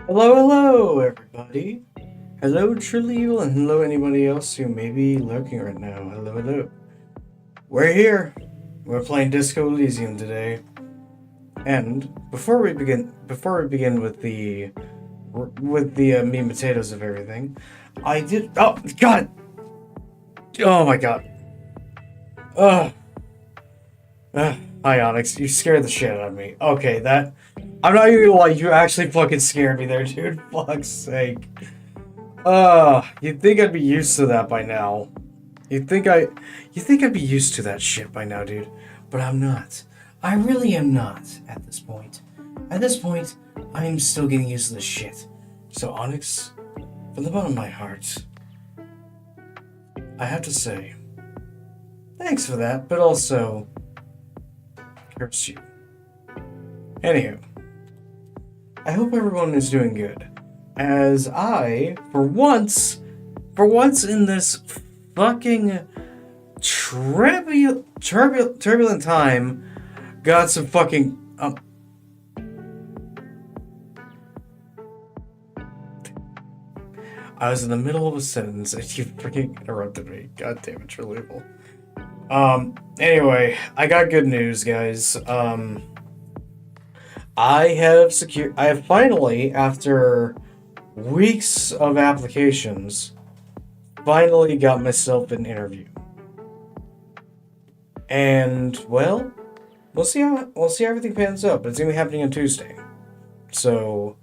Hello, hello, everybody. Hello, Trilleal, and hello, anybody else who may be lurking right now. Hello, hello. We're here. We're playing Disco Elysium today. And before we begin with the meat and potatoes of everything, I did. Oh God! Oh my God! Ugh. Hi, Onyx. You scared the shit out of me. Okay, that. I'm not even gonna lie. You actually fucking scared me there, dude. Fuck's sake. You'd think I'd be used to that by now. You'd think I, you think I'd be used to that shit by now, dude. But I'm not. I really am not at this point. At this point, I'm still getting used to this shit. So Onyx, from the bottom of my heart, I have to say, thanks for that, but also, curse you. Anywho, I hope everyone is doing good. As I, for once in this fucking turbulent time, got some fucking I was in the middle of a sentence and you freaking interrupted me. God damn it, you're illegal. Anyway, I got good news, guys. I have finally, after weeks of applications, finally got myself an interview. And well, we'll see how everything pans out. But it's gonna be happening on Tuesday. So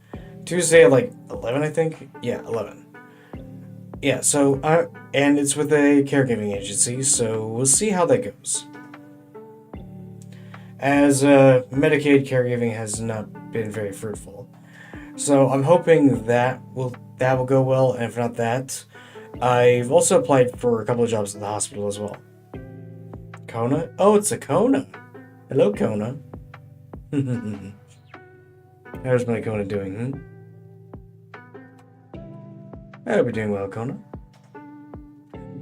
Tuesday at like 11, I think. Yeah, 11. Yeah. And it's with a caregiving agency. So we'll see how that goes. As Medicaid caregiving has not been very fruitful. So I'm hoping that will go well. And if not that, I've also applied for a couple of jobs at the hospital as well. Kona? Oh, it's a Kona. Hello, Kona. How's my Kona doing? I hope you're doing well, Kona.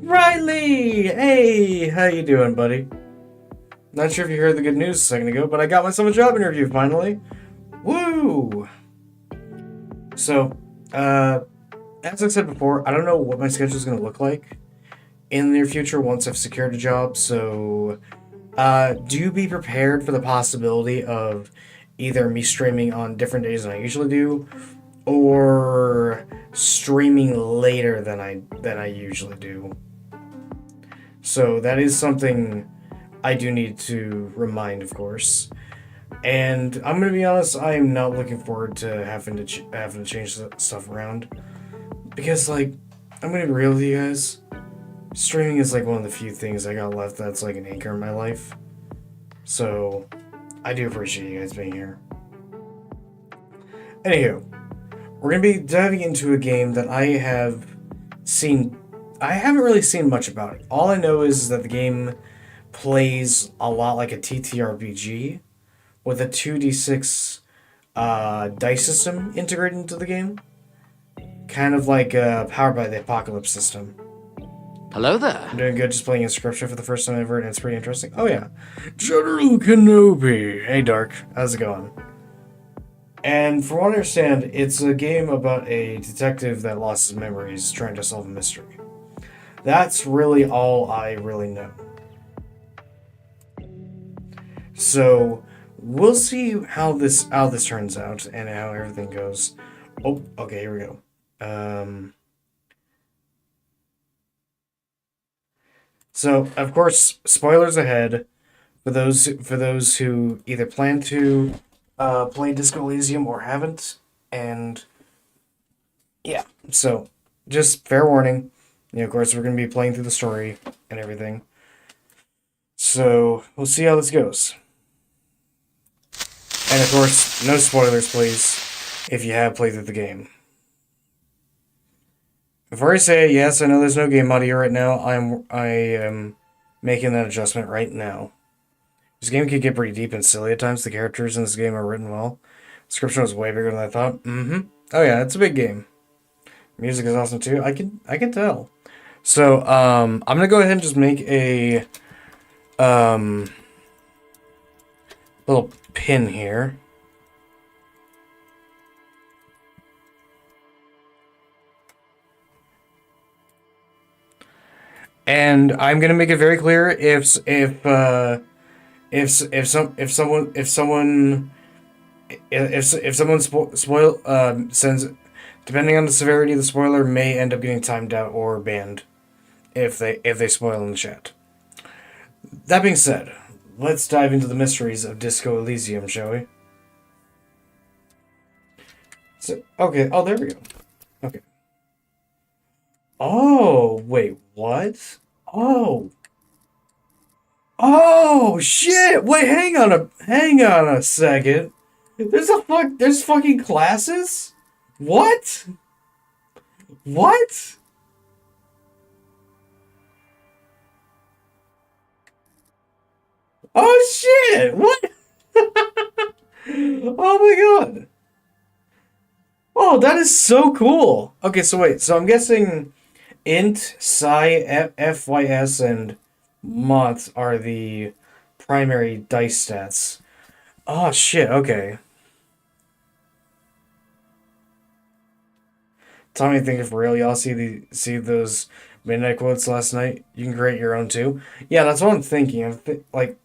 Riley! Hey, how you doing, buddy? Not sure if you heard the good news a second ago, but I got myself a job interview finally. Woo! So, as I said before, I don't know what my schedule is going to look like in the near future once I've secured a job. So, do be prepared for the possibility of either me streaming on different days than I usually do, or streaming later than I usually do. So that is something I do need to remind, of course. And I'm gonna be honest, I'm not looking forward to having to change stuff around because, like, I'm gonna be real with you guys. Streaming is like one of the few things I got left that's like an anchor in my life. So I do appreciate you guys being here. Anywho, we're gonna be diving into a game that seen. I haven't really seen much about it. All I know is that the game plays a lot like a TTRPG with a 2d6 dice system integrated into the game. Kind of like Powered by the Apocalypse system. Hello there. I'm doing good just playing Inscription for the first time ever, and it's pretty interesting. Oh, yeah. General Kenobi. Hey, Dark. How's it going? And from what I understand, it's a game about a detective that lost his memories trying to solve a mystery. That's really all I really know. So we'll see how this turns out and how everything goes. Oh, okay, here we go. So of course, spoilers ahead for those who either plan to play Disco Elysium or haven't, and yeah. So just fair warning. Of course, we're gonna be playing through the story and everything. So we'll see how this goes. And of course, no spoilers, please, if you have played through the game. Before I say yes, I know there's no game audio right now. I am making that adjustment right now. This game can get pretty deep and silly at times. The characters in this game are written well. The description was way bigger than I thought. Oh yeah, it's a big game. Music is awesome too. I can tell. So I'm gonna go ahead and just make a um little pin here. And I'm gonna make it very clear if someone spoil sends, depending on the severity of the spoiler, may end up getting timed out or banned if they spoil in the chat. That being said, let's dive into the mysteries of Disco Elysium, shall we? So, okay. Oh, there we go. Okay. Oh, wait, what? Oh. Oh shit! Wait, hang on a second. There's fucking classes? What? What? Oh shit! What? Oh my god. Oh, that is so cool. Okay, so wait, so I'm guessing int, fys, and mont are the primary dice stats. Oh shit, okay. Tommy, think if real y'all see those midnight quotes last night, you can create your own too. Yeah, that's what I'm thinking. Like,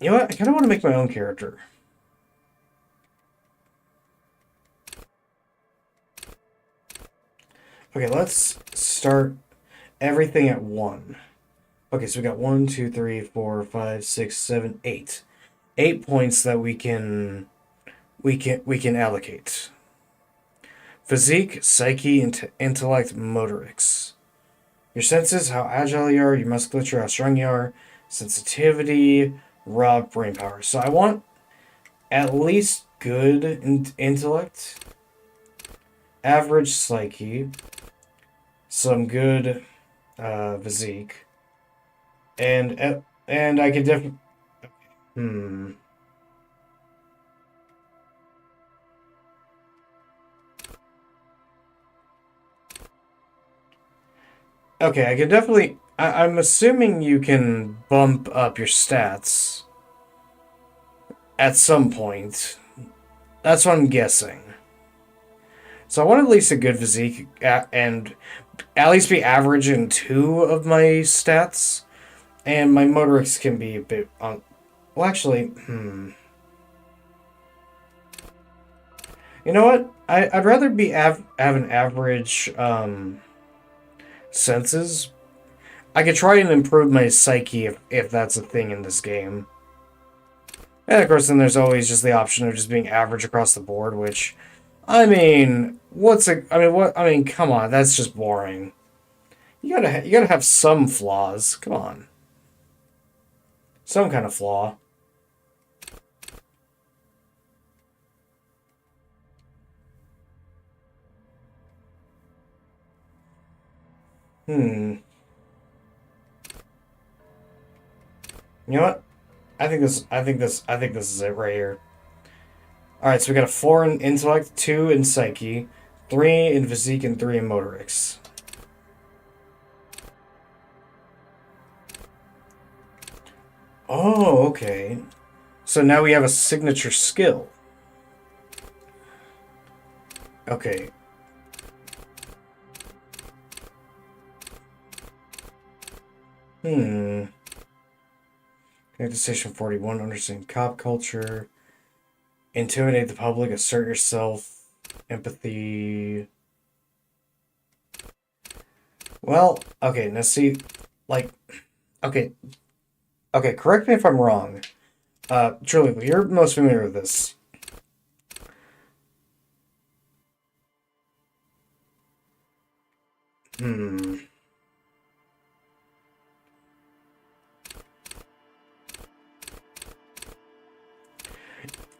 you know what? I kind of want to make my own character. Okay, let's start everything at 1. Okay, so we got 1, 2, 3, 4, 5, 6, 7, 8. 8 points that we can allocate. Physique, psyche, intellect, motorics. Your senses, how agile you are, your musculature, how strong you are, sensitivity, raw brain power. So I want at least good intellect, average psyche, some good physique, and I could definitely. Hmm. Okay, I could definitely. I'm assuming you can bump up your stats at some point. That's what I'm guessing. So I want at least a good physique and at least be average in 2 of my stats. And my motorics can be a bit on. Well, actually, You know what? I'd rather have an average senses. I could try and improve my psyche if that's a thing in this game. And of course, then there's always just the option of just being average across the board, which, I mean, I mean, come on, that's just boring. You gotta have some flaws. Come on, some kind of flaw. Hmm. You know what? I think this is it right here. All right, so we got a 4 in intellect, 2 in psyche, 3 in physique, and 3 in motorics. Oh, okay. So now we have a signature skill. Okay. Hmm. Connect to Station 41, understand cop culture, intimidate the public, assert yourself, empathy. Well, okay, now see, like, okay, okay, correct me if I'm wrong. Truly, you're most familiar with this. Hmm.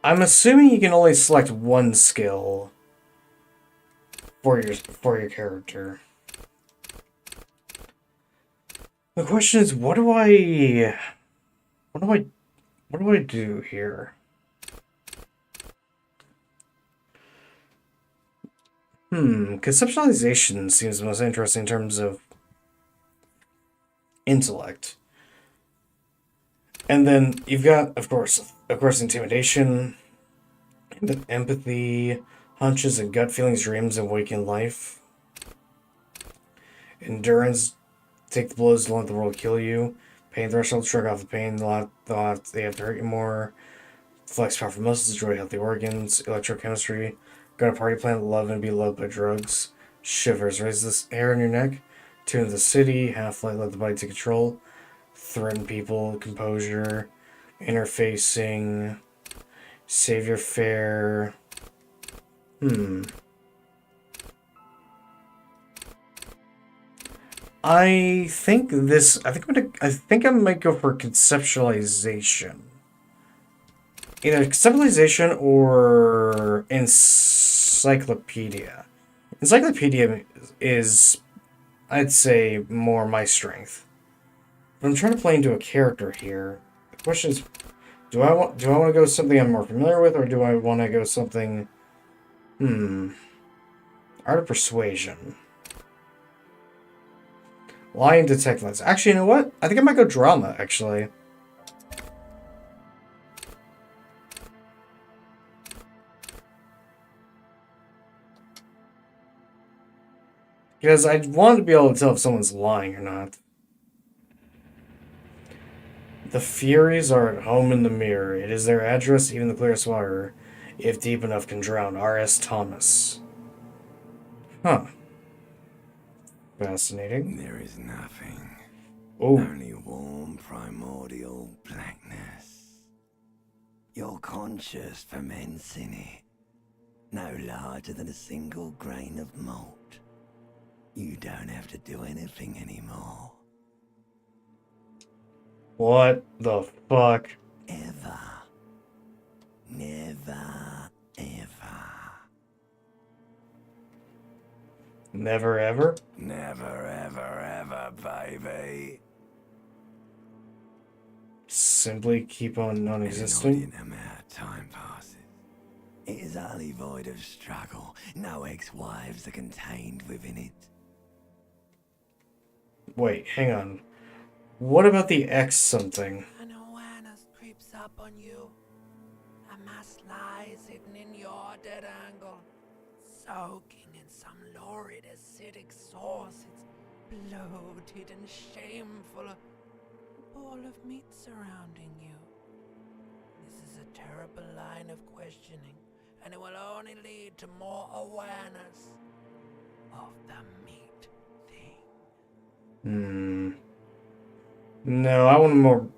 I'm assuming you can only select one skill for your character. The question is, what do I, what do I do here? Conceptualization seems the most interesting in terms of intellect. And then you've got, of course, intimidation, empathy, hunches and gut feelings, dreams, and waking life. Endurance, take the blows, don't let the world kill you. Pain threshold, shrug off the pain, they have to hurt you more. Flex powerful muscles, destroy healthy organs. Electrochemistry, got a party plan, love and be loved by drugs. Shivers, raise this hair on your neck. Tune the city, half-light, let the body take control. Threaten people, composure. Interfacing, save your fare. I think I might go for conceptualization. Either conceptualization or encyclopedia. Encyclopedia is, I'd say, more my strength. But I'm trying to play into a character here. The question is, do I want to go with something I'm more familiar with, or do I want to go something? Art of persuasion. Lie and detect lies. Actually, you know what? I think I might go drama, actually. Because I want to be able to tell if someone's lying or not. The Furies are at home in the mirror. It is their address, even the clearest water, if deep enough, can drown. R.S. Thomas. Huh. Fascinating. There is nothing. Oh. Only warm primordial blackness. Your conscious ferments in it. No larger than a single grain of malt. You don't have to do anything anymore. What the fuck? Ever. Never, ever. Never ever? Never, ever, ever, baby. Simply keep on An non-existing? inordinate amount of time passes. It is utterly void of struggle. No ex-wives are contained within it. Wait, hang on. What about the X something? An awareness creeps up on you. A mass lies hidden in your dead angle, soaking in some lurid acidic sauce. It's bloated and shameful. A ball of meat surrounding you. This is a terrible line of questioning, and it will only lead to more awareness of the meat thing. No, I want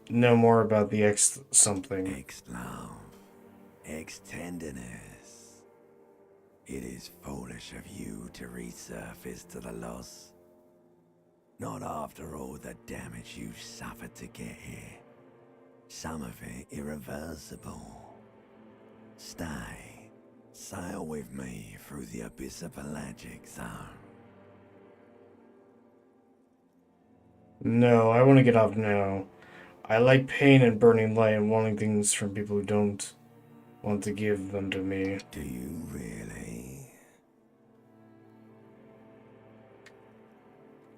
to know more about the X something. Ex-love. Ex-tenderness. It is foolish of you to resurface to the loss. Not after all the damage you've suffered to get here. Some of it irreversible. Stay. Sail with me through the abyss of pelagic zone. No, I want to get off now. I like pain and burning light and wanting things from people who don't want to give them to me. Do you really?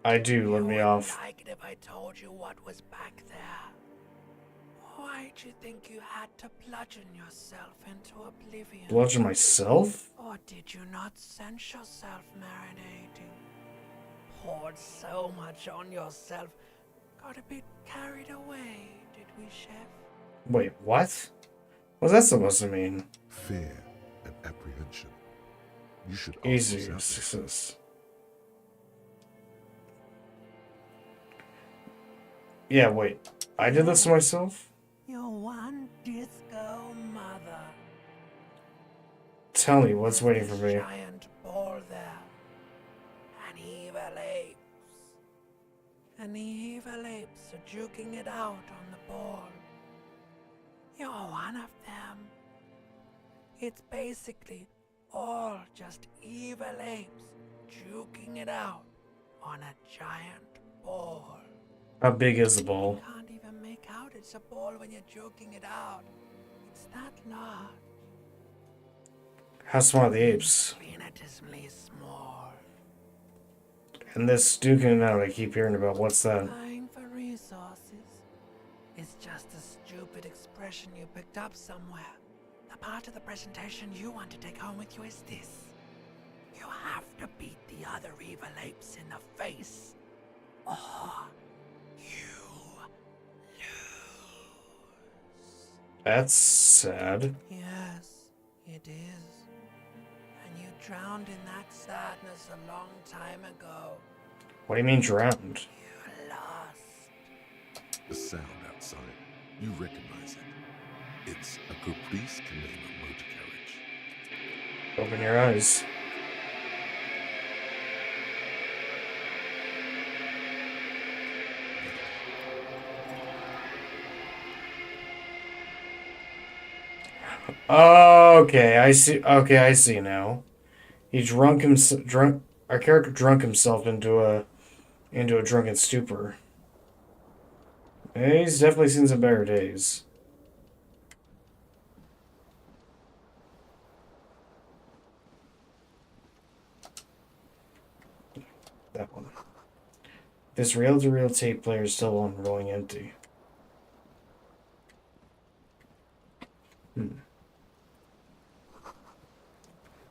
I do, let me off. Like it if I told you what was back there. Why'd you think you had to bludgeon yourself into oblivion? Bludgeon myself? Or did you not sense yourself marinating? Poured so much on yourself, got a bit carried away, did we, Chef? Wait, what? What's that supposed to mean? Fear and apprehension. You should ask Easy yourself success. Yeah, wait. I did this to myself? Your one disco mother. Tell me, what's waiting for There's me? a giant ball there. And evil apes. And the evil apes are juking it out on the ball. You're one of them. It's basically all just evil apes juking it out on a giant ball. How big is the ball? Can't even make out it's a ball when you're joking it out. It's that large. How small are the apes? Infinitesimally small. And this duking it out I keep hearing about, what's that? Vying for resources. It's just a stupid expression you picked up somewhere. The part of the presentation you want to take home with you is this. You have to beat the other evil apes in the face, or you lose. That's sad. Yes, it is. And you drowned in that sadness a long time ago. What do you mean drowned? You lost. The sound outside. You recognize it. It's a caprice can name a motor carriage. Open your eyes. Okay, I see. Okay, I see now. He drunk himself. Drunk. Our character drunk himself into a drunken stupor. He's definitely seen some better days. That one. This reel-to-reel tape player is still on, rolling empty.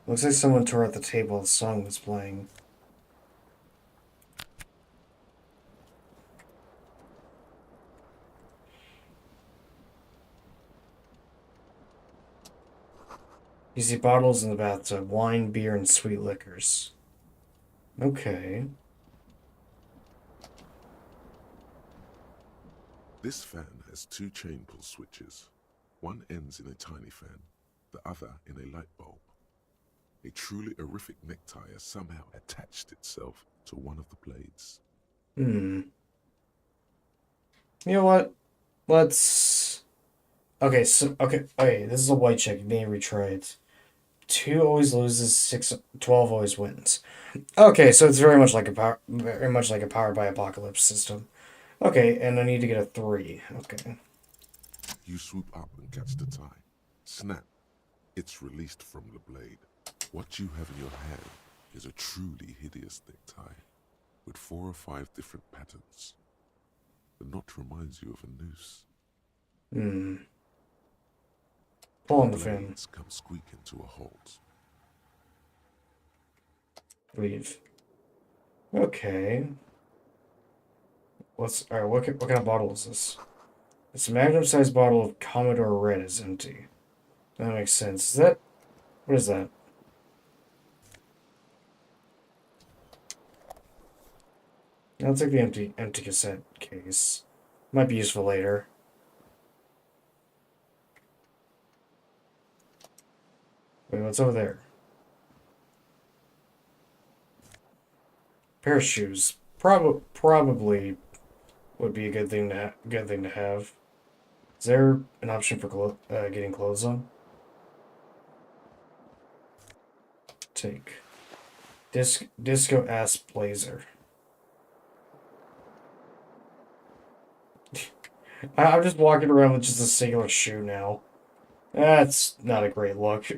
Looks like someone tore out the tape while the song was playing. You see bottles in the bathtub, wine, beer, and sweet liquors. Okay. This fan has two chain pull switches. One ends in a tiny fan, the other in a light bulb. A truly horrific necktie has somehow attached itself to one of the blades. You know what? Let's... Okay, this is a white check. You may retry it. 2 always loses, 12 always wins. Okay, so it's very much like a powered by apocalypse system. Okay, and I need to get a 3. Okay. You swoop up and catch the tie. Snap. It's released from the blade. What you have in your hand is a truly hideous necktie with 4 or 5 different patterns. The knot reminds you of a noose. Pull on the fin. Blades come squeaking to a halt. Leave. Okay. Alright, what kind of bottle is this? It's a magnum-sized bottle of Commodore Red is empty. That makes sense. What is that? I'll take the empty cassette case. Might be useful later. Wait, what's over there? Pair of shoes. Probably would be a good thing to have. Is there an option for getting clothes on? Take. Disco ass blazer. I'm just walking around with just a singular shoe now. That's not a great look.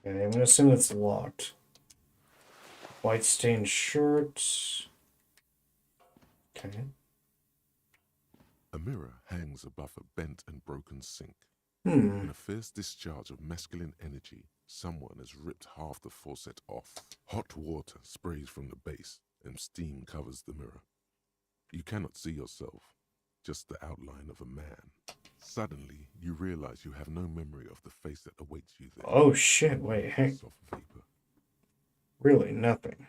Okay, I'm gonna assume it's locked. White stained shirt. Okay. A mirror hangs above a bent and broken sink. Hmm. In a fierce discharge of masculine energy, someone has ripped half the faucet off. Hot water sprays from the base, and steam covers the mirror. You cannot see yourself, just the outline of a man. Suddenly, you realize you have no memory of the face that awaits you there. Oh shit, wait, hey. Soft vapor. Really, nothing.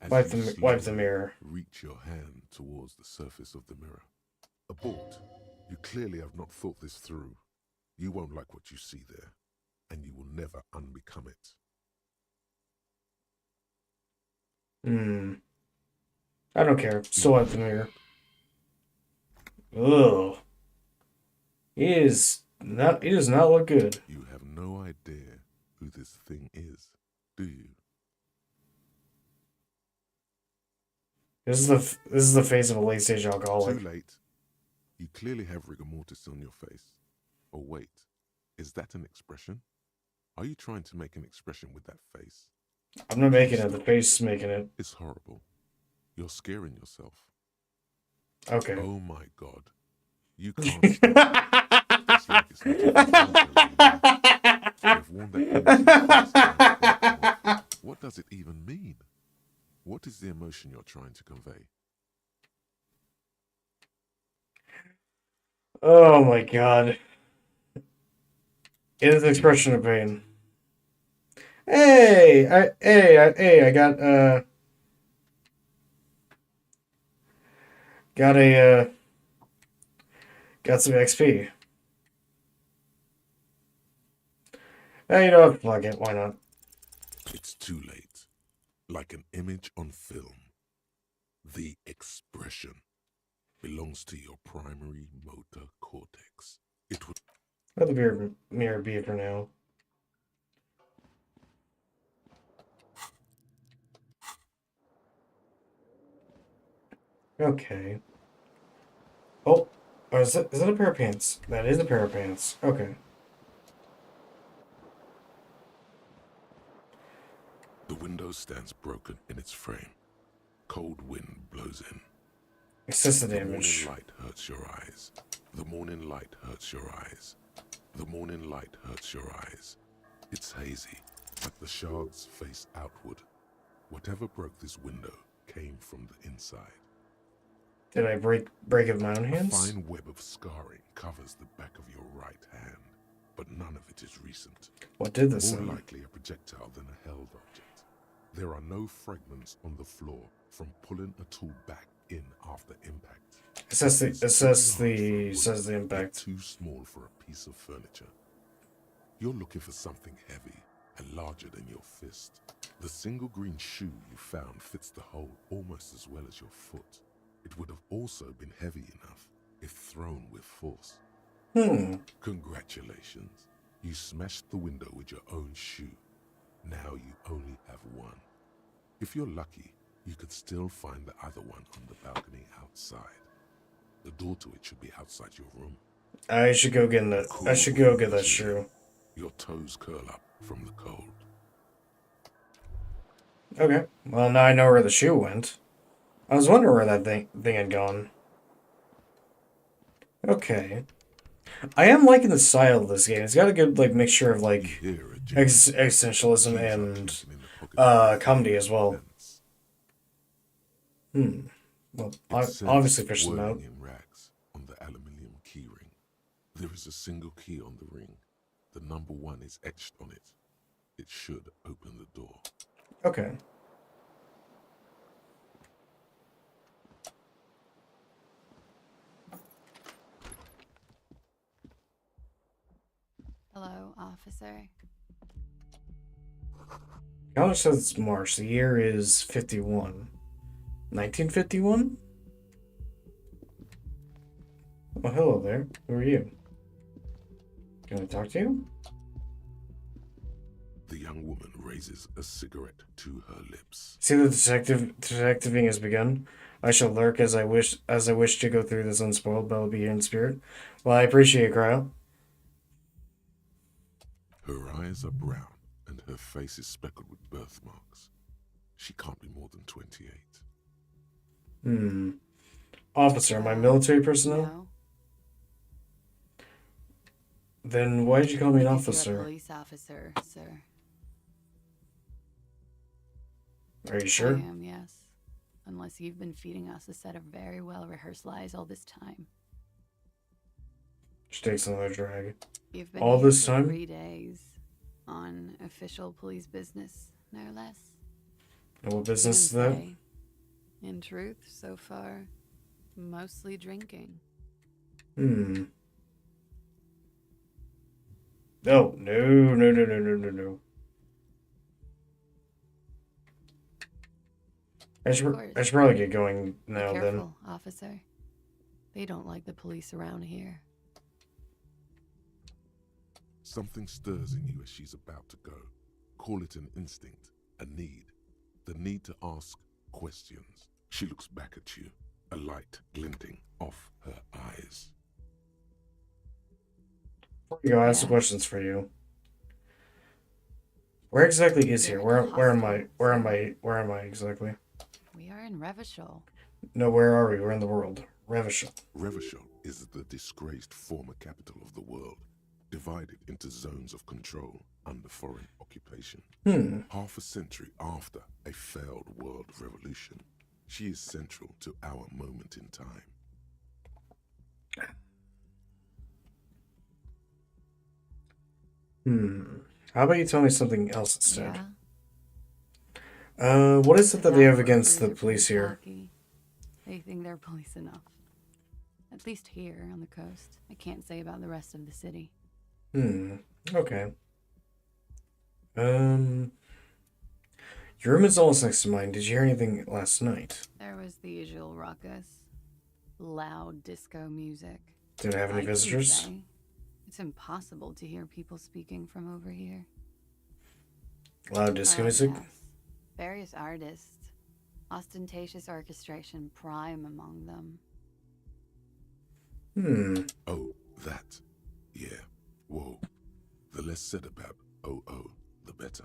As Wipe you the slowly mirror. Reach your hand towards the surface of the mirror. Abort. You clearly have not thought this through. You won't like what you see there, and you will never unbecome it. I don't care. Still wipe the mirror. Ugh. It does not look good. You have no idea who this thing is, do you? This is the face of a late stage alcoholic. Too late. You clearly have rigor mortis on your face. Or wait, Is that an expression? Are you trying to make an expression with that face? I'm not making it. The face is making it. It's horrible. You're scaring yourself. Okay. Oh my God. You can't stop. It's like it's not even They've worn that image in your face. What does it even mean? What is the emotion you're trying to convey? Oh my God. It is an expression of pain. Hey, I got got some XP. Hey, you know what? Fuck it. Why not? It's too late. Like an image on film. The expression belongs to your primary motor cortex. It would. Let the mirror be for now. Okay. Oh, is that a pair of pants? That is a pair of pants. Okay. The window stands broken in its frame. Cold wind blows in. Excessive The damage. morning light hurts your eyes. The morning light hurts your eyes. The morning light hurts your eyes. It's hazy, but the shards face outward. Whatever broke this window came from the inside. Did I break it with my own A hands? fine web of scarring covers the back of your right hand, but none of it is recent. What did this More then? likely a projectile than a held object. There are no fragments on the floor from pulling a tool back in after impact. Assess the says the Yet impact. too small for a piece of furniture. You're looking for something heavy and larger than your fist. The single green shoe you found fits the hole almost as well as your foot. It would have also been heavy enough if thrown with force. Congratulations. You smashed the window with your own shoe. Now you only have one. If you're lucky, you could still find the other one on the balcony outside. The door to it should be outside your room. I should go get that. I should go get that shoe. Your toes curl up from the cold. Okay. Well, now I know where the shoe went. I was wondering where that thing had gone. Okay. I am liking the style of this game. It's got a good mixture of existentialism and comedy as well. Well, obviously fish them out. In rags on the aluminium key ring. There is a single key on the ring. The number 1 is etched on it. It should open the door. Okay. Hello, officer. Calendar says it's March. The year is 51. 1951? Oh, hello there. Who are you? Can I talk to you? The young woman raises a cigarette to her lips. See, the detectiving has begun. I shall lurk as I wish to go through this unspoiled, but I'll be here in spirit. Well, I appreciate it, Cryo. Her eyes are brown and her face is speckled with birthmarks. She can't be more than 28. Officer, am I military personnel? No. Then why did you call me an You're a officer? police officer, sir. Are you sure? I am, yes. Unless you've been feeding us a set of very well-rehearsed lies all this time. She takes another drag. You've been All here this for time? 3 days. On official police business, no less. And what business is that? Gameplay. In truth, so far, mostly drinking. Oh, no. I should probably get going now Be then. careful, officer. They don't like the police around here. Something stirs in you as she's about to go. Call it an instinct, a need. The need to ask questions. She looks back at you, a light glinting off her eyes. Here you go. I have some Yeah. questions for you. Where exactly is here? You're in Where am I? hostel, Where am sir. I? Where am I exactly? We are in Revachol. No, where are we? We're in the world. Revachol. Revachol is the disgraced former capital of the world, divided into zones of control under foreign occupation. Half a century after a failed world revolution, she is central to our moment in time. How about you tell me something else instead? Yeah. What is it that they Dock have against workers the are pretty police here? cocky. They think they're police enough. At least here on the coast. I can't say about the rest of the city. Okay. Your room is almost next to mine. Did you hear anything last night? There was the usual ruckus. Loud disco music. Did it have any I couldn't visitors? say. It's impossible to hear people speaking from over here. Loud disco Oh, music? yes. Various artists. Ostentatious orchestration prime among them. Oh, that. Yeah. Whoa. The less said about OO, the better.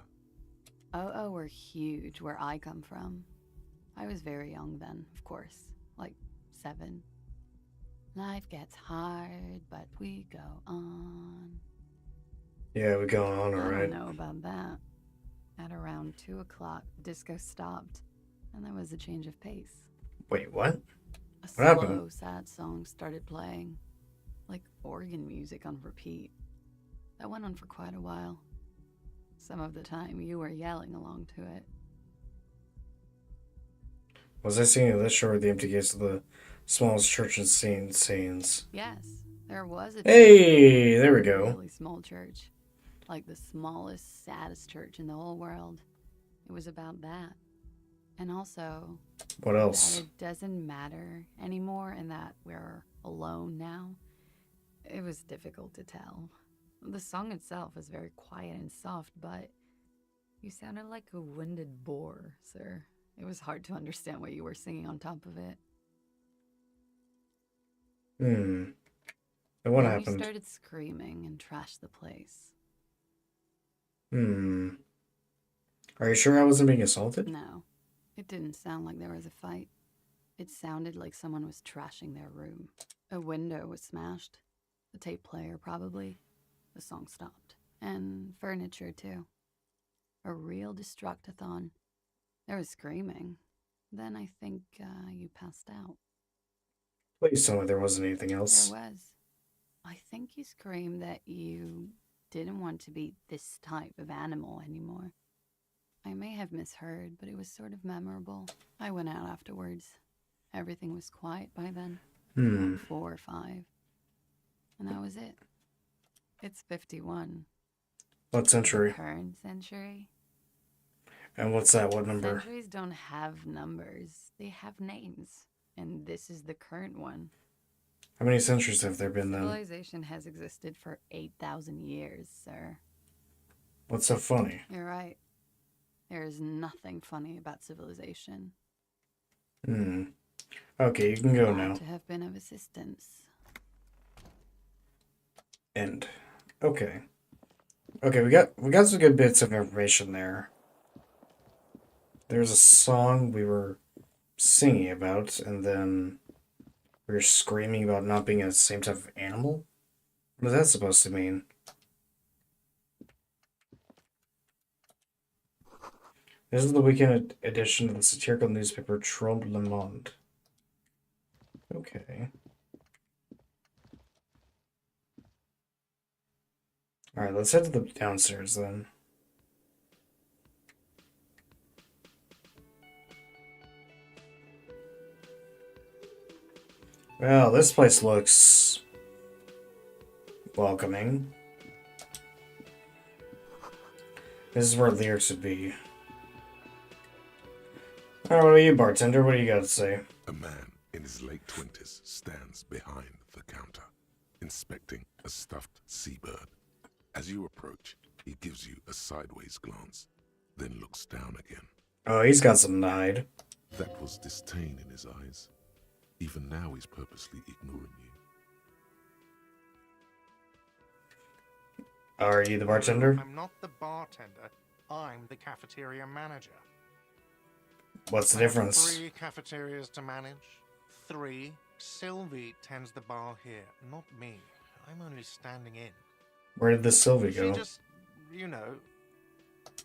Oh, were huge where I come from. I was very young then, of course. Like 7. Life gets hard, but we go on. Yeah, we going on, I alright. don't know about that. At around 2 o'clock, disco stopped, and there was a change of pace. Wait, what? A What happened? slow, sad song started playing, like organ music on repeat. That went on for quite a while. Some of the time, you were yelling along to it. Was I singing this show or the empty gates of the smallest church in St. Sains? Yes, there was a Hey, there we go. really small church, like the smallest, saddest church in the whole world. It was about that. And also, What else? that it doesn't matter anymore and that we're alone now. It was difficult to tell. The song itself was very quiet and soft, but you sounded like a winded boar, sir. It was hard to understand what you were singing on top of it. And what Then happened? you started screaming and trashed the place. Are you sure I wasn't being assaulted? No, it didn't sound like there was a fight. It sounded like someone was trashing their room. A window was smashed. A tape player, probably. The song stopped. And furniture, too. A real destructathon. There was screaming. Then I think you passed out. Please tell me there wasn't anything else. There was. I think you screamed that you didn't want to be this type of animal anymore. I may have misheard, but it was sort of memorable. I went out afterwards. Everything was quiet by then. Around 4 or 5. And that was it. It's 51. What century? The current century. And what's that? What number? Centuries don't have numbers. They have names. And this is the current one. How many centuries have there been then? Civilization has existed for 8,000 years, sir. What's so funny? You're right. There is nothing funny about civilization. Okay, you can go Glad now. to have been of assistance. End. Okay. Okay, we got some good bits of information there. There's a song we were singing about, and then we were screaming about not being the same type of animal. What is that supposed to mean? This is the weekend edition of the satirical newspaper Trompe le Monde. Okay. Alright, let's head to the downstairs then. Well, this place looks welcoming. This is where lyrics would be. Alright, what about you, bartender? What do you got to say? A man in his late 20s stands behind the counter, inspecting a stuffed seabird. As you approach, he gives you a sideways glance, then looks down again. Oh, he's got some to hide. That was disdain in his eyes. Even now he's purposely ignoring you. Are you the bartender? I'm not the bartender. I'm the cafeteria manager. What's the I have difference? 3 cafeterias to manage. 3. Sylvie tends the bar here, not me. I'm only standing in. Where did the Sylvie She go? just, you know,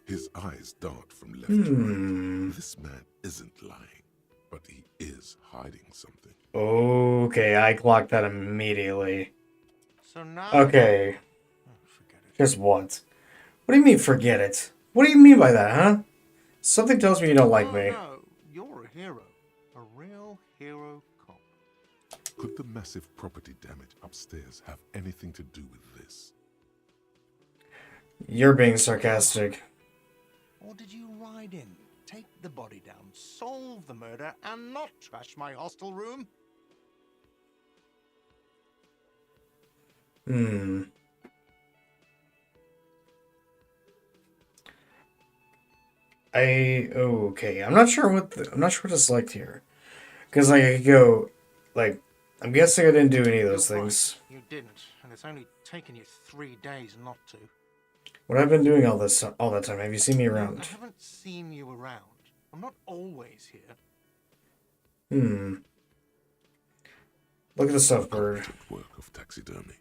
His eyes dart from left to Hmm. right. This man isn't lying, but he is hiding something. Okay, I clocked that immediately. so now. Okay, Oh, forget it. just what? What do you mean, forget it? What do you mean by that, huh? Something tells me you don't like Oh, me. no, you're a hero. A real hero cop. Could the massive property damage upstairs have anything to do with this? You're being sarcastic. Or did you ride in, take the body down, solve the murder, and not trash my hostel room? Hmm. Okay. I'm not sure what to select here, because like I could go, like I'm guessing I didn't do any of those You're things. right, you didn't, and it's only taken you 3 days not to. What I've been doing all that time. Have you seen me No, around? I haven't seen you around. I'm not always here. Hmm. Look at the stuffed bird. Competent work of taxidermy.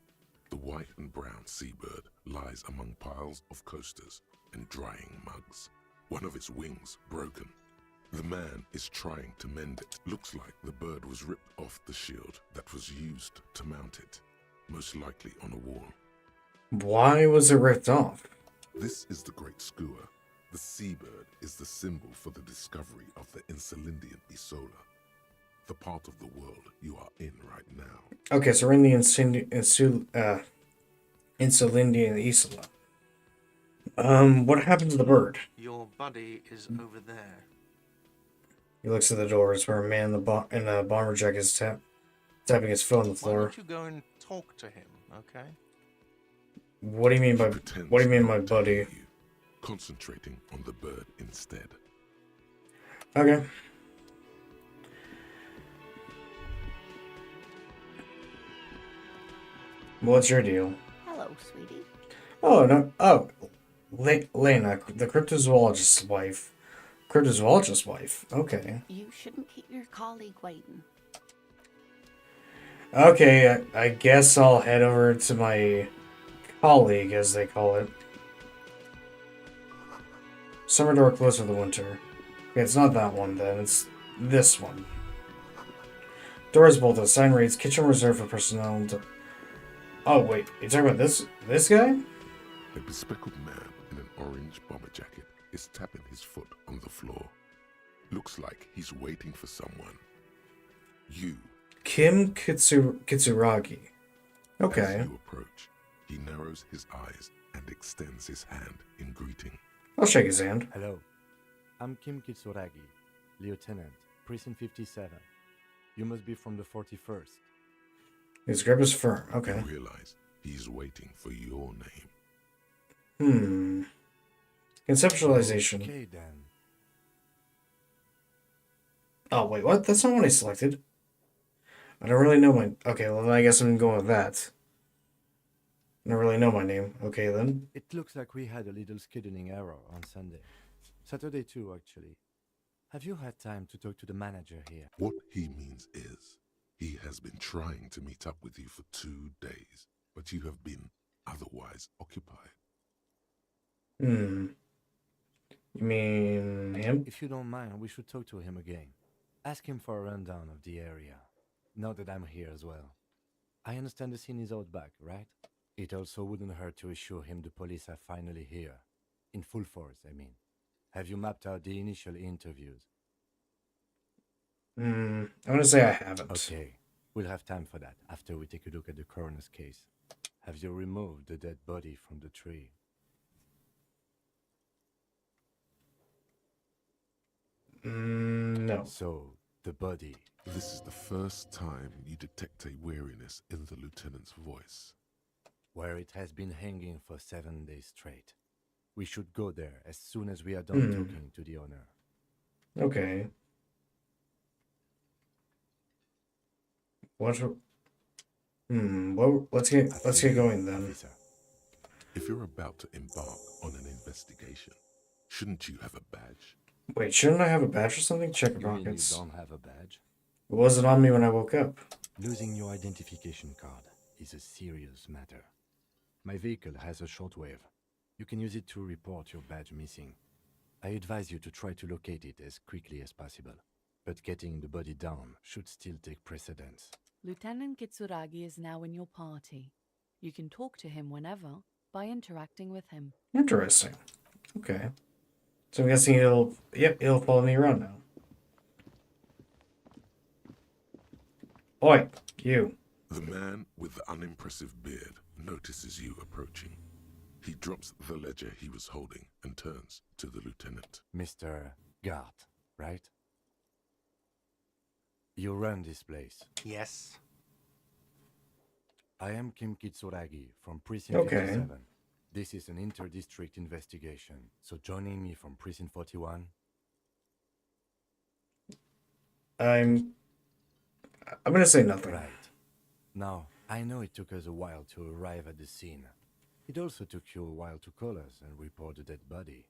The white and brown seabird lies among piles of coasters and drying mugs. One of its wings broken. The man is trying to mend it. Looks like the bird was ripped off the shield that was used to mount it, most likely on a wall. Why was it ripped off? This is the Great Skua. The seabird is the symbol for the discovery of the Insulindian Isola, the part of the world you are in right now. Okay, so we're in the Insulindian Isola. What happened to the bird? Your buddy is over there. He looks at the doors where a man in a bomber jacket is tapping his foot on the Why floor. don't you go and talk to him, okay? What do you mean by Pretends what do you mean, my not to buddy? hear you, concentrating on the bird instead. Okay. What's your deal? Hello, sweetie. Oh no. Oh, Lena, the cryptozoologist's wife. Cryptozoologist's wife. Okay. You shouldn't keep your colleague waiting. Okay, I guess I'll head over to my colleague, as they call it. Summer door closed for the winter. Okay, it's not that one then, it's this one. Door is bolted. Sign reads, kitchen reserved for personnel. Oh, wait, you talking about this guy? A bespectacled man in an orange bomber jacket is tapping his foot on the floor. Looks like he's waiting for someone. You. Kim Kitsuragi. As Okay. you approach, he narrows his eyes and extends his hand in greeting. I'll shake his hand. Hello, I'm Kim Kitsuragi, Lieutenant, Precinct 57. You must be from the 41st. His grip is firm. Okay. You realize he's waiting for your name. Conceptualization. Okay then. Oh, wait, what? That's not what I selected. I don't really know my... Okay, well, then I guess I'm going with that. I don't really know my name. Okay, then. It looks like we had a little scheduling error on Sunday. Saturday too, actually. Have you had time to talk to the manager here? What he means is, he has been trying to meet up with you for 2 days, but you have been otherwise occupied. You mean him? If you don't mind, we should talk to him again. Ask him for a rundown of the area. Now that I'm here as well. I understand the scene is out back, right? It also wouldn't hurt to assure him the police are finally here. In full force, I mean. Have you mapped out the initial interviews? I'm gonna say I haven't. Okay, we'll have time for that after we take a look at the coroner's case. Have you removed the dead body from the tree? No. So, the body. This is the first time you detect a weariness in the lieutenant's voice. Where it has been hanging for 7 days straight. We should go there as soon as we are done talking to the owner. Okay. What? Well, let's get going then. Officer. If you're about to embark on an investigation, shouldn't you have a badge? Wait, shouldn't I have a badge or something? Check your You mean you pockets. don't have a badge? It wasn't on me when I woke up. Losing your identification card is a serious matter. My vehicle has a shortwave. You can use it to report your badge missing. I advise you to try to locate it as quickly as possible, but getting the body down should still take precedence. Lieutenant Kitsuragi is now in your party. You can talk to him whenever by interacting with him. Interesting. Okay. So I'm guessing he'll follow me around now. Oi, you. The man with the unimpressive beard notices you approaching. He drops the ledger he was holding and turns to the lieutenant. Mr. Gart, right? You run this place. Yes. I am Kim Kitsuragi from Precinct Okay. 57. This is an inter-district investigation, so joining me from Precinct 41... I'm gonna say nothing. Right. Now, I know it took us a while to arrive at the scene. It also took you a while to call us and report the dead body.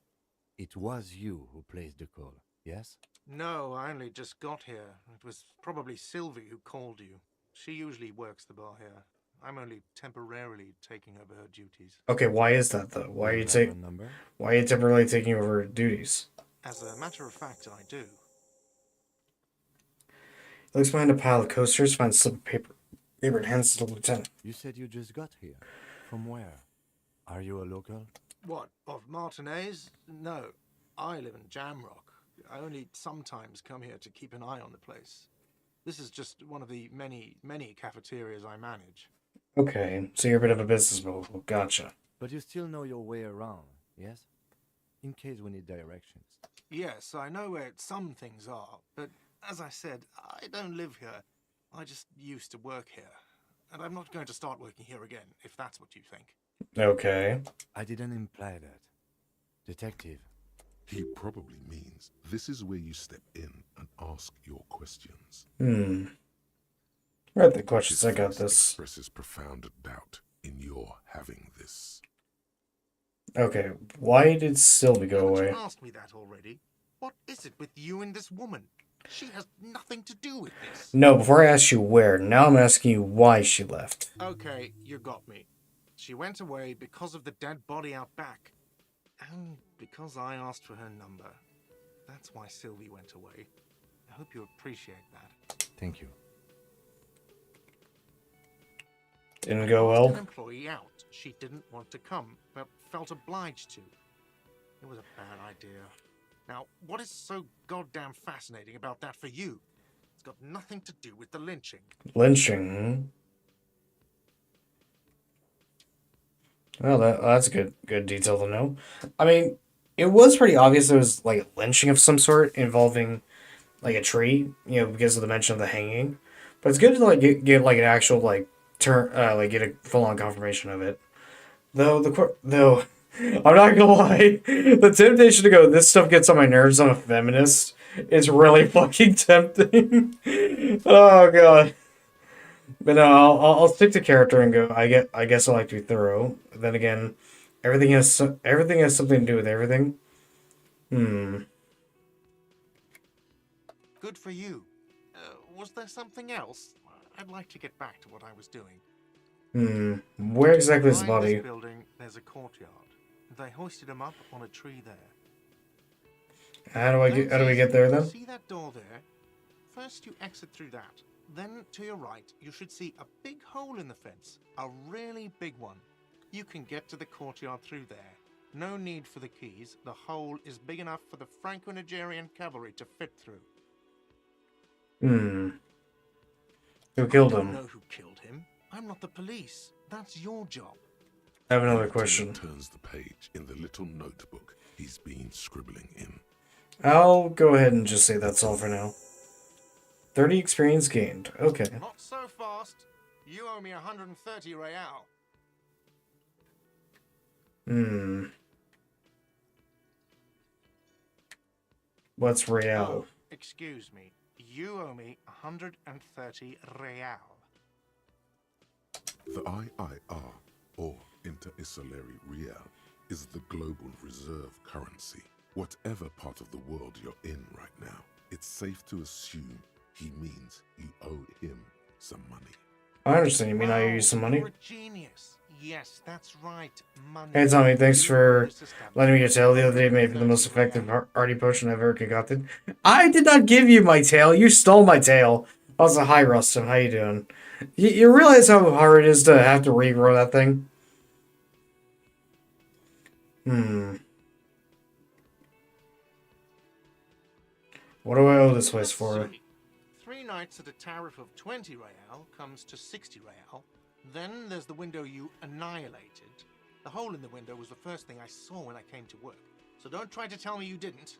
It was you who placed the call, yes? No, I only just got here. It was probably Sylvie who called you. She usually works the bar here. I'm only temporarily taking over her duties. Okay, why is that though? Why are you have a number? why are you temporarily taking over duties? As a matter of fact, I do. He looks behind a pile of coasters, finds a slip of paper and hands it to the lieutenant. You said you just got here. From where? Are you a local? What, of Martinez? No, I live in Jamrock. I only sometimes come here to keep an eye on the place. This is just one of the many, many cafeterias I manage. Okay, so you're a bit of a business mogul. Gotcha. But you still know your way around, yes? In case we need directions. Yes, I know where some things are, but as I said, I don't live here. I just used to work here. And I'm not going to start working here again, if that's what you think. Okay. I didn't imply that. Detective. He probably means this is where you step in and ask your questions. Right, the questions. His I got face this. expresses profound doubt in your having this. Okay, why did Sylvie go Haven't away? you asked me that already? What is it with you and this woman? She has nothing to do with this. No, before I asked you where, now I'm asking you why she left. Okay, you got me. She went away because of the dead body out back. And because I asked for her number. That's why Sylvie went away. I hope you appreciate that. Thank you. Didn't go An well. employee out. She didn't want to come, but felt obliged to. It was a bad idea. Now, what is so goddamn fascinating about that for you? It's got nothing to do with the lynching. Lynching. Well, that's a good detail to know. I mean, it was pretty obvious it was like lynching of some sort involving like a tree, because of the mention of the hanging. But it's good to like get like an actual like get a full on confirmation of it. Though I'm not gonna lie, the temptation to go, this stuff gets on my nerves. I'm a feminist. Is really fucking tempting. Oh god. But no, I'll stick to character and go. I guess I like to be thorough. Then again, everything has something to do with everything. Good for you. Was there something else? I'd like to get back to what I was doing. Where exactly is the Behind body? this building, there's a courtyard. They hoisted him up on a tree there. How do we get there then? See that door there? First you exit through that. Then to your right, you should see a big hole in the fence. A really big one. You can get to the courtyard through there. No need for the keys. The hole is big enough for the Franco-Nigerian cavalry to fit through. Who killed I don't him? know who killed him. I'm not the police. That's your job. I have another The question. lieutenant turns the page in the little notebook he's been scribbling in. I'll go ahead and just say that's all for now. 30 experience gained. Okay. Not so fast. You owe me 130 real. What's real? Oh, excuse me. You owe me 130 real. The IIR, or Inter-Isolary Real is the global reserve currency. Whatever part of the world you're in right now, it's safe to assume he means you owe him some money. I understand. You mean I owe you some money? You're a genius. Yes, that's right. Money. Hey Tommy, thanks You for owe this establishment letting me get tail the other day. Made for the most 30 real. effective arty potion I've ever concocted. I did not give you my tail. You stole my tail. Also, hi Rustin. How you doing? You realize how hard it is to have to regrow that thing? What do I owe this place for? Let's see. 3 nights at a tariff of 20 real comes to 60 real. Then there's the window you annihilated. The hole in the window was the first thing I saw when I came to work. So don't try to tell me you didn't.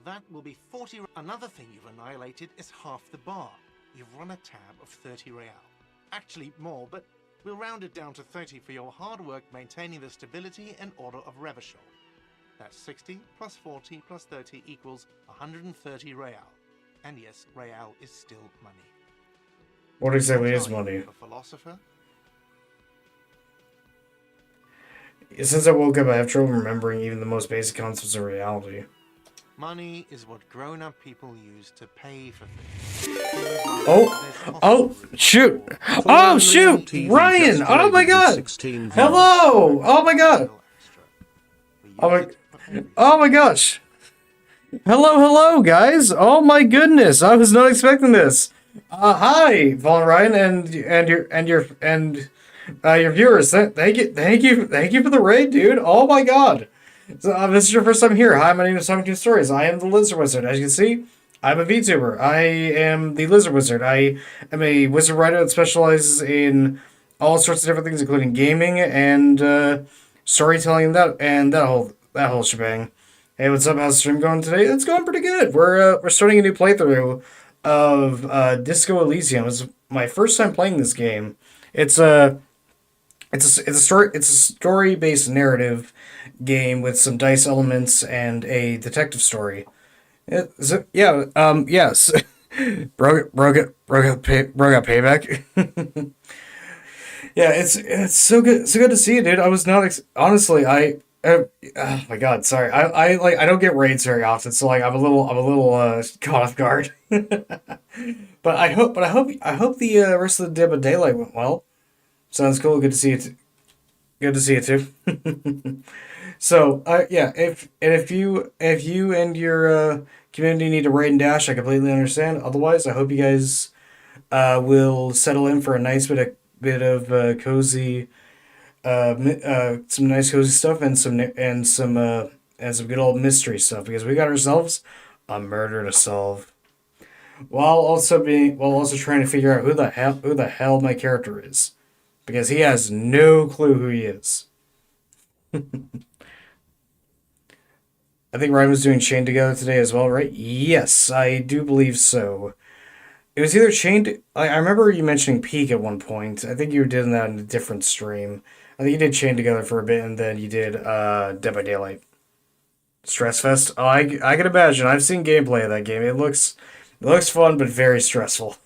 That will be 40. Another thing you've annihilated is half the bar. You've run a tab of 30 real. Actually more, but we'll round it down to 30 for your hard work maintaining the stability and order of Revachol. That's 60 plus 40 plus 30 equals 130 real. And yes, real is still money. What exactly is Are you money? a philosopher? Since I woke up, I have trouble remembering even the most basic concepts of reality. Money is what grown-up people use to pay for things. Oh, shoot! Oh, shoot! Ryan! Oh my god! Hello! Oh my god! Oh my gosh! Hello, guys! Oh my goodness! I was not expecting this. Hi, Vaughn Ryan, and your viewers. Thank you for the raid, dude. Oh my god! So, this is your first time here. Hi, my name is 17 Stories. I am the Lizard Wizard. As you can see, I'm a VTuber. I am the Lizard Wizard. I am a wizard writer that specializes in all sorts of different things, including gaming and storytelling and that whole shebang. Hey, what's up? How's the stream going today? It's going pretty good. We're starting a new playthrough of Disco Elysium. It's my first time playing this game. It's a story-based narrative game with some dice elements and a detective story. Yes. Bro got payback. Yeah, it's so good to see you, dude. I was not honestly. Oh my god, sorry. I don't get raids very often, so like I'm a little caught off guard. But I hope the rest of the Dead by Daylight went well. Sounds cool. Good to see you. Good to see you too. So, yeah, if you and your community need to raid and dash, I completely understand. Otherwise, I hope you guys will settle in for a nice bit of cozy, some nice cozy stuff and some good old mystery stuff, because we got ourselves a murder to solve, while also trying to figure out who the hell my character is, because he has no clue who he is. I think Ryan was doing Chained Together today as well, right? Yes, I do believe so. It was either Chained... I remember you mentioning Peak at one point. I think you did that in a different stream. I think you did Chained Together for a bit, and then you did Dead by Daylight. Stress Fest? Oh, I can imagine. I've seen gameplay of that game. It looks fun, but very stressful.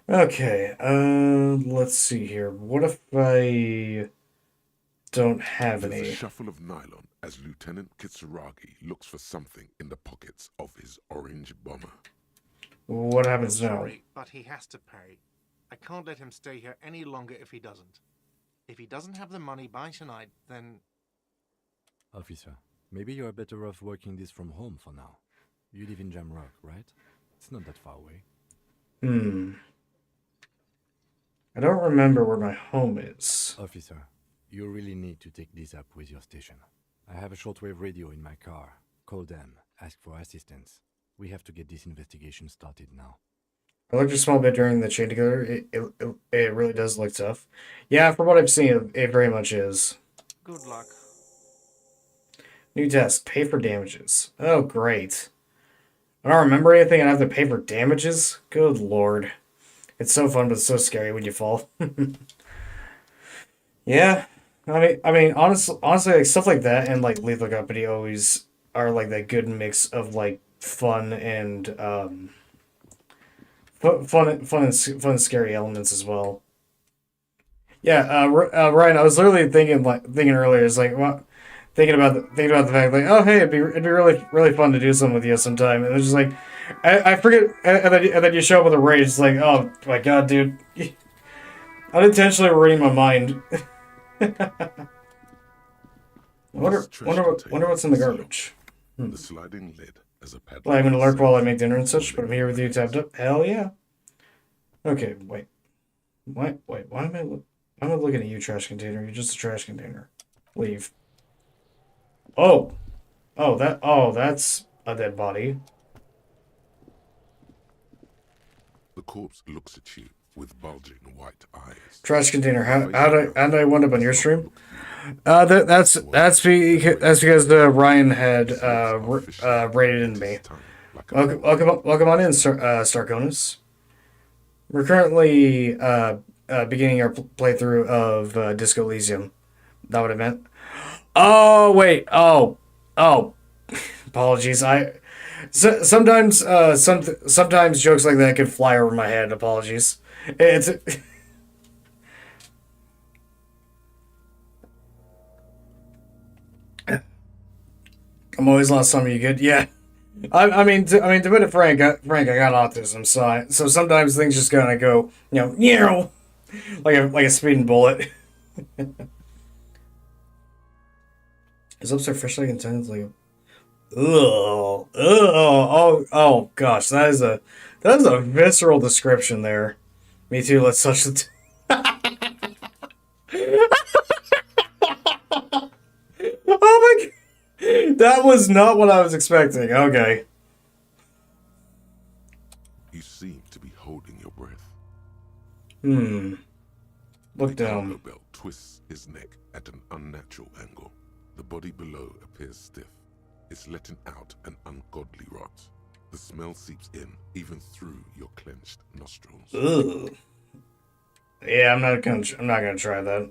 Okay, let's see here. What if I don't have There's any? a shuffle of nylon as Lieutenant Kitsuragi looks for something in the pockets of his orange bomber. What happens now? Sorry, but he has to pay. I can't let him stay here any longer if he doesn't. If he doesn't have the money by tonight, then... Officer, maybe you are better off working this from home for now. You live in Jamrock, right? It's not that far away. I don't remember where my home is. Officer, you really need to take this up with your station. I have a shortwave radio in my car. Call them, ask for assistance. We have to get this investigation started now. I looked a small bit during the Chain Together. It really does look tough. Yeah, from what I've seen, it very much is. Good luck. New task, pay for damages. Oh, great. I don't remember anything and I have to pay for damages? Good lord. It's so fun, but so scary when you fall. Yeah. I mean, honestly, like, stuff like that and, like, Lethal Company always are, like, that good mix of, like, fun and, fun and scary elements as well. Yeah, Ryan, I was literally thinking earlier. It's like, what? Thinking about the fact, like, oh, hey, it'd be really fun to do something with you sometime. And it's just like, I forget, and then you show up with a rage. It's like, oh my god, dude, unintentionally reading my mind. This trash container What's in the is locked. garbage. The sliding lid as a padlock. Well, I'm gonna lurk while I says, make dinner and such, but I'm "Only here with you mechanism." tapped up. Hell yeah. Okay, wait. Why am I looking at you, trash container? You're just a trash container. Leave. Oh, that's a dead body. The corpse looks at you with bulging white eyes. Trash container. The face around How did I wind up on does your not stream? look human. That's because Ryan had rated in me. Welcome on in, Starconus. We're currently beginning our playthrough of Disco Elysium. That what I meant. Oh wait. Oh. Apologies. Sometimes sometimes jokes like that could fly over my head. Apologies. It's. I'm always lost some of you good. Yeah. I mean, to put it frank, I got autism, so sometimes things just gonna go, like a speeding bullet. Is upstairs fish like intended? Like, oh gosh, that is a visceral description there. Me too. Let's touch the. Oh my god. That was not what I was expecting. Okay. You seem to be holding your breath. Look The cargo down. belt twists his neck at an unnatural angle. The body below appears stiff. It's letting out an ungodly rot. The smell seeps in, even through your clenched nostrils. Ugh. Yeah, I'm not gonna try that.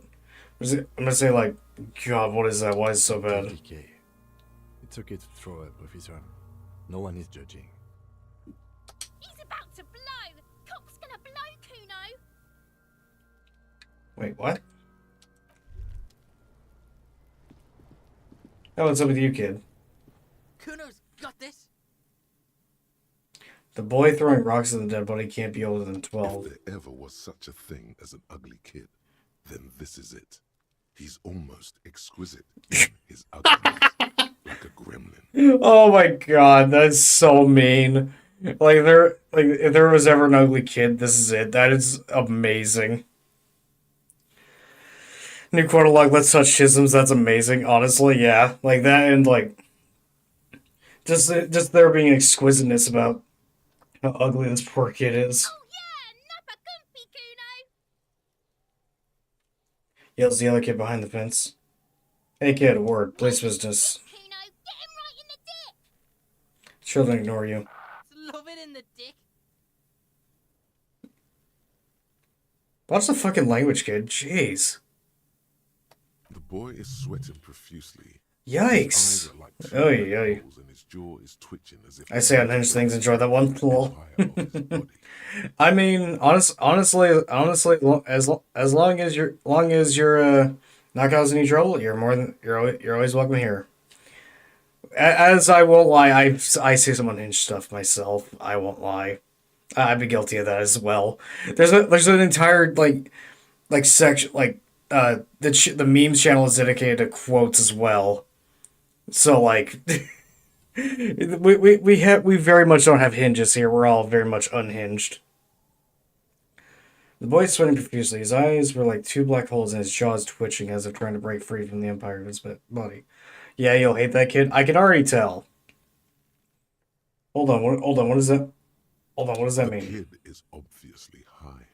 I'm gonna say like, God, what is that? Why is it so bad? Decay. It's okay to throw up with his arm. No one is judging. He's about to blow! Cock's gonna blow, Kuno! Wait, what? Oh, what's up with you, kid? Kuno's got this. The boy throwing rocks at the dead body can't be older than 12. If there ever was such a thing as an ugly kid, then this is it. He's almost exquisite in his ugliness, like a gremlin. Oh my god, that's so mean. If there was ever an ugly kid, this is it. That is amazing. New quote log, let's touch chisms, that's amazing. Honestly, yeah. Like that and like just there being exquisiteness about how ugly this poor kid is. Oh yeah, nappa gumpy, Kuno! Yells the other kid behind the fence. Hey kid, a word, place business. Kuno, get him right in the dick! Children ignore you. Love it in the dick. Watch the fucking language, kid. Jeez. The boy is sweating profusely. Yikes. His eyes are like two Oy, red oy. holes and his jaw is twitching as if I say unhinged things, enjoy that one. Lol. entire of his body. I mean, honestly, as long as you're not causing any trouble, you're always welcome here. As I won't lie, I say some unhinged stuff myself. I won't lie. I'd be guilty of that as well. There's an entire like section the memes channel is dedicated to quotes as well. So like. We very much don't have hinges here. We're all very much unhinged. The boy's sweating profusely. His eyes were like two black holes and his jaws twitching as if trying to break free from the empire of his body. Yeah, you'll hate that kid. I can already tell. Hold on, what is that? Hold on, what does that The mean? kid is obviously high.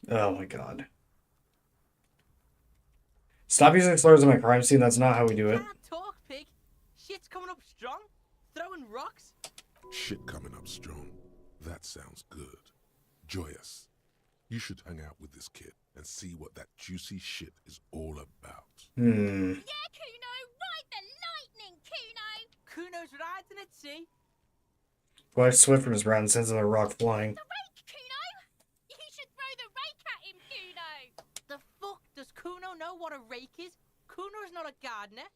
Oh my god. Stop using slurs in my crime scene, that's not how we do it. Can't talk, pig. Shit's coming up strong. Throwing rocks. Shit coming up strong. That sounds good. Joyous. You should hang out with this kid and see what that juicy shit is all about. Yeah, Kuno, ride the lightning, Kuno! Kuno's riding at sea. Boy sweat from his brow and sends another rock flying. The rake, Kuno! You should throw the rake at him, Kuno! The fuck does not a gardener.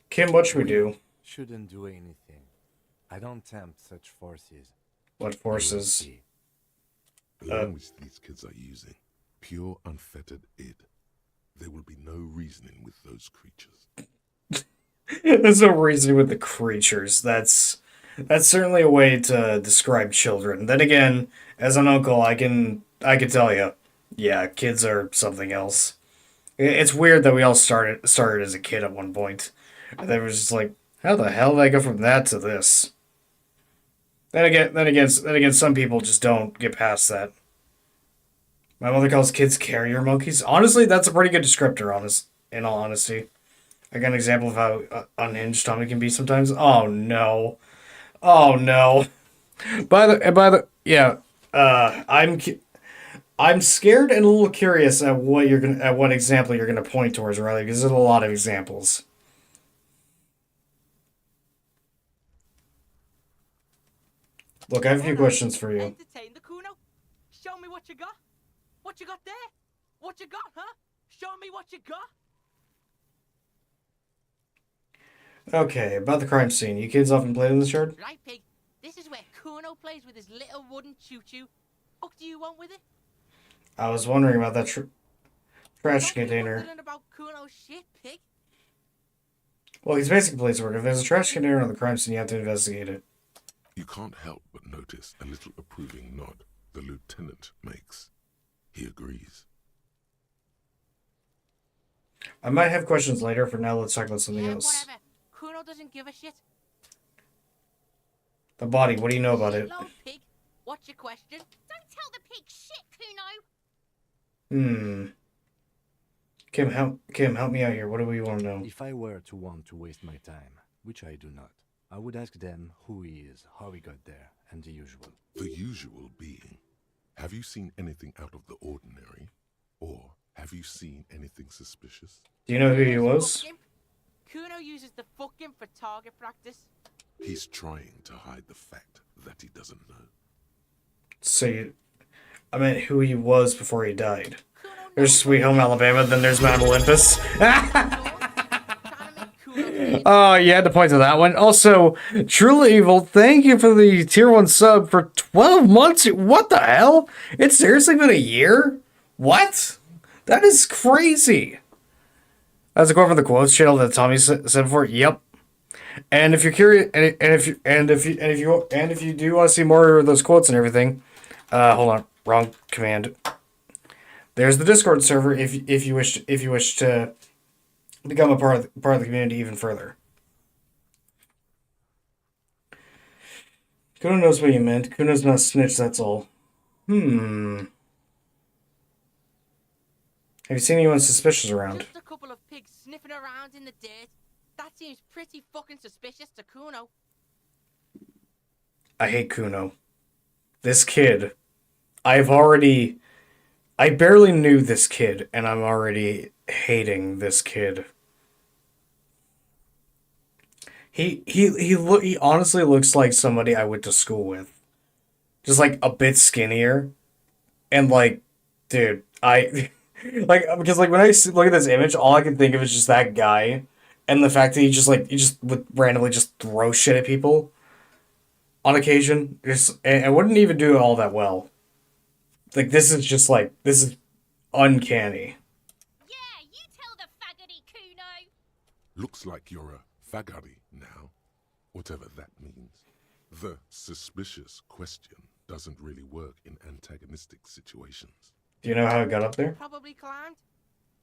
Kim, what should we do? Shouldn't do anything. I don't tempt such forces. What You will forces? see. The language these kids are using, pure unfettered id. There will be no reasoning with those creatures. There's no reasoning with the creatures. That's certainly a way to describe children. Then again, as an uncle, I can tell you, yeah, kids are something else. It's weird that we all started as a kid at one point, and then it was just like, how the hell did I go from that to this? Then again, some people just don't get past that. My mother calls kids carrier monkeys. Honestly, that's a pretty good descriptor. In all honesty, I got an example of how unhinged Tommy can be sometimes. Oh no, oh no. Yeah. I'm scared and a little curious at what example you're gonna point towards, Riley, because there's a lot of examples. Look, I have a few questions for you. Entertain the Kuno. Show me what you got. What you got there? What you got, huh? Show me what you got. Okay, about the crime scene. You kids often played in this yard? Right, pig. This is where Kuno plays with his little wooden choo-choo. What do you want with it? I was wondering about that trash container. Wondering about Kuno's shit, pig. Well, he's basic police work. If there's a trash container on the crime scene, you have to investigate it. You can't help but notice a little approving nod the lieutenant makes. He agrees. I might have questions later. For now, let's talk about something else. Whatever. Kuno doesn't give a shit. The body. What do you know about it? Shitload, pig. What's your question? Don't tell the pig shit, Kuno. Kim, help me out here. What do we want to know? If I were to want to waste my time, which I do not, I would ask them who he is, how he got there, and the usual. The usual being, have you seen anything out of the ordinary? Or have you seen anything suspicious? Do you know who he was? Kuno uses the fucking for target practice. He's trying to hide the fact that he doesn't know. So I meant who he was before he died. There's Sweet Home Alabama, then there's Mount Olympus. Oh, you had to point to that one. Also, Truly Evil, thank you for the tier 1 sub for 12 months. What the hell? It's seriously been a year? What? That is crazy. That's a quote from the quotes channel that Tommy said before. Yep. And if you're curious, and if you do want to see more of those quotes and everything, hold on, wrong command. There's the Discord server if you wish to become a part of the community even further. Kuno knows what you meant. Kuno's not a snitch, that's all. Have you seen anyone suspicious around? Just a couple of pigs sniffing around in the dirt. That seems pretty fucking suspicious to Kuno. I hate Kuno. This kid. I barely knew this kid, and I'm already hating this kid. He honestly looks like somebody I went to school with. Just like a bit skinnier. And like, dude, because like when I look at this image, all I can think of is just that guy. And the fact that he just would randomly just throw shit at people on occasion. And wouldn't even do it all that well. Like, this is uncanny. Yeah, you tell the faggoty, Kuno. Looks like you're a fagari now, whatever that means. The suspicious question doesn't really work in antagonistic situations. Do you know how it got up there? Probably climbed.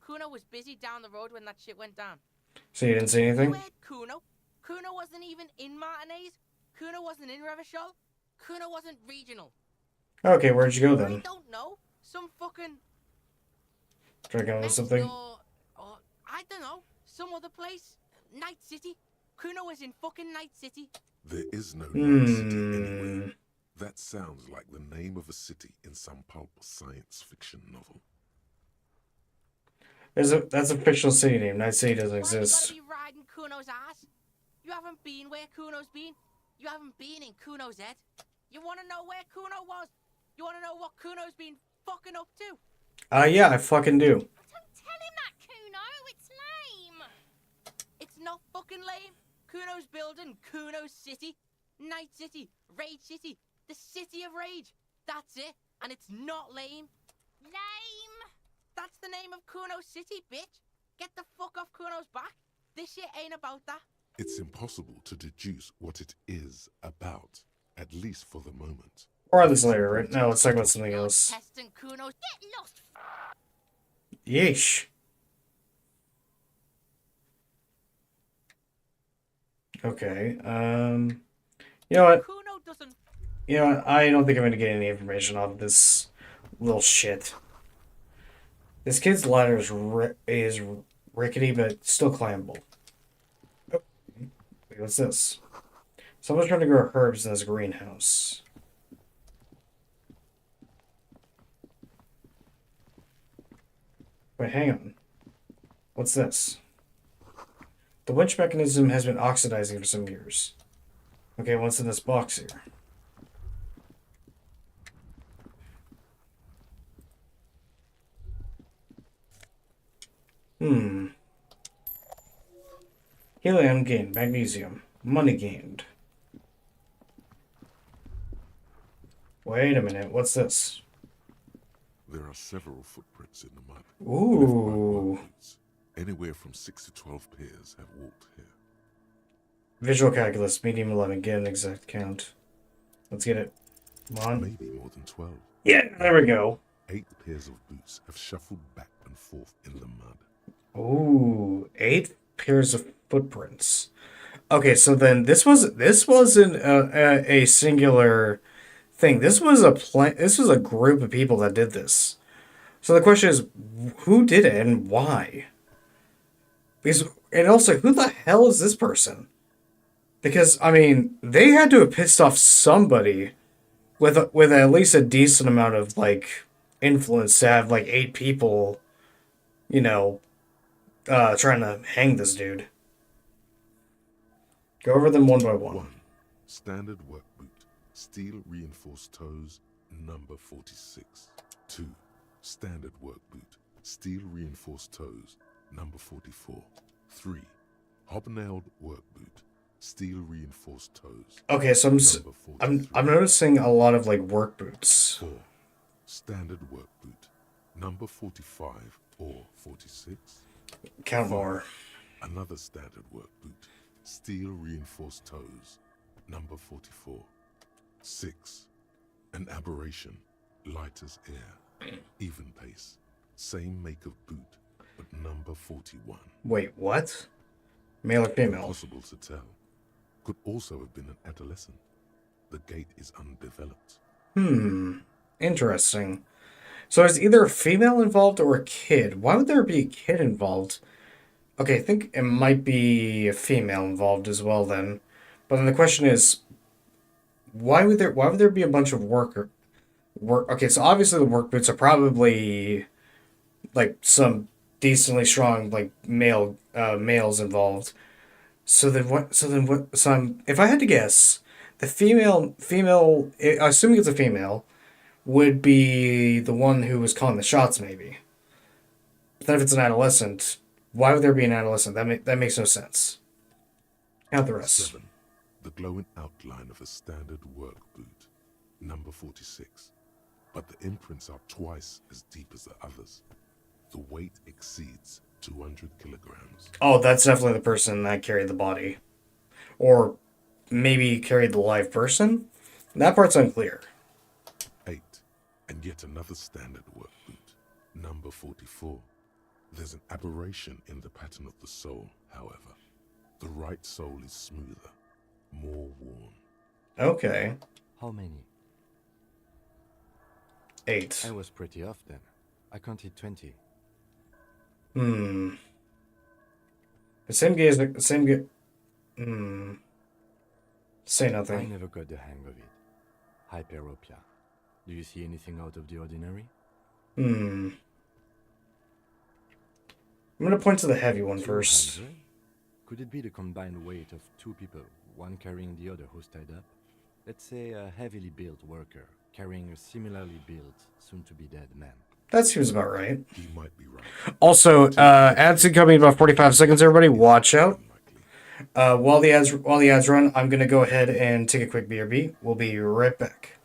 Kuno was busy down the road when that shit went down. So you didn't see anything? You heard Kuno? Kuno wasn't even in Martinez. Kuno wasn't in Revachol. Kuno wasn't regional. Okay, where'd you go I then? don't know. Some fucking... Drinking with something? Or, I don't know. Some other place. Night City. Kuno was in fucking Night City. There is no Night City anywhere. That sounds like the name of a city in some pulp science fiction novel. That's a fictional city name. Night City doesn't Why exist. you gotta be riding Kuno's ass? You haven't been where Kuno's been. You haven't been in Kuno's head. You wanna know where Kuno was? You wanna know what Kuno's been fucking up to? Yeah, I fucking do. Don't tell him that, Kuno. It's not fucking lame. Kuno's building Kuno City. Night City. Rage City. The City of Rage. That's it. And it's not lame. Lame. That's the name of Kuno City, bitch. Get the fuck off Kuno's back. This shit ain't about that. It's impossible to deduce what it is about, at least for the moment. Or this later, right? No, let's talk about something else. Testing Kuno's. Get lost. Yeesh. Okay, you know what? Kuno doesn't. You know what? I don't think I'm gonna get any information off this little shit. This kid's ladder is rickety, but still climbable. Oh, wait, what's this? Someone's trying to grow herbs in this greenhouse. Wait, hang on. What's this? The winch mechanism has been oxidizing for some years. Okay, what's in this box here? Helium gained. Magnesium. Money gained. Wait a minute. What's this? There are several footprints in the mud. Ooh. Anywhere from 6 to 12 pairs have walked here. Visual calculus. Medium 11. Get an exact count. Let's get it. Come on. Maybe more than 12. Yeah, there we go. 8 pairs of boots have shuffled back and forth in the mud. Ooh, 8 pairs of footprints. Okay, so then this wasn't a singular thing. This was a group of people that did this. So the question is, who did it and why? And also, who the hell is this person? Because I mean, they had to have pissed off somebody with at least a decent amount of like influence to have like 8 people, you know, trying to hang this dude. Go over them one by one. 1. Standard work boot. Steel reinforced toes, number 46. 2. Standard work boot. Steel reinforced toes, number 44. 3. Hobnailed work boot. Steel reinforced toes. Okay, so I'm noticing a lot of like work boots. 4. Standard work boot. Number 45 or 46. Count 5. more. Another standard work boot. Steel reinforced toes. Number 44. 6. An aberration. Light as air. Even pace. Same make of boot, but number 41. Wait, what? Male or female? Impossible to tell. Could also have been an adolescent. The gait is undeveloped. Interesting. So is either a female involved or a kid? Why would there be a kid involved? Okay, I think it might be a female involved as well then. But then the question is, why would there be a bunch of work? Okay, so obviously the work boots are probably like some decently strong like males involved. So then what? If I had to guess, the female, assuming it's a female, would be the one who was calling the shots, maybe. But then if it's an adolescent, why would there be an adolescent? That makes no sense. Count the rest. 7. The glowing outline of a standard work boot, number 46. But the imprints are twice as deep as the others. The weight exceeds 200 kilograms. Oh, that's definitely the person that carried the body. Or maybe carried the live person? That part's unclear. 8. And yet another standard work boot, number 44. There's an aberration in the pattern of the sole, however. The right sole is smoother, more worn. Okay. How many? 8. I was pretty off then. I counted 20. The same guy is the same guy. Say I nothing. never got the hang of it. Hyperopia. Do you see anything out of the ordinary? I'm gonna point to the heavy one first. 200? Could it be the combined weight of 2 people, one carrying the other who's tied up? Let's say a heavily built worker carrying a similarly built, soon-to-be-dead man. That seems about right. He might be right. Also, ads incoming in about 45 seconds, everybody. Watch out. Unlikely. While the ads run, I'm gonna go ahead and take a quick BRB. We'll be right back.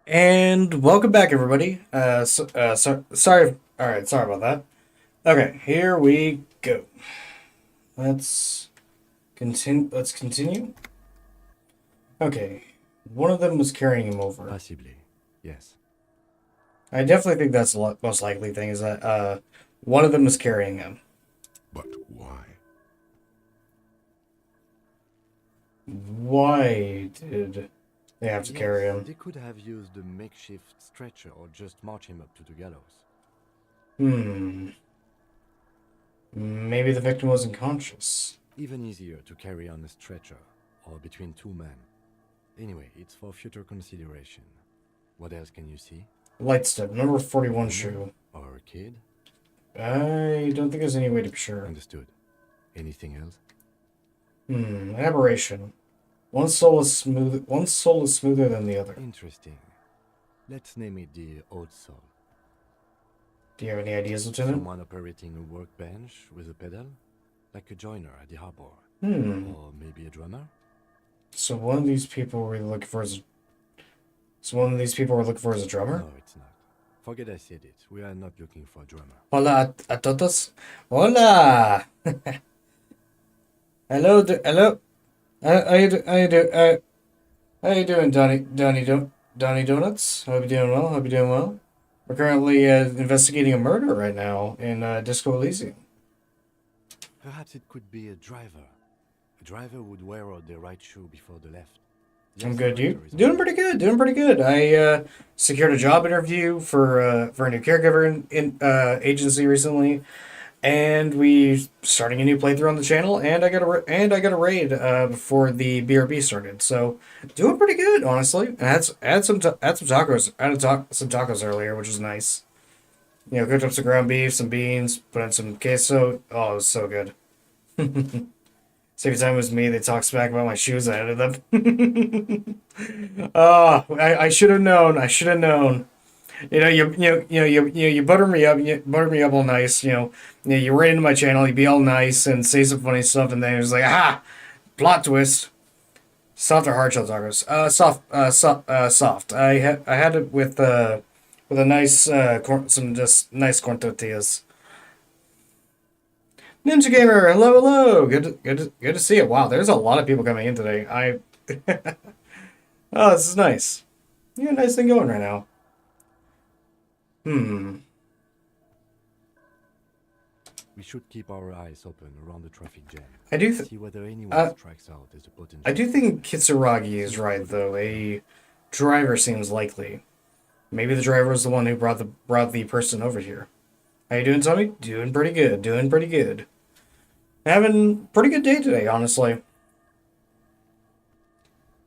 And welcome back, everybody. Sorry. All right, sorry about that. Okay, here we go. Let's continue. Let's continue. Okay, one of them was carrying him over. Possibly, yes. I definitely think that's the most likely thing is that one of them was carrying him. But why? Why did They have to carry him. They could have used a makeshift stretcher or just march him up to the gallows. Maybe the victim was unconscious. Even easier to carry on a stretcher or between two men. Anyway, it's for future consideration. What else can you see? Light step, number 41 shoe. Or a kid? I don't think there's any way to be sure. Understood. Anything else? Aberration. One soul is smoother than the other. Interesting. Let's name it the Old Soul. Do you have any ideas, Lieutenant? Someone operating a workbench with a pedal? Like a joiner at the harbor. Or maybe a drummer? So one of these people we're looking for is... So one of these people we're looking for is a drummer? No, it's not. Forget I said it. We are not looking for a drummer. Hola a todos. Hola! Hello, hello. How you doing, Donnie Donuts? Hope you're doing well. Hope you're doing well. We're currently investigating a murder right now in Disco Elysium. Perhaps it could be a driver. A driver would wear out the right shoe before the left. I'm good, dude. Doing pretty good. Doing pretty good. I secured a job interview for a new caregiver in agency recently, and we starting a new playthrough on the channel. And I got a raid before the BRB started. So doing pretty good, honestly. And I had some tacos. I had some tacos earlier, which was nice. You know, cooked up some ground beef, some beans, put in some queso. Oh, it was so good. So every time it was me, they talk smack about my shoes. I ended them. Oh, I should have known. I should have known. You know, you butter me up. You butter me up all nice. You raid into my channel. You be all nice and say some funny stuff, and then it was like, aha, plot twist. Soft or hard shell tacos? Soft. I had it with a nice some just nice corn tortillas. Ninja Gamer, hello. Good to see you. Wow, there's a lot of people coming in today. Oh, this is nice. You got a nice thing going right now. We should keep our eyes open around the traffic jam. I do see whether anyone strikes out as a potential. I do think Kitsuragi is right though. A driver seems likely. Maybe the driver was the one who brought the person over here. How you doing, Tommy? Doing pretty good. Doing pretty good. Having a pretty good day today, honestly.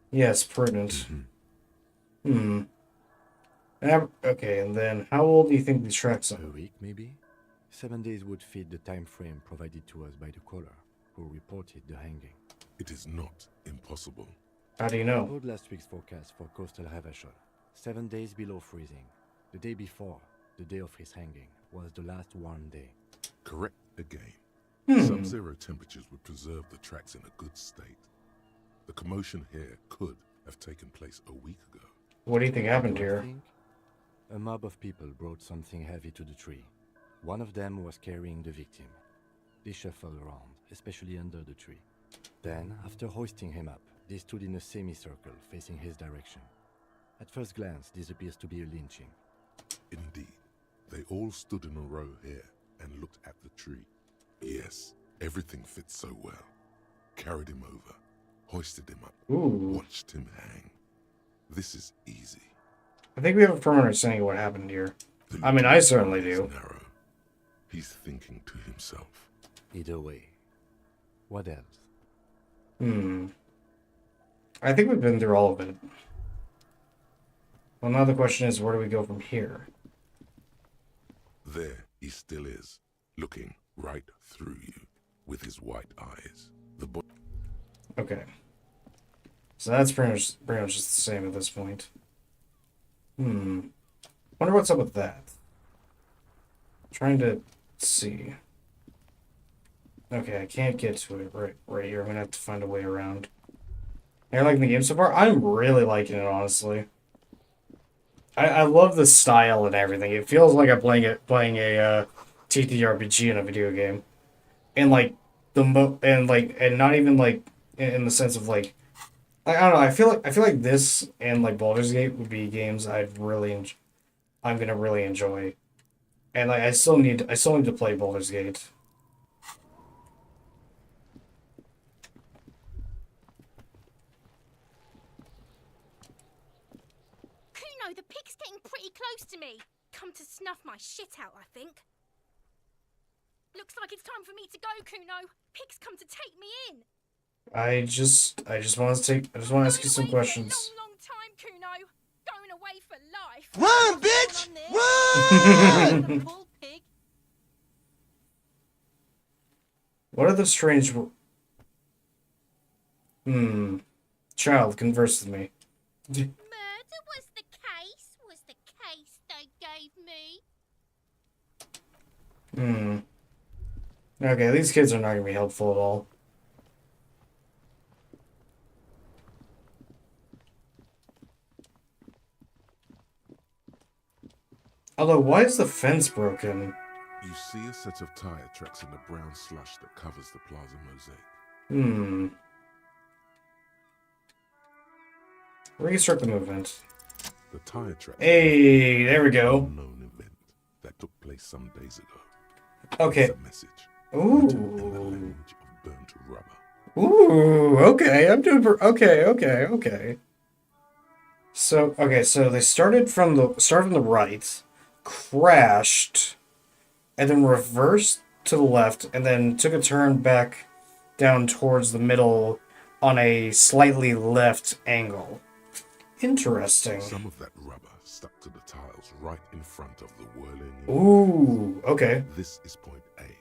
Yes, prudent. Okay, and then how old do you think these tracks are? A week, maybe? 7 days would fit the time frame provided to us by the caller, who reported the hanging. It is not impossible. How do you know? Hold last week's forecast for coastal Havashol. 7 days below freezing. The day before, the day of his hanging, was the last warm day. Correct again. Sub-zero temperatures would preserve the tracks in a good state. The commotion here could have taken place a week ago. What do you think happened here? A mob of people brought something heavy to the tree. One of them was carrying the victim. They shuffled around, especially under the tree. Then, after hoisting him up, they stood in a semicircle facing his direction. At first glance, this appears to be a lynching. Indeed. They all stood in a row here and looked at the tree. Yes, everything fits so well. Carried him over, hoisted him up, watched him hang. This is easy. I think we have a firm understanding of what happened here. I mean, I certainly do. Narrow. He's thinking to himself. Either way. What else? I think we've been through all of it. Well, now the question is, where do we go from here? There he still is, looking right through you with his white eyes. Okay. So that's pretty much just the same at this point. Wonder what's up with that. Trying to see. Okay, I can't get to it right here. I'm gonna have to find a way around. You're liking the game so far? I'm really liking it, honestly. I love the style and everything. It feels like I'm playing a TTRPG in a video game, and like and not even like in the sense of like I don't know. I feel like this and like Baldur's Gate would be games I'm gonna really enjoy, and like I still need to play Baldur's Gate. the pig's getting pretty close to me. Come to snuff my shit out, I think. Looks like it's time for me to go, Kuno. Pig's come to take me in. I just want to ask you some questions. Long time, Kuno. Going away for life. Run, bitch! The poor pig. What are the strange... Child, converse with me. Murder was the case they gave me. Okay, these kids are not going to be helpful at all. Although, why is the fence broken? You see a set of tire tracks in the brown slush that covers the plaza mosaic. Restart the movement. The tire tracks. Hey, there we go. Unknown event that took place some days ago. Okay. It's a message. Ooh. Written in the language of burnt rubber. Ooh, okay. I'm doing... Okay. So they started from the right, crashed, and then reversed to the left, and then took a turn back down towards the middle on a slightly left angle. Interesting. Some of that rubber stuck to the tiles right in front of the whirling. Ooh, okay. This is point A.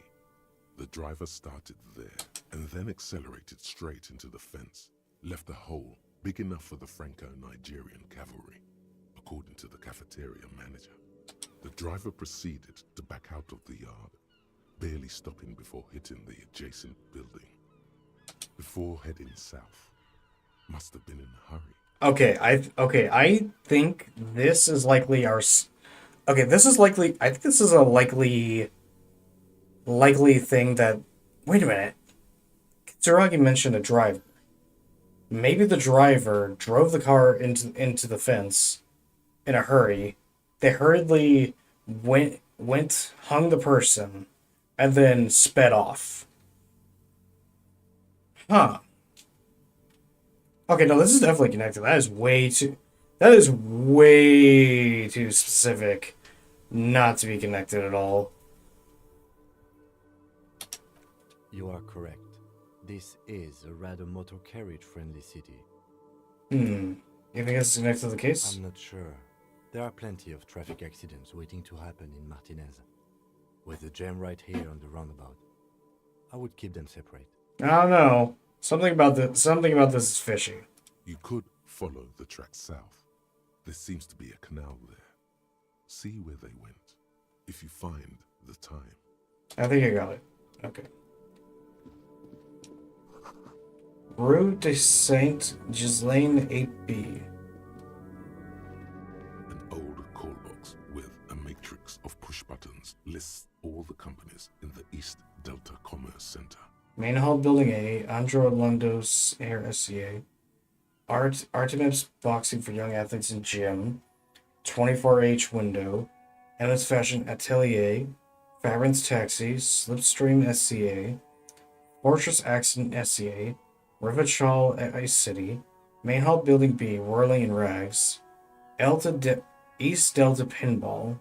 The driver started there and then accelerated straight into the fence, left a hole big enough for the Franco-Nigerian cavalry, according to the cafeteria manager. The driver proceeded to back out of the yard, barely stopping before hitting the adjacent building. Before heading south, must have been in a hurry. I think this is likely I think this is a likely thing that... Wait a minute. Tsuragi mentioned a driver. Maybe the driver drove the car into the fence in a hurry. They hurriedly hung the person, and then sped off. Huh. Okay, no, this is definitely connected. That is way too specific not to be connected at all. You are correct. This is a rather motor carriage-friendly city. You think it's connected to the case? I'm not sure. There are plenty of traffic accidents waiting to happen in Martinez. With the jam right here on the roundabout, I would keep them separate. I don't know. Something about this is fishy. You could follow the track south. There seems to be a canal there. See where they went, if you find the time. I think I got it. Okay. Rue de Saint Ghislaine 8B. An old call box with a matrix of push buttons lists all the companies in the East Delta Commerce Center. Main Hall Building A, Andro Londo's Air SCA, Artemis Boxing for Young Athletes and Gym, 24H Window, Emma's Fashion Atelier, Fabrin's Taxi, Slipstream SCA, Fortress Accident SCA, Rivet Shawl at Ice City, Main Hall Building B, Whirling in Rags, East Delta Pinball,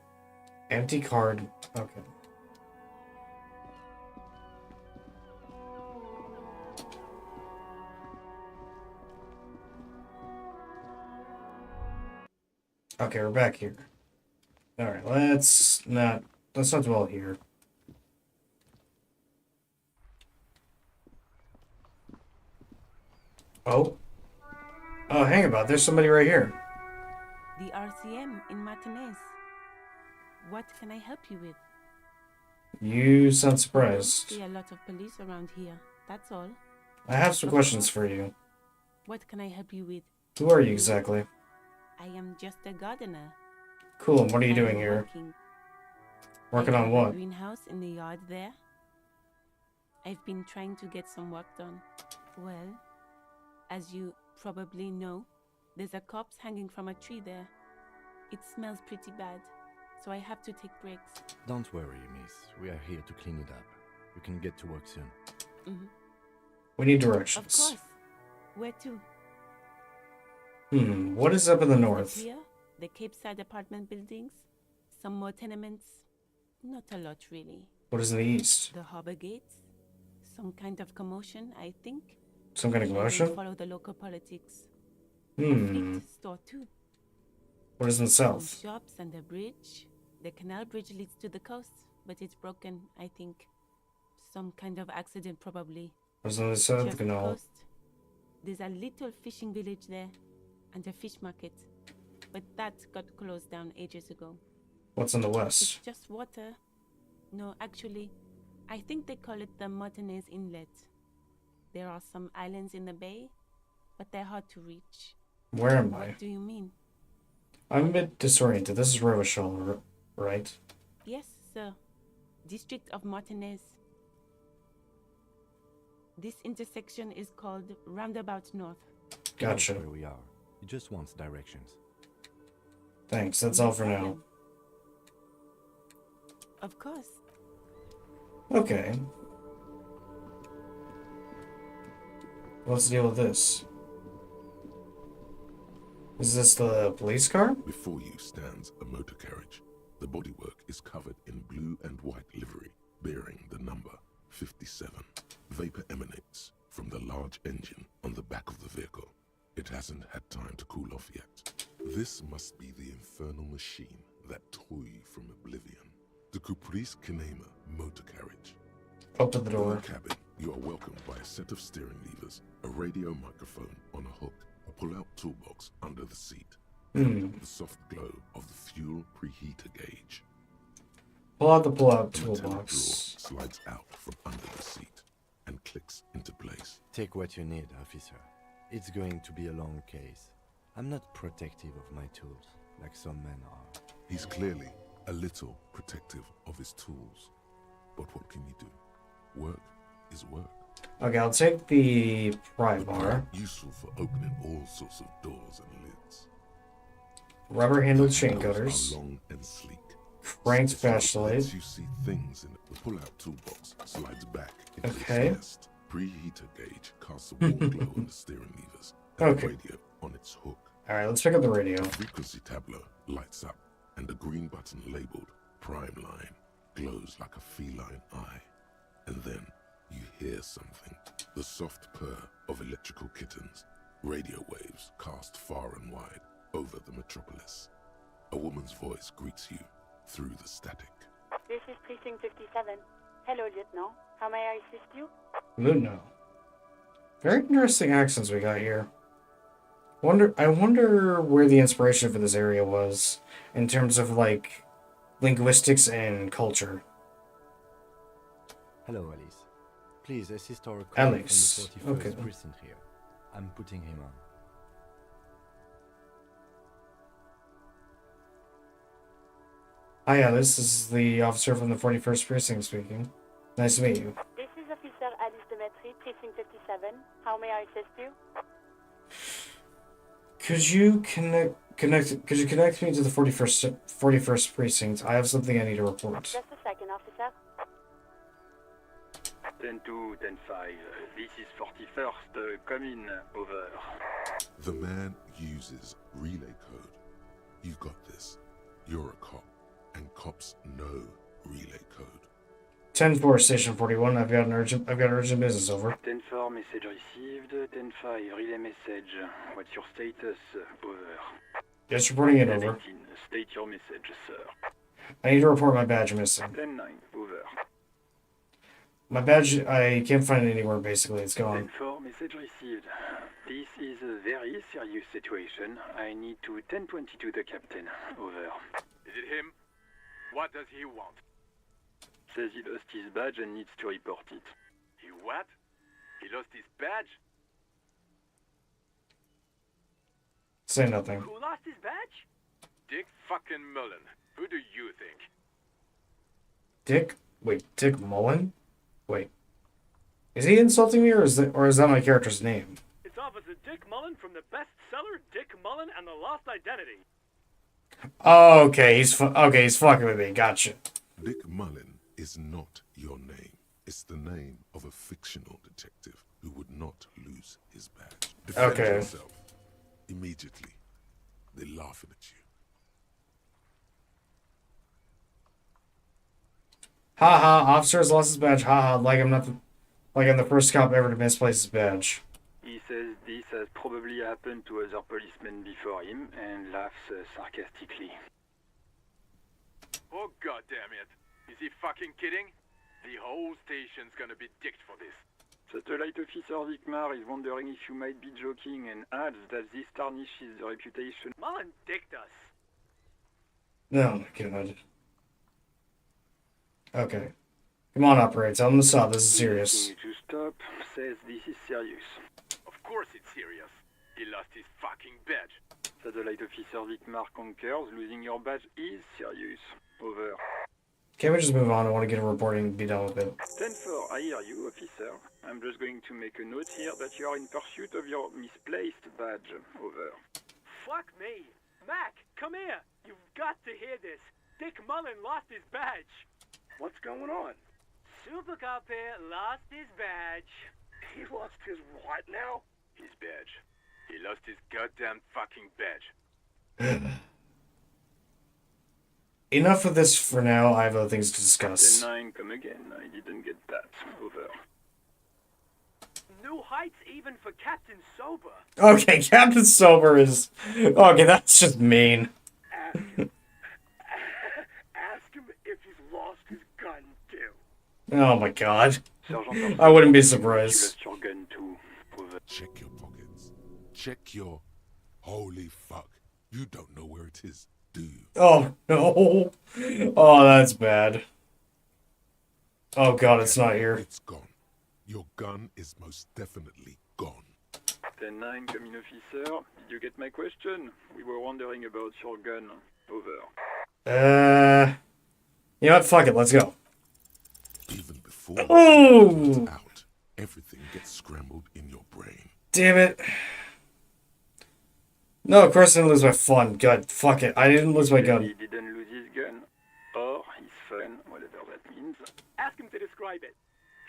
Empty Card, okay. Okay, we're back here. Alright, let's not dwell here. Oh, hang about, there's somebody right here. The RCM in Martinez. What can I help you with? You sound surprised. See a lot of police around here, that's all. I have some questions for you. What can I help you with? Who are you exactly? I am just a gardener. Cool, and what are you doing here? Working on what? A greenhouse in the yard there. I've been trying to get some work done. Well, as you probably know, there's a corpse hanging from a tree there. It smells pretty bad, so I have to take breaks. Don't worry, miss. We are here to clean it up. We can get to work soon. Mm-hmm. We need directions. Of course. Where to? What is up in the north? Here? the Cape Side apartment buildings, some more tenements. Not a lot, really. What is in the east? The harbor gates, some kind of commotion, I think. Some kind of I don't commotion? follow the local politics. A Hmm. fleet store, too. What is in the Some south? shops and a bridge. The canal bridge leads to the coast, but it's broken, I think. Some kind of accident, probably. What is on the south? Just Canal. coast. There's a little fishing village there, and a fish market. But that got closed down ages ago. What's on the It's west? just water. No, actually, I think they call it the Martinez Inlet. There are some islands in the bay, but they're hard to reach. Where am I? What do you mean? I'm a bit disoriented. This is Rochelle, right? Yes, sir. District of Martinez. This intersection is called Roundabout North. Gotcha. That's where we are. He just wants directions. Thanks. That's all for now. Of course. Okay. Let's deal with this. Is this the police car? Before you stands a motor carriage. The bodywork is covered in blue and white livery, bearing the number 57. Vapor emanates from the large engine on the back of the vehicle. It hasn't had time to cool off yet. This must be the infernal machine that tore you from oblivion. The Caprice Kinema motor carriage. Open the In door. the cabin, you are welcomed by a set of steering levers, a radio microphone on a hook, a pull-out toolbox under the seat, and the soft glow of the fuel preheater gauge. Pull out the pull-out The metallic toolbox. drawer slides out from under the seat and clicks into place. Take what you need, officer. It's going to be a long case. I'm not protective of my tools, like some men are. He's clearly a little protective of his tools. But what can you do? Work is work. Okay, I'll take the pry The bar. pry useful for opening all sorts of doors and lids. Rubber-handled The chain handles cutters. are long and sleek. Crank This lets spatulate. you see things in it. The pull-out toolbox slides back into Okay. its nest. Preheater gauge casts a warm glow on the steering levers and Okay. the radio on its hook. Alright, let's pick up the radio. The frequency tableau lights up, and the green button labeled Prime Line glows like a feline eye. And then you hear something. The soft purr of electrical kittens. Radio waves cast far and wide over the metropolis. A woman's voice greets you through the static. This is Precinct 57. Hello, Lieutenant. How may I assist you? Luno. Very interesting accents we got here. I wonder where the inspiration for this area was in terms of like linguistics and culture. Hello, Alice. Please assist our colleague Alice. from the 41st Okay. precinct here. I'm putting him on. Hi, Alice. This is the officer from the 41st Precinct speaking. Nice to meet you. This is Officer Alice Demetri, Precinct 57. How may I assist you? Could you could you connect me to the 41st Precinct? I have something I need to report. Just a second, officer. 10-2, 10-5. This is 41st. Come in. Over. The man uses relay code. You've got this. You're a cop, and cops know relay code. 10-4, Station 41. I've got urgent business. Over. 10-4, message received. 10-5, relay message. What's your status? Over. Just reporting it. Over. 10-18, state your message, sir. I need to report my badge missing. 10-9, over. My badge, I can't find it anywhere. Basically, it's gone. 10-4, message received. This is a very serious situation. I need to 10-22 the captain. Over. Is it him? What does he want? Says he lost his badge and needs to report it. He what? He lost his badge? Say nothing. Who lost his badge? Dick fucking Mullen. Who do you think? Dick? Wait, Dick Mullen? Wait. Is he insulting me, or is that my character's name? It's Officer Dick Mullen from the bestseller Dick Mullen and the Lost Identity. Oh, okay, he's fucking with me. Gotcha. Dick Mullen is not your name. It's the name of a fictional detective who would not lose his badge. Defend Okay. yourself. Immediately, they're laughing at you. Haha, officer has lost his badge. Haha, like I'm the first cop ever to misplace his badge. He says this has probably happened to other policemen before him and laughs sarcastically. Oh, goddamn it. Is he fucking kidding? The whole station's gonna be dicked for this. Satellite Officer Vikmar is wondering if you might be joking and adds that this tarnishes the reputation. Mullen dicked us. Oh my god. Okay. Come on, operator. Tell him to stop. This is serious. Asking you to stop, says this is serious. Of course it's serious. He lost his fucking badge. Satellite Officer Vikmar concurs. Losing your badge is serious. Over. Can't we just move on? I want to get a reporting and be done with it. 10-4, I hear you, officer. I'm just going to make a note here that you are in pursuit of your misplaced badge. Over. Fuck me. Mac, come here. You've got to hear this. Dick Mullen lost his badge. What's going on? Super Cop here lost his badge. He lost his what now? His badge. He lost his goddamn fucking badge. Enough of this for now. I have other things to discuss. 10-9, come again. I didn't get that. Over. New heights even for Captain Sober. Okay, Captain Sober is... Okay, that's just mean. Ask him. Ask him if he's lost his gun, too. Oh my god. I wouldn't be surprised. Your gun too. Over. Check your pockets. Check your... Holy fuck. You don't know where it is, do you? Oh no. Oh, that's bad. Oh god, it's not here. It's gone. Your gun is most definitely gone. 10-9, come in, officer. Did you get my question? We were wondering about your gun. Over. You know what? Fuck it. Let's go. Even before Oh! it's out, everything gets scrambled in your brain. Damn it. No, of course I didn't lose my fun. God, fuck it. I didn't lose my gun. He didn't lose his gun. Or his fun, whatever that means. Ask him to describe it.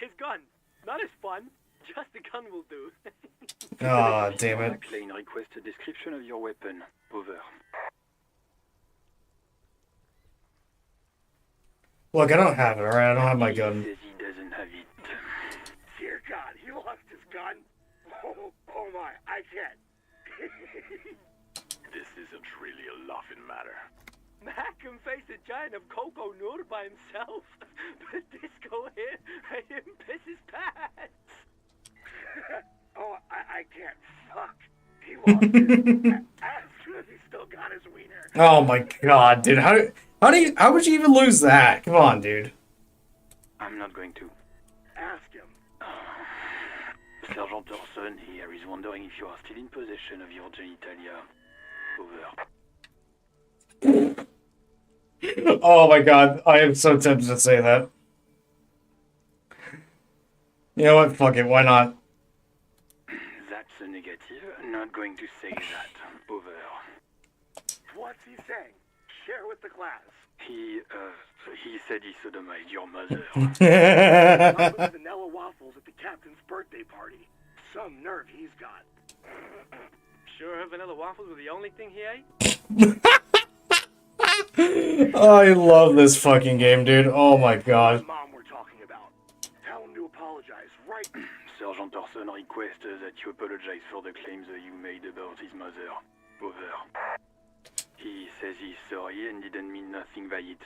His gun. Not his fun. Just the gun will do. Ah, damn it. McLean, request a description of your weapon. Over. Look, I don't have it, alright? I don't have my He gun. says he doesn't have it. Dear God, he lost his gun? Oh my, I can't. This isn't really a laughing matter. Mac can face a giant of Coco Nur by himself. But Disco here made him piss his pants. Oh, I can't. Fuck. He lost his... Ask him if he still got his wiener. Oh my god, dude. How would you even lose that? Come on, dude. I'm not going to. Ask him. Sergeant Orson here is wondering if you are still in possession of your genitalia. Over. Oh my god, I am so tempted to say that. You know what? Fuck it, why not? That's a negative. Not going to say that. Over. What's he saying? Share with the class. He said he sodomized your mother. Not with vanilla waffles at the captain's birthday party. Some nerve he's got. Sure, vanilla waffles were the only thing he ate? I love this fucking game, dude. Oh my god. Mom we're talking about. Tell him to apologize right. Sergeant Orson requests that you apologize for the claims that you made about his mother. Over. He says he's sorry and didn't mean nothing by it.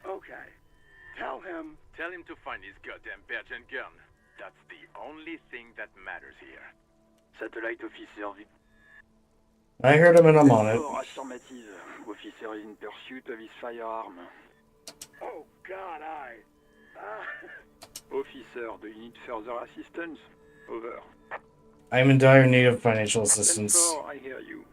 Okay. Tell him to find his goddamn badge and gun. That's the only thing that matters here. Satellite Officer I heard him and I'm on it. Affirmative. Officer is in pursuit of his firearm. Oh God, Officer, do you need further assistance? Over. I'm in dire need of financial assistance. 10-4, I hear you.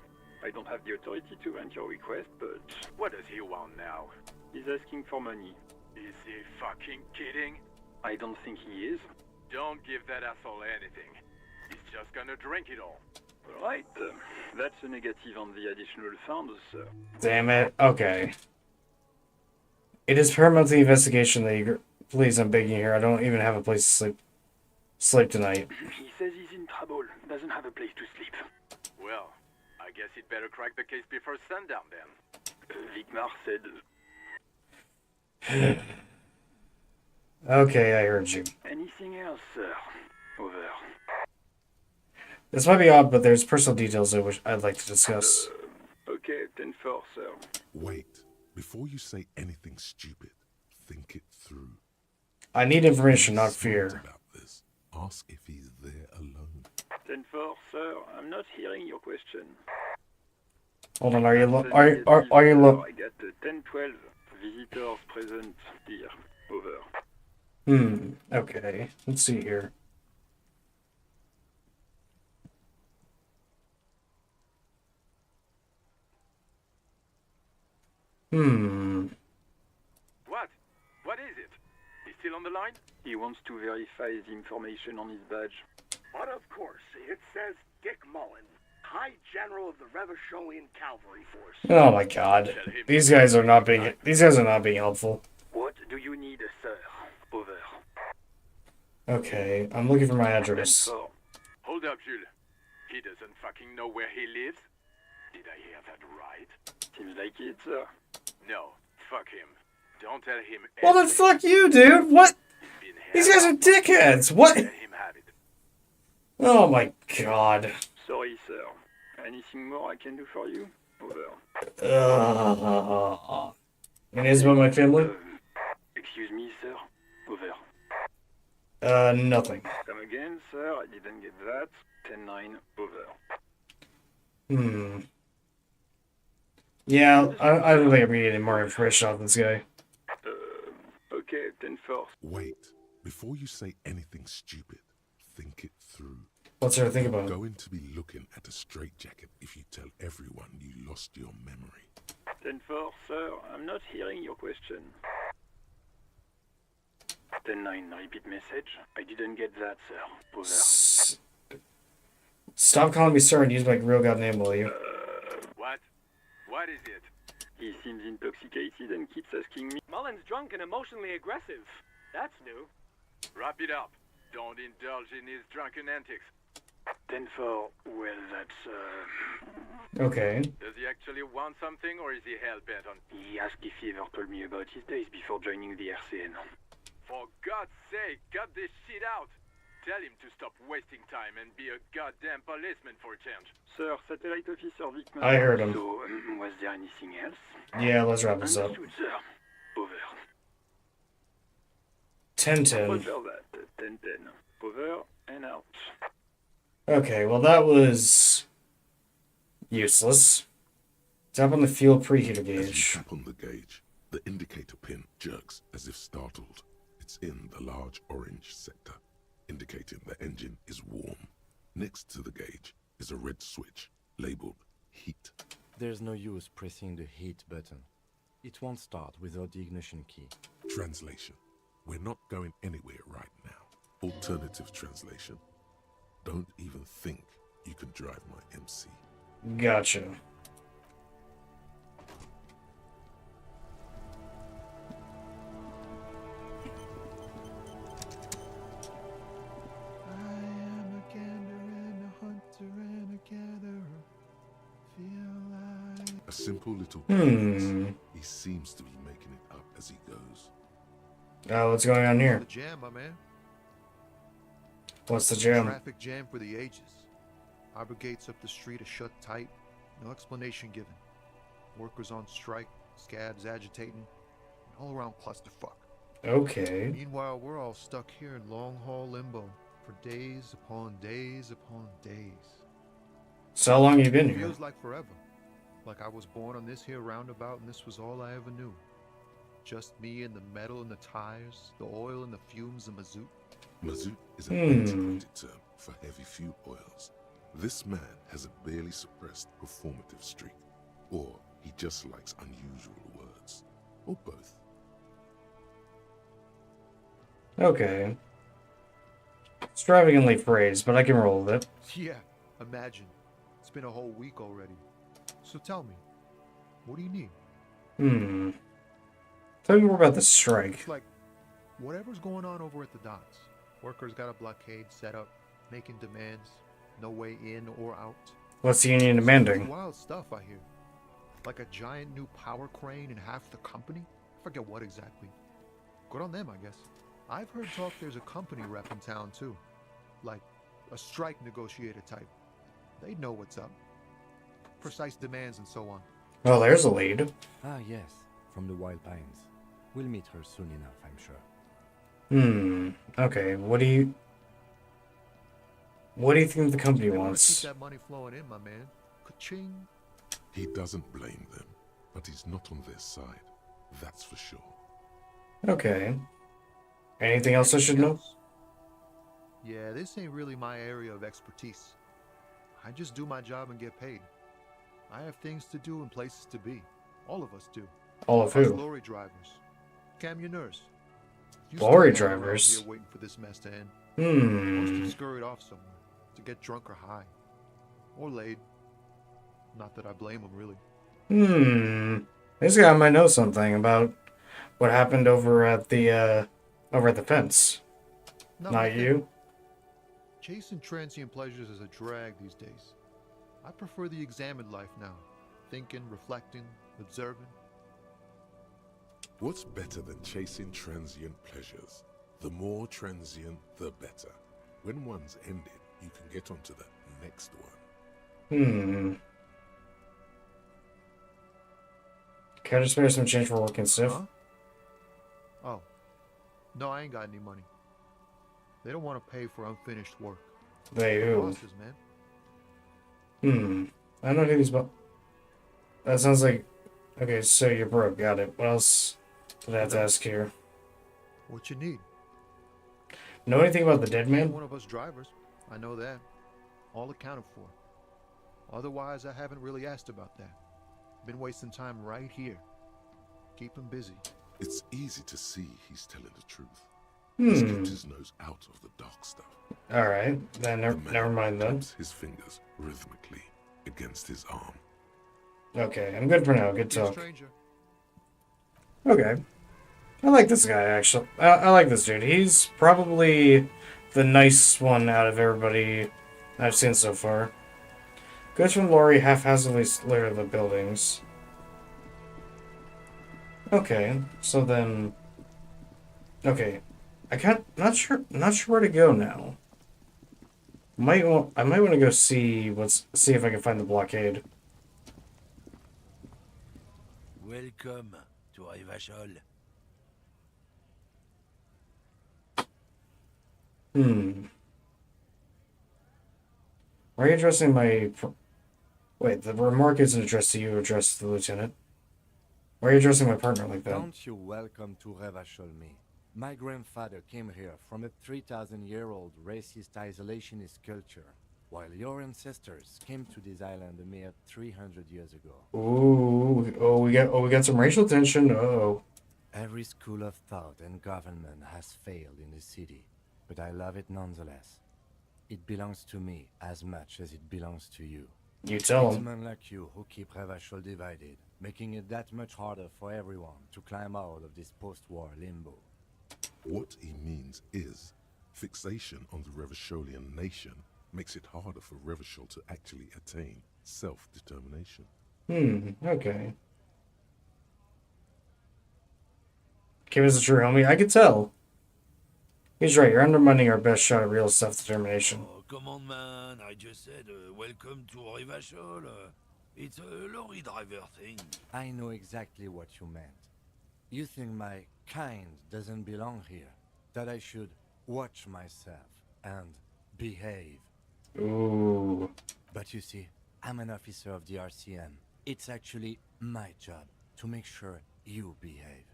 I don't have the authority to grant your request, but... What does he want now? He's asking for money. Is he fucking kidding? I don't think he is. Don't give that asshole anything. He's just gonna drink it all. Alright, that's a negative on the additional funds, sir. Damn it. Okay. It is paramount to the investigation that you... Please, I'm begging you here. I don't even have a place to sleep tonight. He says he's in trouble. Doesn't have a place to sleep. Well, I guess he'd better crack the case before sundown then. Vikmar said... Okay, I heard you. Anything else, sir? Over. This might be odd, but there's personal details I'd like to discuss. Okay, 10-4, sir. Wait. Before you say anything stupid, think it through. I need information, Be not smart fear. about this. Ask if he's there alone. 10-4, sir. I'm not hearing your question. Hold on, are you Sir, I got 10-12 visitors present here. Over. Okay. Let's see here. What? What is it? He's still on the line? He wants to verify the information on his badge. But of course, it says Dick Mullen, High General of the Revacholian Cavalry Force. Oh my god. These guys are not being helpful. What do you need, sir? Over. Okay, I'm looking for my address. Hold up, Jules. He doesn't fucking know where he lives? Did I hear that right? Seems like it, sir. No, fuck him. Don't tell him. Well then fuck you, dude! What? These guys are dickheads! What? Let him have it. Oh my god. Sorry, sir. Anything more I can do for you? Over. And is about my family? Excuse me, sir. Over. Nothing. Come again, sir. I didn't get that. 10-9. Over. Yeah, I don't think I'm gonna get any more information off this guy. Okay, 10-4. Wait. Before you say anything stupid, think it through. What's there to think about? You're going to be looking at a straitjacket if you tell everyone you lost your memory. 10-4, sir. I'm not hearing your question. 10-9, repeat message. I didn't get that, sir. Over. Stop calling me sir and use my real god name, will you? What? What is it? He seems intoxicated and keeps asking me. Mullen's drunk and emotionally aggressive. That's new. Wrap it up. Don't indulge in his drunken antics. 10-4, well, that's, Okay. Does he actually want something, or is he hell-bent on... He asked if he ever told me about his days before joining the RCN. For God's sake, cut this shit out! Tell him to stop wasting time and be a goddamn policeman for a change. Sir, Satellite Officer Vickman. I heard him. So, was there anything else? Yeah, let's wrap this up. Understood, sir. Over. 10-10. Roger that. 10-10. Over and out. Okay, well that was useless. Tap on the fuel preheater As gauge. you tap on the gauge, the indicator pin jerks as if startled. It's in the large orange sector, indicating the engine is warm. Next to the gauge is a red switch labeled heat. There's no use pressing the heat button. It won't start without the ignition key. Translation. We're not going anywhere right now. Alternative translation. Don't even think you can drive my MC. Gotcha. A simple little He seems to be making it up as he goes. Oh, what's going on here? The jam, my man. What's the jam? Traffic jam for the ages. Harbor gates up the street are shut tight. No explanation given. Workers on strike, scabs agitating, an all-around clusterfuck. Okay. Meanwhile, we're all stuck here in long-haul limbo for days upon days upon days. So how long you been It here? feels like forever. Like I was born on this here roundabout and this was all I ever knew. Just me and the metal and the tires, the oil and the fumes of mazout. Mazout is an antiquated term for heavy fuel oils. This man has a barely suppressed performative streak, or he just likes unusual words, or both. Okay. Extravagantly phrased, but I can roll with it. Yeah, imagine. It's been a whole week already. So tell me, what do you need? Tell me more about the strike. It's like, whatever's going on over at the docks. Workers got a blockade set up, making demands, no way in or out. What's the union demanding? Wild stuff, I hear. Like a giant new power crane in half the company? I forget what exactly. Good on them, I guess. I've heard talk there's a company rep in town too. Like a strike negotiator type. They'd know what's up. Precise demands and so on. Oh, there's a lead. Ah, yes, from the Wild Pines. We'll meet her soon enough, I'm sure. Okay, what do you think the company wants? Keep that money flowing in, my man. Ka-ching. He doesn't blame them, but he's not on their side. That's for sure. Okay. Anything else I should know? Yeah, this ain't really my area of expertise. I just do my job and get paid. I have things to do and places to be. All of us do. All of Us who? lorry drivers. Camionneurs. You Lorry still hang around drivers? here waiting for this mess to end. Hmm. Most have scurried off somewhere to get drunk or high. Or laid. Not that I blame them, really. This guy might know something about what happened over at the fence. Not you? Chasing transient pleasures is a drag these days. I prefer the examined life now. Thinking, reflecting, observing. What's better than chasing transient pleasures? The more transient, the better. When one's ended, you can get onto the next one. Can I just spare some change for work and stuff? Huh? Oh. No, I ain't got any money. They don't want to pay for unfinished work. They who? Bosses, man. I don't know who these That sounds like... Okay, so you're broke. Got it. What else did I have to ask here? What you need? Know anything about the dead man? One of us drivers. I know that. All accounted for. Otherwise, I haven't really asked about that. Been wasting time right here. Keep him busy. It's easy to see he's telling the truth. He's kept his nose out of the dark stuff. Alright, then never mind then. Taps his fingers rhythmically against his arm. Okay, I'm good for now. Good talk. Stranger. Okay. I like this guy, actually. I like this dude. He's probably the nice one out of everybody I've seen so far. Goods from lorry haphazardly litter the buildings. Okay, so then... Okay. Not sure where to go now. I might want to go see if I can find the blockade. Welcome to Rivachol. Why are you addressing my... Wait, the remark isn't addressed to you, addressed to the lieutenant. Why are you addressing my partner like that? Don't you welcome to Revachol me. My grandfather came here from a 3,000-year-old racist isolationist culture, while your ancestors came to this island a mere 300 years ago. Ooh, we got some racial tension. Uh-oh. Every school of thought and government has failed in the city, but I love it nonetheless. It belongs to me as much as it belongs to you. You tell It's him. men like you who keep Revachol divided, making it that much harder for everyone to climb out of this post-war limbo. What he means is, fixation on the Revacholian nation makes it harder for Revachol to actually attain self-determination. Okay. Kim is a true homie. I could tell. He's right. You're undermining our best shot at real self-determination. Oh, come on, man. I just said, welcome to Rivachol. It's a lorry driver thing. I know exactly what you meant. You think my kind doesn't belong here, that I should watch myself and behave. Ooh. But you see, I'm an officer of the RCM. It's actually my job to make sure you behave.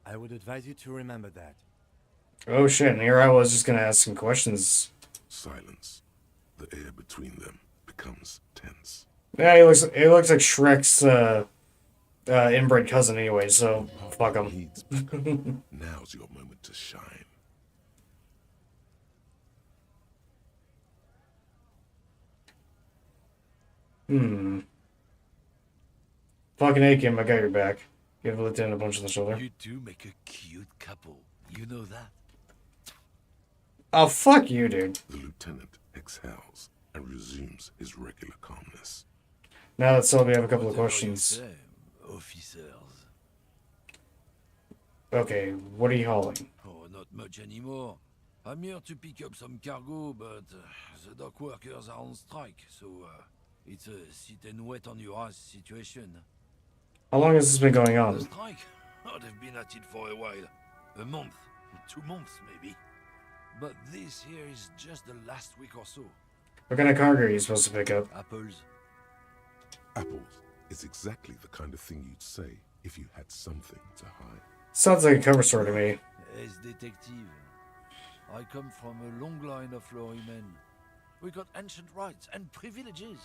I would advise you to remember that. Oh shit, and here I was just gonna ask some questions. Silence. The air between them becomes tense. Yeah, he looks like Shrek's inbred cousin anyway, so fuck him. Now's your moment to shine. Fucking A, Kim, I got your back. Give the lieutenant a punch on the shoulder. You two make a cute couple. You know that. Oh, fuck you, dude. The lieutenant exhales and resumes his regular calmness. Now that's all, we have a couple of questions. Officers. Okay, what are you hauling? Oh, much anymore. I'm here to pick up some cargo, but the dock workers are on strike, so it's a sit and wait on your ass situation. How long has this been going The on? strike? Oh, they've been at it for a while. A month, 2 months maybe. But this here is just the last week or so. What kind of cargo are you supposed to pick up? Apples. Apples is exactly the kind of thing you'd say if you had something to hide. Sounds like a cover story to me. As detective, I come from a long line of lorrymen. We got ancient rights and privileges.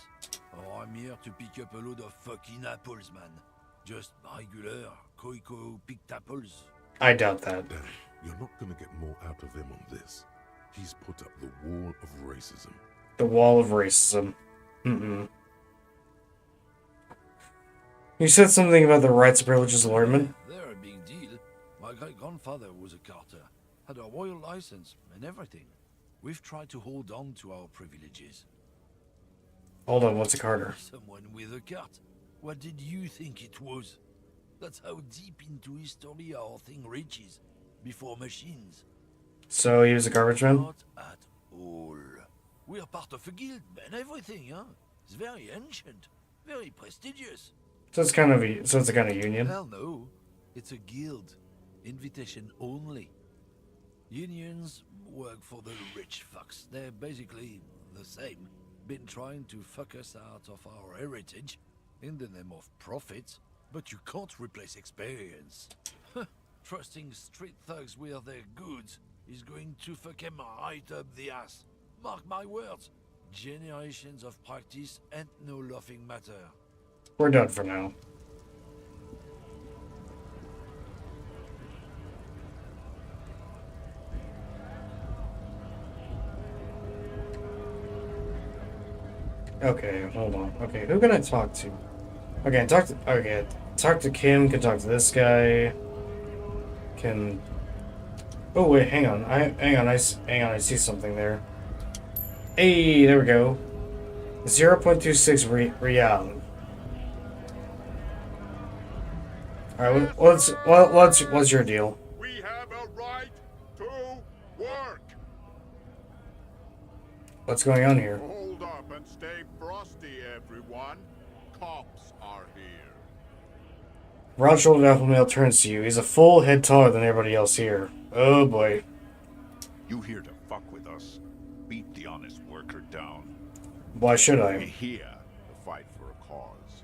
Oh, I'm here to pick up a load of fucking apples, man. Just regular, Koiko-picked apples. I doubt that. Dan, you're not gonna get more out of him on this. He's put up the wall of racism. The wall of racism. You said something about the rights and privileges of lordmen? They're a big deal. My great-grandfather was a carter, had a royal license and everything. We've tried to hold on to our privileges. Hold on, what's a carter? Someone with a cart. What did you think it was? That's how deep into history our thing reaches, before machines. So he was a garbage man? Not at all. We're part of a guild and everything, huh? It's very ancient, very prestigious. So it's kind of a kind of union? Hell no. It's a guild. Invitation only. Unions work for the rich fucks. They're basically the same. Been trying to fuck us out of our heritage in the name of profit, but you can't replace experience. Trusting street thugs with their goods is going to fuck them right up the ass. Mark my words. Generations of practice and no laughing matter. We're done for now. Okay, hold on. Okay, who can I talk to? Okay, talk to Kim, can talk to this guy. Can... Oh wait, hang on. I see something there. Hey, there we go. 0.26 real. Alright, what's your deal? We have a right to work. What's going on here? Hold up and stay frosty, everyone. Cops are here. Broad-shouldered alpha male turns to you. He's a full head taller than everybody else here. Oh boy. You here to fuck with us? Beat the honest worker down. Why should We're I? here to fight for a cause.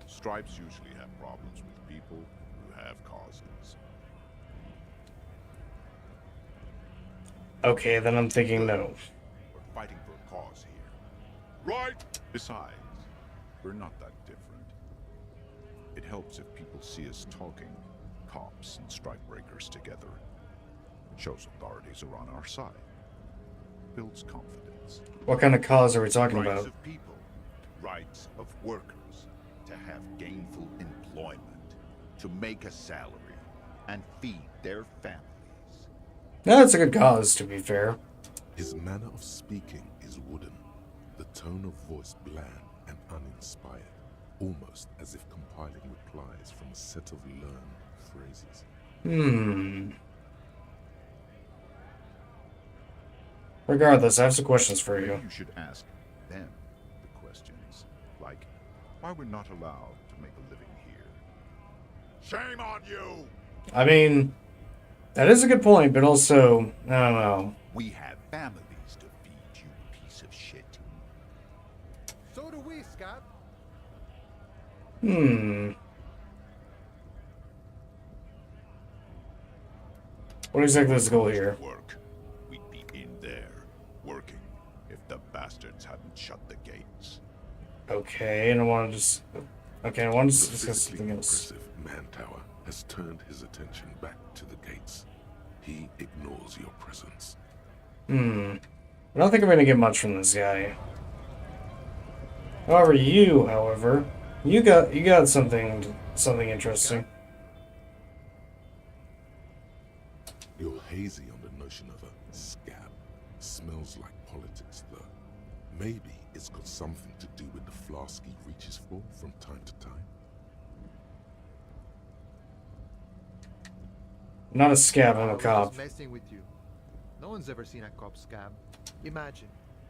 Stripes usually have problems with people who have causes. Okay, then I'm thinking no. We're fighting for a cause here. Right? Besides, we're not that different. It helps if people see us talking, cops and strikebreakers together. It shows authorities are on our side. Builds confidence. What kind of cause are we talking Rights about? of people, rights of workers, to have gainful employment, to make a salary, and feed their families. That's a good cause, to be fair. His manner of speaking is wooden, the tone of voice bland and uninspired, almost as if compiling replies from a set of learned phrases. Regardless, I have some questions for you. You should ask them the questions, like why we're not allowed to make a living here. Shame on you! I mean, that is a good point, but also, I don't know. We have families to feed, you piece of shit. So do we, Scott. What exactly is the goal here? Work. We'd be in there, working, if the bastards hadn't shut the gates. Okay, and I want to just... Okay, I want to discuss The something else. aggressive Mantower has turned his attention back to the gates. He ignores your presence. I don't think I'm gonna get much from this guy. However, you got something interesting. You're hazy on the notion of a scab. Smells like politics, though. Maybe it's got something to do with the flask he reaches for from time to time. Not a scab, I'm a I was cop. just messing with you. No one's ever seen a cop scab. Imagine,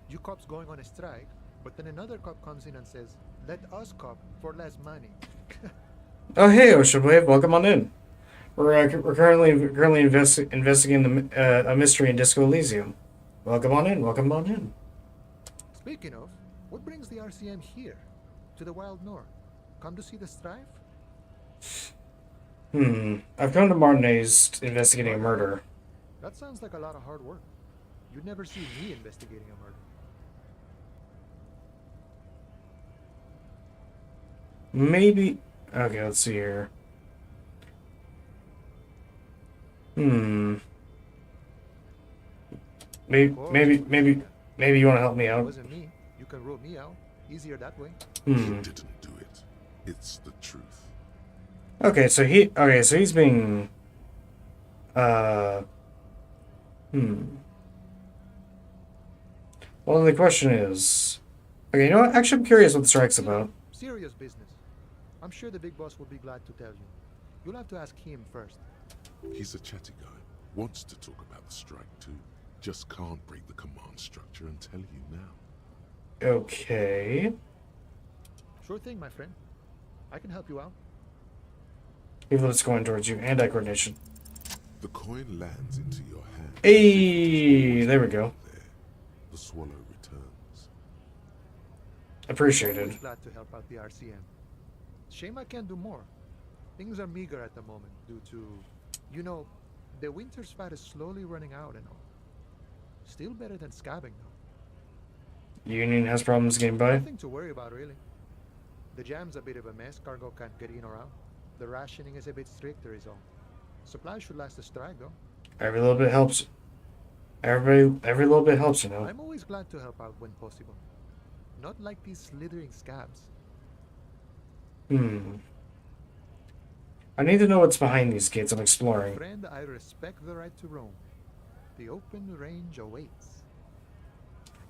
you cops going on a strike, but then another cop comes in and says, "Let us cop for less money." Oh, hey, Ocean Wave, welcome on in. We're currently investigating a mystery in Disco Elysium. Welcome on in, welcome on in. Speaking of, what brings the RCM here? To the Wild North? Come to see the strife? I've come to Martinez investigating a murder. That sounds like a lot of hard work. You'd never see me investigating a murder. Maybe... Okay, let's see here. Maybe you want to help me It out? wasn't me. You can rule me out. Easier that way. He didn't do it. It's the truth. Okay, so he's being... Well, the question is... Okay, you know what? Actually, I'm curious what the strike's about. Serious business. I'm sure the big boss will be glad to tell you. You'll have to ask him first. He's a chatty guy. Wants to talk about the strike too. Just can't break the command structure and tell you now. Okay. Sure thing, my friend. I can help you out. Even though it's going towards you. Hand-eye coordination. The coin lands into your hand. Hey! There we go. The swallow returns. Appreciated. Always glad to help out the RCM. Shame I can't do more. Things are meager at the moment due to, you know, the winter's fat is slowly running out and all. Still better than scabbing though. Union has problems getting by. Nothing to worry about really. The jam's a bit of a mess, cargo can't get in or out. The rationing is a bit stricter is all. Supplies should last a strike though. Every little bit helps. Every little bit helps, you know. I'm always glad to help out when possible. Not like these slithering scabs. I need to know what's behind these gates I'm exploring. Friend, I respect the right to roam. The open range awaits.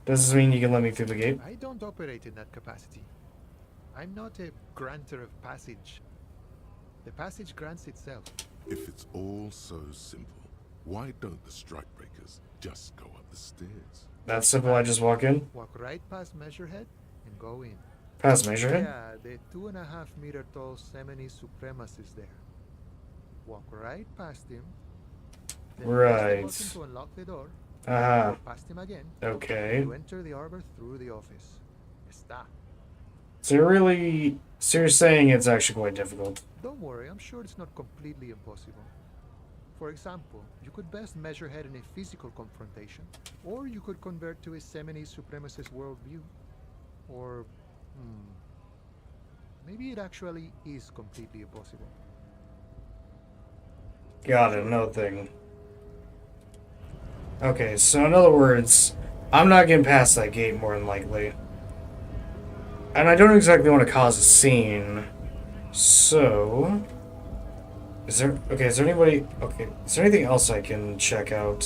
Does this mean you can let me through the gate? I don't operate in that capacity. I'm not a granter of passage. The passage grants itself. If it's all so simple, why don't the strikebreakers just go up the stairs? That's simple, I just walk in? Walk right past Measurehead and go in. Past Measurehead? Yeah, the 2.5 meter tall Semini Supremacist there. Walk right past him. Then Right. press the button to unlock the door. Uh-huh. Past him again. Okay. You enter the arbor through the office. Está. So you're saying it's actually quite difficult. Don't worry, I'm sure it's not completely impossible. For example, you could best measure head in a physical confrontation, or you could convert to a Semini Supremacist worldview. Or, maybe it actually is completely impossible. Got it, another thing. Okay, so in other words, I'm not getting past that gate more than likely. And I don't exactly want to cause a scene. So... is there anything else I can check out?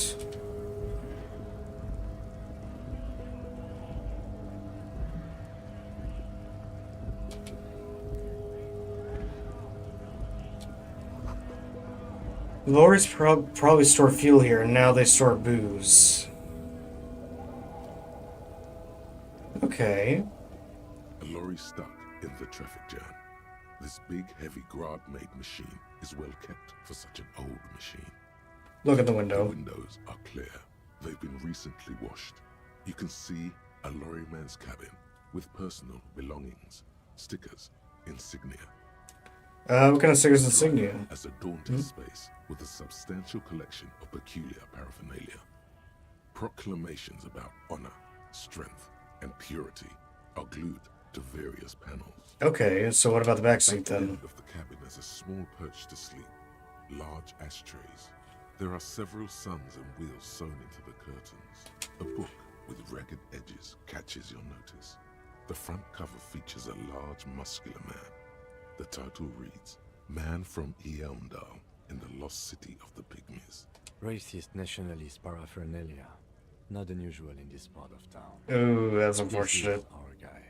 Lorries probably store fuel here, and now they store booze. Okay. A lorry stuck in the traffic jam. This big, heavy Grad-made machine is well kept for such an old machine. Look at the window. The windows are clear. They've been recently washed. You can see a lorryman's cabin with personal belongings, stickers, insignia. What kind of stickers and insignia? As a daunting space with a substantial collection of peculiar paraphernalia. Proclamations about honor, strength, and purity are glued to various panels. Okay, so what about the back seat At the then? end of the cabin is a small perch to sleep, large ashtrays. There are several suns and wheels sewn into the curtains. A book with ragged edges catches your notice. The front cover features a large, muscular man. The title reads, Man from Eelmdal in the lost city of the Pygmies. Racist nationalist paraphernalia. Not unusual in this part of town. Ooh, that's This is unfortunate. our guy.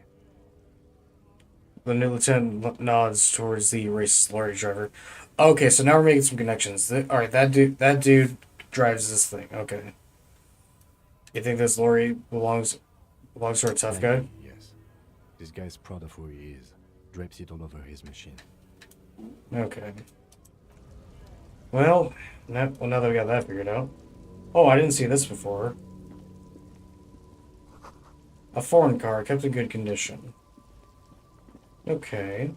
The new lieutenant nods towards the racist lorry driver. Okay, so now we're making some connections. All right, that dude drives this thing. Okay. You think this lorry belongs to a tough guy? Likely, yes. This guy's proud of who he is. Drapes it all over his machine. Okay. Well, now that we got that figured out. Oh, I didn't see this before. A foreign car, kept in good condition. Okay.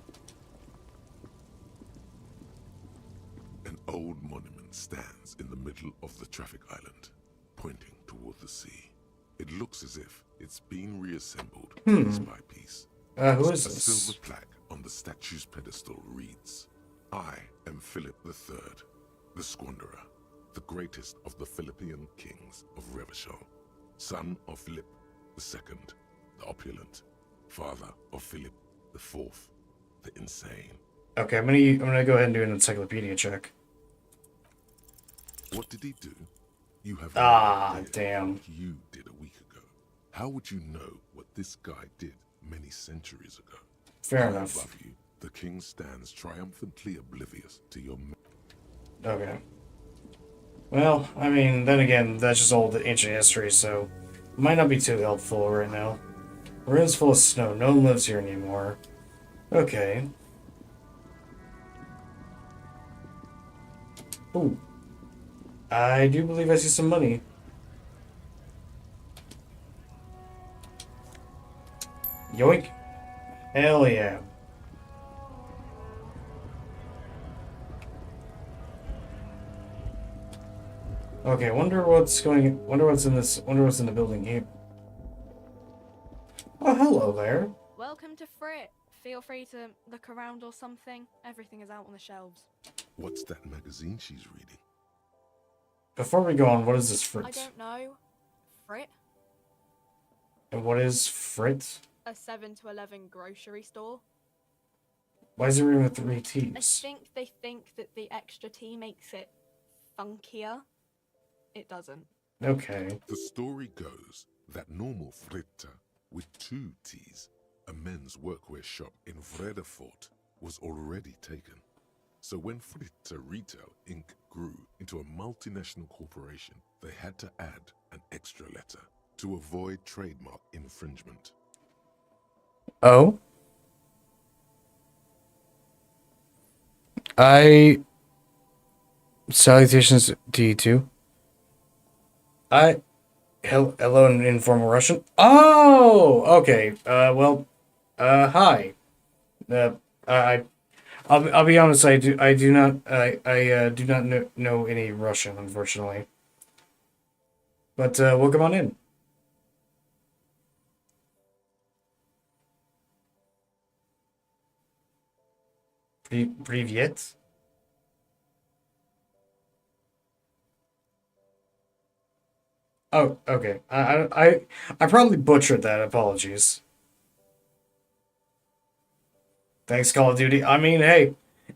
An old monument stands in the middle of the traffic island, pointing toward the sea. It looks as if it's been reassembled piece by piece. Who is A this? silver plaque on the statue's pedestal reads, I am Philip III, the Squanderer, the greatest of the Philippian kings of Revachol, son of Philip II, the opulent, father of Philip IV, the insane. Okay, I'm gonna go ahead and do an encyclopedia check. What did he do? You have Ah, no idea damn. what you did a week ago. How would you know what this guy did many centuries ago? Fair High enough. above you, the king stands triumphantly oblivious to your. Okay. Well, I mean, then again, that's just old ancient history, so it might not be too helpful right now. Ruins full of snow. No one lives here anymore. Okay. Ooh. I do believe I see some money. Yoink. Hell yeah. Okay, wonder what's in the building here. Oh, hello there. Welcome to Frit. Feel free to look around or something. Everything is out on the shelves. What's that magazine she's reading? Before we go on, what is this I Frit? don't know. Frit? And what is Frit? A 7 to 11 grocery store. Why is it written with 3 I T's? think they think that the extra T makes it funkier. It doesn't. Okay. The story goes that normal Fritta with 2 T's, a men's workwear shop in Vredefort, was already taken. So when Fritta Retail Inc. grew into a multinational corporation, they had to add an extra letter to avoid trademark infringement. Oh? Salutations to you too. Hello in informal Russian. Oh, okay. Hi. I'll be honest. I do not know any Russian, unfortunately. But welcome on in. Привет. Oh, okay. I probably butchered that. Apologies. Thanks, Call of Duty. I mean, hey,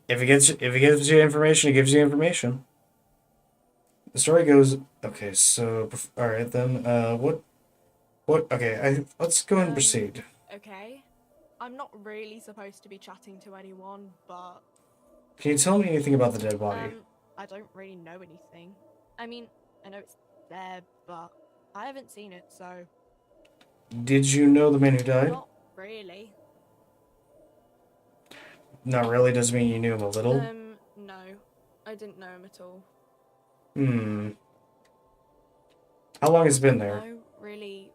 if it gives you information, it gives you information. The story goes. Okay, so all right then. What? Okay, let's go ahead and proceed. Okay. I'm not really supposed to be chatting to anyone, but Can you tell me anything about the dead body? I don't really know anything. I mean, I know it's there, but I haven't seen it, so Did you know the man who died? not really. Not really. Doesn't mean you knew him a little. No. I didn't know him at all. Hmm. How long has it been there? No, really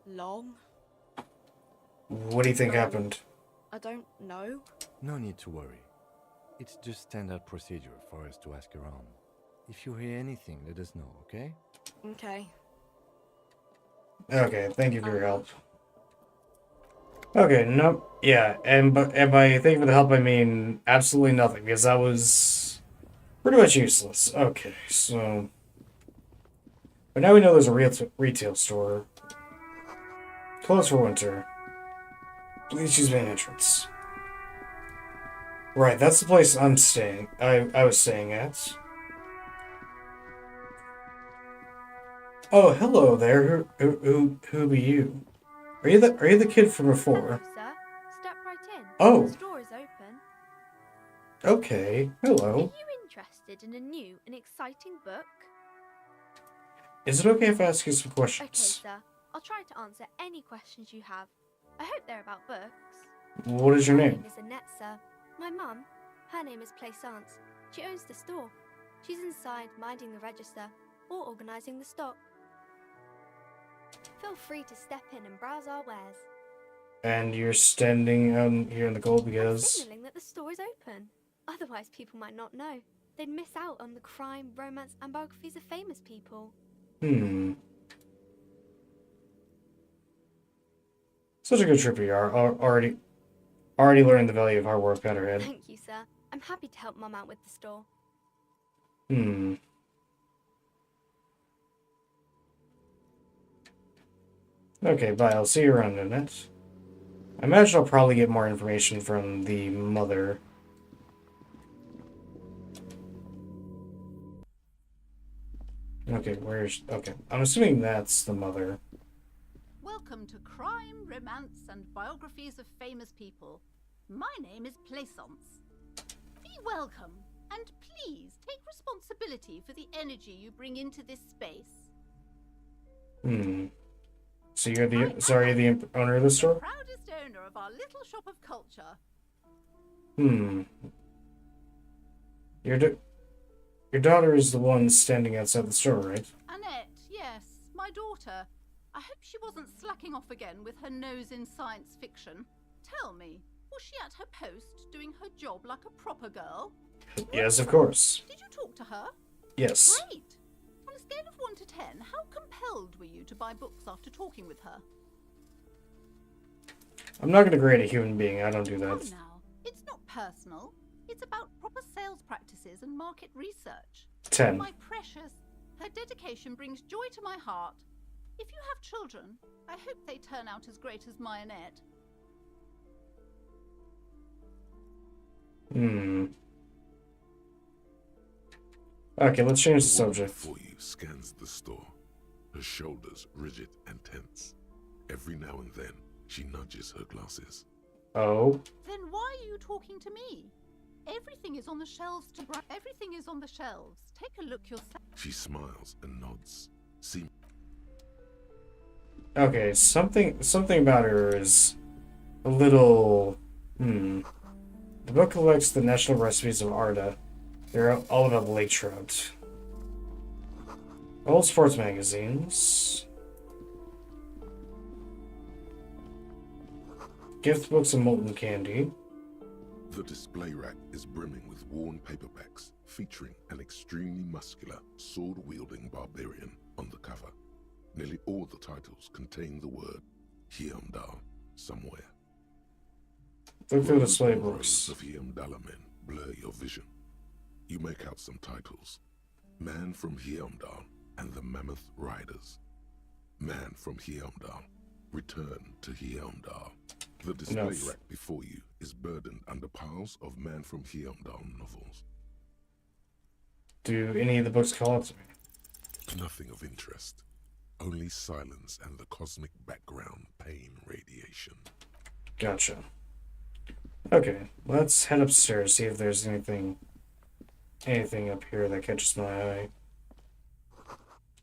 long. What do you think happened? I don't know. No need to worry. It's just standard procedure for us to ask around. If you hear anything, let us know, okay? Okay. Okay, thank you for your help. Okay, no, yeah, and by thank you for the help, I mean absolutely nothing, because that was pretty much useless. Okay, so... But now we know there's a retail store. Closed for winter. Please use main entrance. Right, that's the place I'm staying. I was staying at. Oh, hello there. Who be you? Are you the kid from before? Sir, step right in. Oh. The store is open. Okay. Hello. Are you interested in a new and exciting book? Is it okay if I ask you some Okay, questions? sir. I'll try to answer any questions you have. I hope they're about books. What is your My name? name is Annette, sir. My mum, her name is Plaisance. She owns the store. She's inside minding the register or organising the stock. Feel free to step in and browse our wares. And you're standing out here in the cold I'm because... signalling that the store is open. Otherwise, people might not know. They'd miss out on the crime, romance, and biographies of famous people. Such a good trip you are. Already learning the value of hard work, Patterhead. Thank you, sir. I'm happy to help Mum out with the store. Okay, bye. I'll see you around, Annette. I imagine I'll probably get more information from the mother. Okay, okay, I'm assuming that's the mother. Welcome to Crime, Romance, and Biographies of Famous People. My name is Plaisance. Be welcome, and please take responsibility for the energy you bring into this space. So you're the owner of the store? Proudest owner of our little shop of culture. Your daughter is the one standing outside the store, right? Annette, yes, my daughter. I hope she wasn't slacking off again with her nose in science fiction. Tell me, was she at her post doing her job like a proper girl? Yes, of course. Did you talk to her? Yes. Great. On a scale of 1 to 10, how compelled were you to buy books after talking with her? I'm not going to grade a human being. I don't do that. Oh, now, it's not personal. It's about proper sales practices and market research. 10. My precious, her dedication brings joy to my heart. If you have children, I hope they turn out as great as my Annette. Okay, let's change the subject. For you scans the store, her shoulders rigid and tense. Every now and then, she nudges her glasses. Oh. Then why are you talking to me? Everything is on the shelves Everything is on the shelves. Take a look yourself. She smiles and nods. See. Okay, something about her is a little... The book collects the national recipes of Arda. They're all about lake trout. Old sports magazines. Gift books and molten candy. The display rack is brimming with worn paperbacks featuring an extremely muscular, sword-wielding barbarian on the cover. Nearly all the titles contain the word Hyamdal somewhere. Look through the display Rows books. of Hyamdalamen blur your vision. You make out some titles. Man from Hyamdal and the Mammoth Riders. Man from Hyamdal. Return to Hyamdal. The display Enough. rack before you is burdened under piles of Man from Hyamdal novels. Do any of the books call out to me? Nothing of interest. Only silence and the cosmic background pain radiation. Gotcha. Okay, let's head upstairs, see if there's anything up here that catches my eye.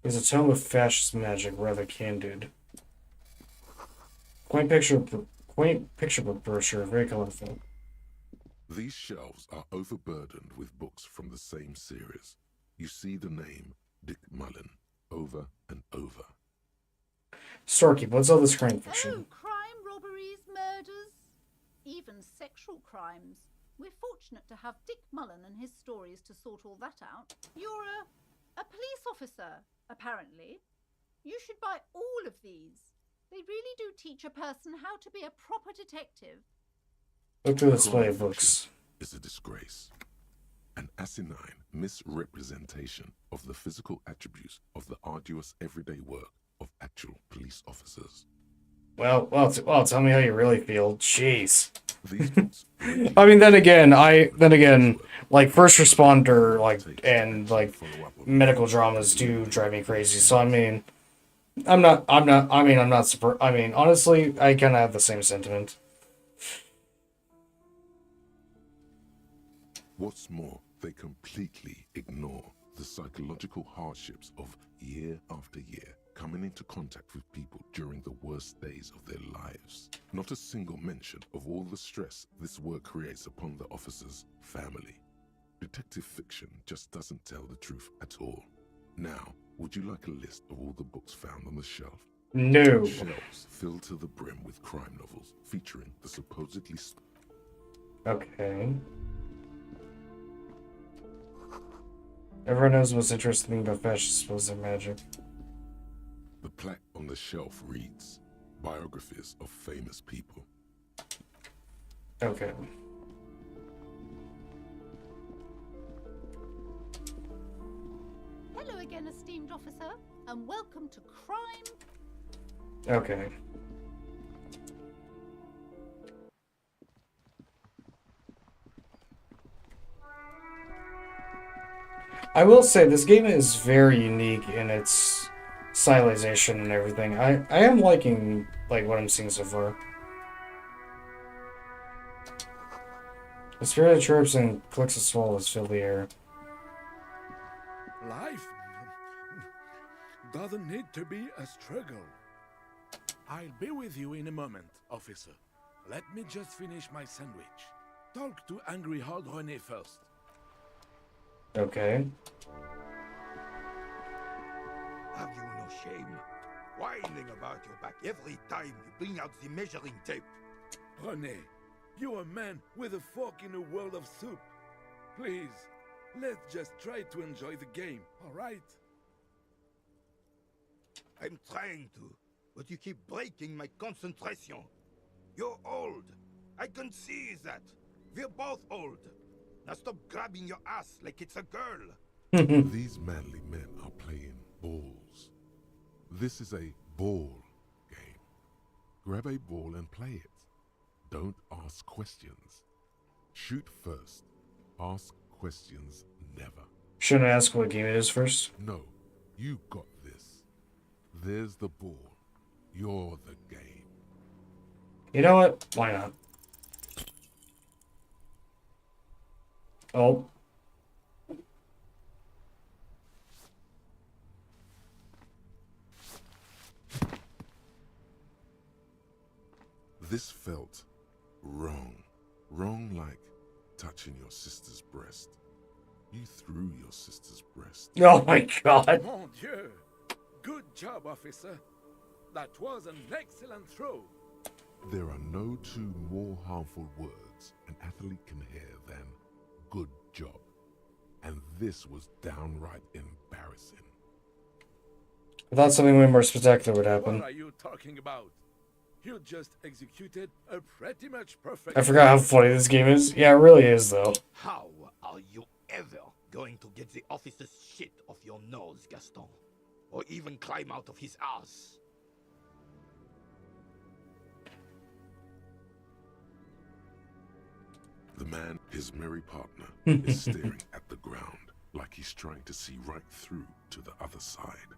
There's a tome of fascist magic, rather candid. Quaint picture book brochure, very colorful. These shelves are overburdened with books from the same series. You see the name Dick Mullen over and over. Storekeep, what's all this crime Oh, fiction? crime, robberies, murders, even sexual crimes. We're fortunate to have Dick Mullen and his stories to sort all that out. You're a police officer, apparently. You should buy all of these. They really do teach a person how to be a proper detective. Look through the display of books. Is a disgrace. An asinine misrepresentation of the physical attributes of the arduous everyday work of actual police officers. Well, tell me how you really feel. Jeez. These books I mean, then again, like surst responder, and medical dramas do drive me crazy. So I mean, I'm not surprised. I mean, honestly, I kind of have the same sentiment. What's more, they completely ignore the psychological hardships of year after year coming into contact with people during the worst days of their lives. Not a single mention of all the stress this work creates upon the officer's family. Detective fiction just doesn't tell the truth at all. Now, would you like a list of all the books found on the shelf? No. Shelves filled to the brim with crime novels featuring the supposedly... Okay. Everyone knows the most interesting thing about fascist supposed magic. The plaque on the shelf reads, biographies of famous people. Okay. Hello again, esteemed officer, and welcome to Crime. Okay. I will say this game is very unique in its stylization and everything. I am liking what I'm seeing so far. The spirit of chirps and clicks of swallows fill the air. Life doesn't need to be a struggle. I'll be with you in a moment, officer. Let me just finish my sandwich. Talk to Angry Hard René first. Okay. Have you no shame? Whining about your back every time you bring out the measuring tape. René, you're a man with a fork in a world of soup. Please, let's just try to enjoy the game, all right? I'm trying to, but you keep breaking my concentration. You're old. I can see that. We're both old. Now stop grabbing your ass like it's a girl. These manly men are playing balls. This is a ball game. Grab a ball and play it. Don't ask questions. Shoot first. Ask questions never. Shouldn't I ask what game it is first? No, you got this. There's the ball. You're the game. You know what? Why not? Oh. This felt wrong. Wrong like touching your sister's breast. You threw your sister's breast. Oh my god. Mon Dieu! Good job, officer. That was an excellent throw. There are no two more harmful words an athlete can hear than good job. And this was downright embarrassing. I thought something way more spectacular would happen. What are you talking about? You just executed a pretty much perfect... I forgot how funny this game is. Yeah, it really is, though. How are you ever going to get the officer's shit off your nose, Gaston? Or even climb out of his ass? The man, his merry partner, is staring at the ground like he's trying to see right through to the other side.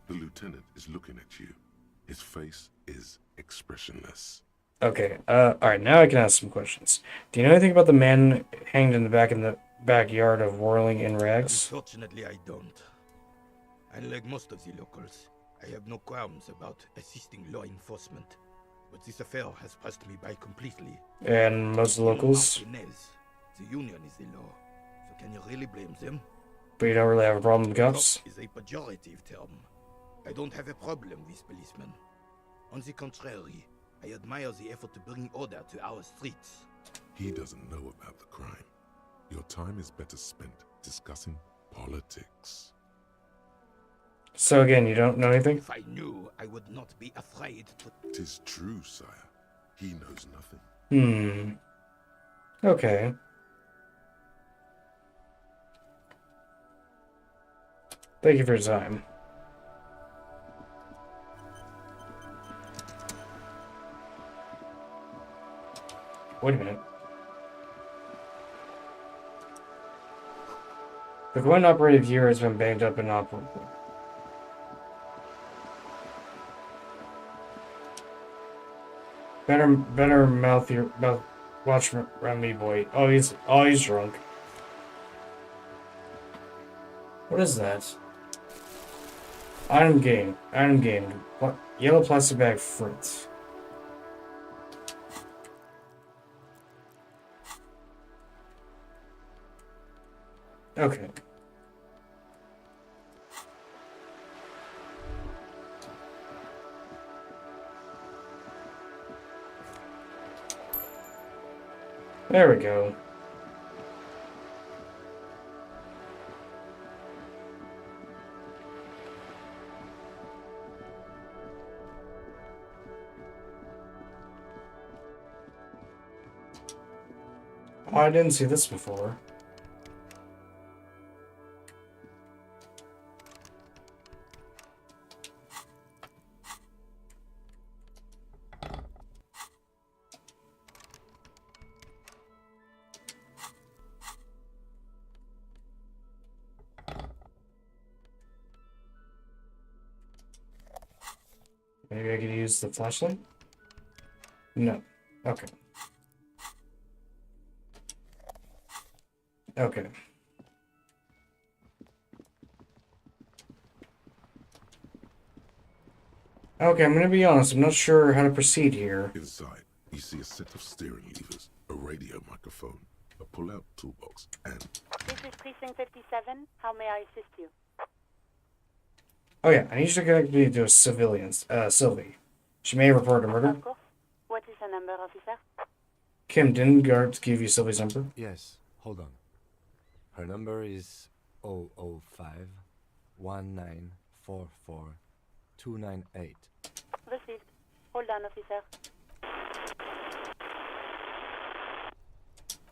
The lieutenant is looking at you. His face is expressionless. Okay, alright, now I can ask some questions. Do you know anything about the man hanged in the backyard of Whirling in Rags? Unfortunately, I don't. Unlike most of the locals, I have no qualms about assisting law enforcement. But this affair has passed me by completely. And most of the locals? The union is the law. So can you really blame them? But you don't really have a problem with cops? Cop is a pejorative term. I don't have a problem with policemen. On the contrary, I admire the effort to bring order to our streets. He doesn't know about the crime. Your time is better spent discussing politics. So again, you don't know anything? If I knew, I would not be afraid to... 'Tis true, sire. He knows nothing. Okay. Thank you for your time. Wait a minute. The coin operative year has been banged up and operable. Better mouth your mouth. Watch around me, boy. Oh, he's drunk. What is that? Item gained. Item gained. What? Yellow plastic bag fruit. Okay. There we go. Oh, I didn't see this before. Maybe I could use the flashlight? No. Okay. Okay. Okay, I'm gonna be honest, I'm not sure how to proceed here. Inside, you see a set of steering levers, a radio microphone, a pull-out toolbox, and... This is Precinct 57. How may I assist you? Oh yeah, I need you to connect me to a civilian, Sylvie. She may report a murder. Of course. What is the number, officer? Kim, didn't guards give you Sylvie's number? Yes, hold on. Her number is 005 1944 298. Received. Hold on, officer.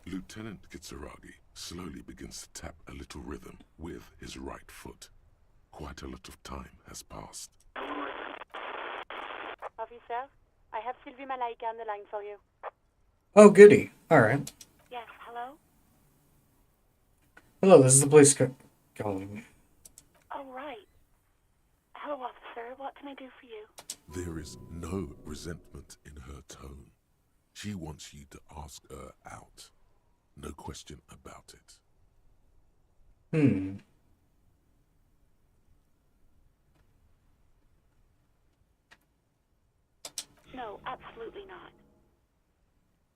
Lieutenant Kitsuragi slowly begins to tap a little rhythm with his right foot. Quite a lot of time has passed. Officer, I have Sylvie Malaika on the line for you. Oh, goody. Alright. Yes, hello? Hello, this is the police calling. Oh, right. Hello, officer. What can I do for you? There is no resentment in her tone. She wants you to ask her out. No question about it. No, absolutely not.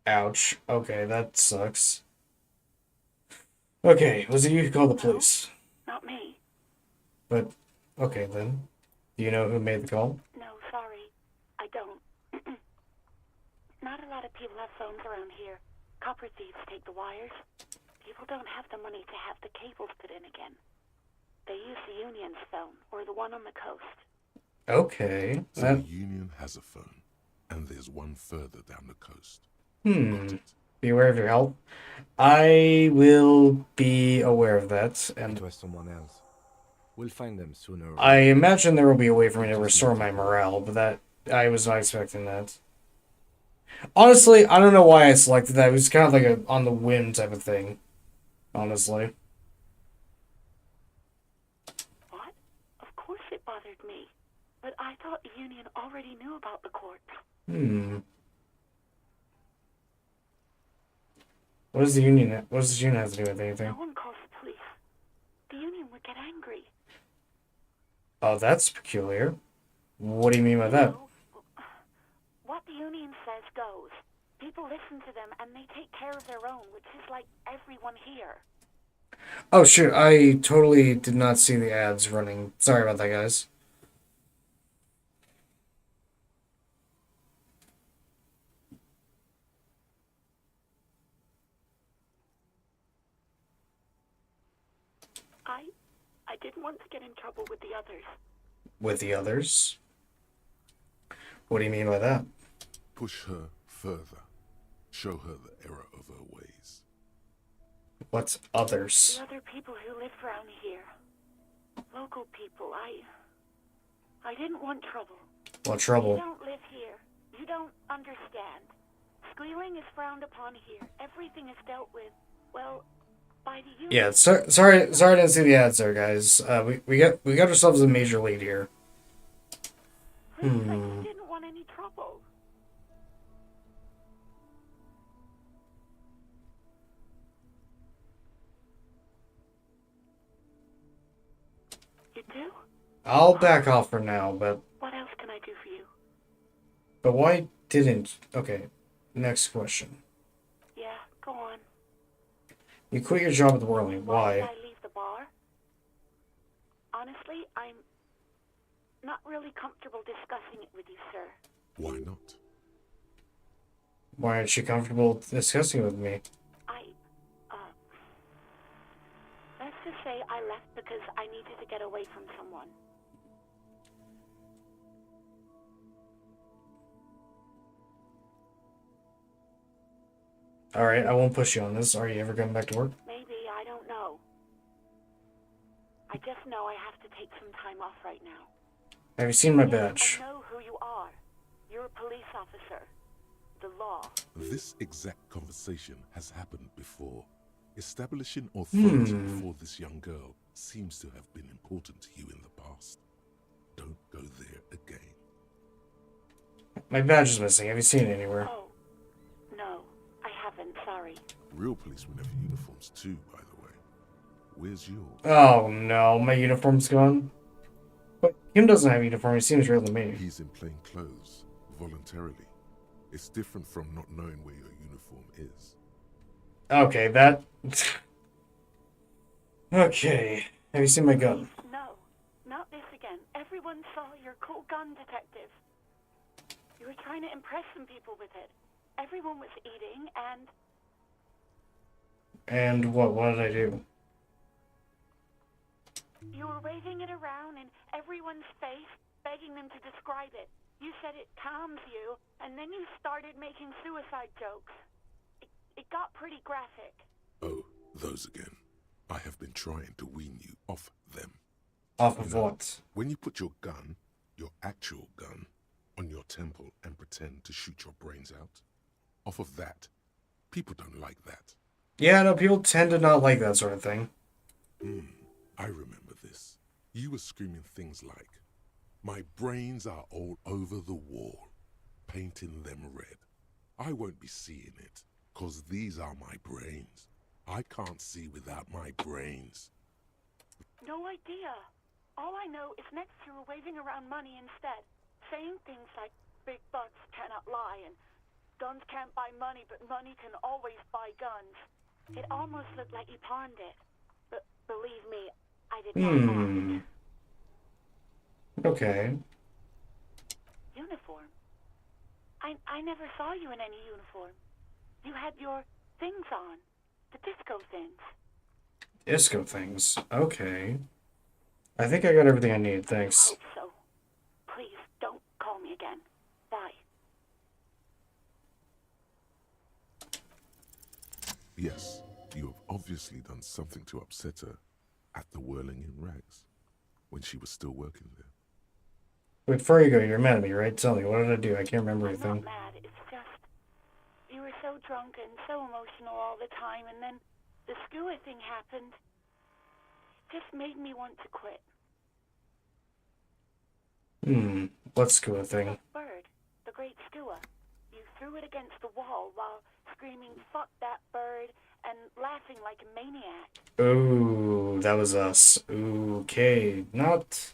Ouch. Okay, that sucks. Okay, was it you who called the police? Not me. But, okay then. Do you know who made the call? No, sorry. I don't. Not a lot of people have phones around here. Copper thieves take the wires. People don't have the money to have the cables put in again. They use the Union's phone, or the one on the coast. Okay. So the Union has a phone, and there's one further down the coast. Be aware of your health. I will be aware of that, and it was someone else. We'll find them sooner or I later. imagine there will be a way for me to restore my morale, but that I was not expecting that. Honestly, I don't know why I selected that. It was kind of like a on the whim type of thing. Honestly. What? Of course it bothered me. But I thought the Union already knew about the court. What does the Union have to do with anything? No one calls the police. The Union would get angry. Oh, that's peculiar. What do you mean by that? What the Union says goes. People listen to them and they take care of their own, which is like everyone here. Oh shoot, I totally did not see the ads running. Sorry about that, guys. I didn't want to get in trouble with the others. With the others? What do you mean by that? Push her further. Show her the error of her ways. What's others? The other people who live around here. Local people. I didn't want trouble. What trouble? You don't live here. You don't understand. Squealing is frowned upon here. Everything is dealt with, well, by the Union. Yeah, sorry I didn't see the ads there, guys. We got ourselves a major lead here. I didn't want any trouble. do? I'll back off for now, but What else can I do for you? why didn't... Okay, next question. Yeah, go on. You quit your job at the Whirling. Why did Why? I leave the bar? Honestly, I'm not really comfortable discussing it with you, sir. Why not? Why aren't you comfortable discussing it with me? Let's just say I left because I needed to get away from someone. Alright, I won't push you on this. Are you ever going back to work? Maybe, I don't know. I just know I have to take some time off right now. Have you seen my Yes, badge? I know who you are. You're a police officer. The law. This exact conversation has happened before. Establishing authority for this young girl seems to have been important to you in the past. Don't go there again. My badge is missing. Have you seen it anywhere? Oh, no, I haven't, sorry. Real policemen have uniforms too, by the way. Where's yours? Oh no, my uniform's gone. But Kim doesn't have a uniform. He seems real to me. He's in plain clothes, voluntarily. It's different from not knowing where your uniform is. Okay, that... Okay. Have you seen my gun? No, not this again. Everyone saw your cool gun, detective. You were trying to impress some people with it. Everyone was eating, and... And what? What did I do? You were waving it around in everyone's face, begging them to describe it. You said it calms you, and then you started making suicide jokes. It got pretty graphic. Oh, those again. I have been trying to wean you off them. Off of what? When you put your gun, your actual gun, on your temple and pretend to shoot your brains out, off of that, people don't like that. Yeah, no, people tend to not like that sort of thing. I remember this. You were screaming things like, "My brains are all over the wall, painting them red. I won't be seeing it, 'cause these are my brains. I can't see without my brains." No idea. All I know is next you were waving around money instead, saying things like, big bucks cannot lie, and guns can't buy money, but money can always buy guns. It almost looked like you pawned it. But believe me, I did not act. Okay. Uniform? I never saw you in any uniform. You had your things on. The disco things. Disco things. Okay. I think I got everything I need. Thanks. Hope so. Please, don't call me again. Bye. Yes, you have obviously done something to upset her at the Whirling in Rags, when she was still working there. Wait, before you go, you're mad at me, right? Tell me, what did I do? I can't remember I'm not anything. mad. It's just you were so drunk and so emotional all the time, and then the skua thing happened. It just made me want to quit. What's the cool thing? The bird, the great skua. You threw it against the wall while screaming, "Fuck that bird," and laughing like a maniac. Ooh, that was us. Okay, not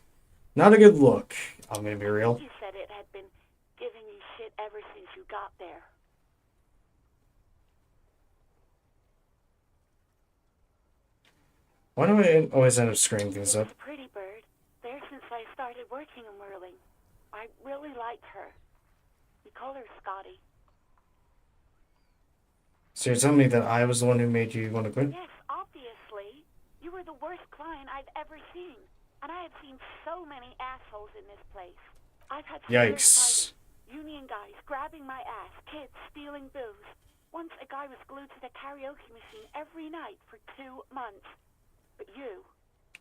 a good look. I'm gonna be real. You said it had been giving you shit ever since you got there. Why do I always end up screwing things up? It's a pretty bird. There since I started working in Whirling. I really liked her. We call her Scotty. So you're telling me that I was the one who made you want to quit? Yes, obviously. You were the worst client I've ever seen. And I have seen so many assholes in this place. I've had Yikes. union guys grabbing my ass, kids stealing booze. Once a guy was glued to the karaoke machine every night for 2 months. But you...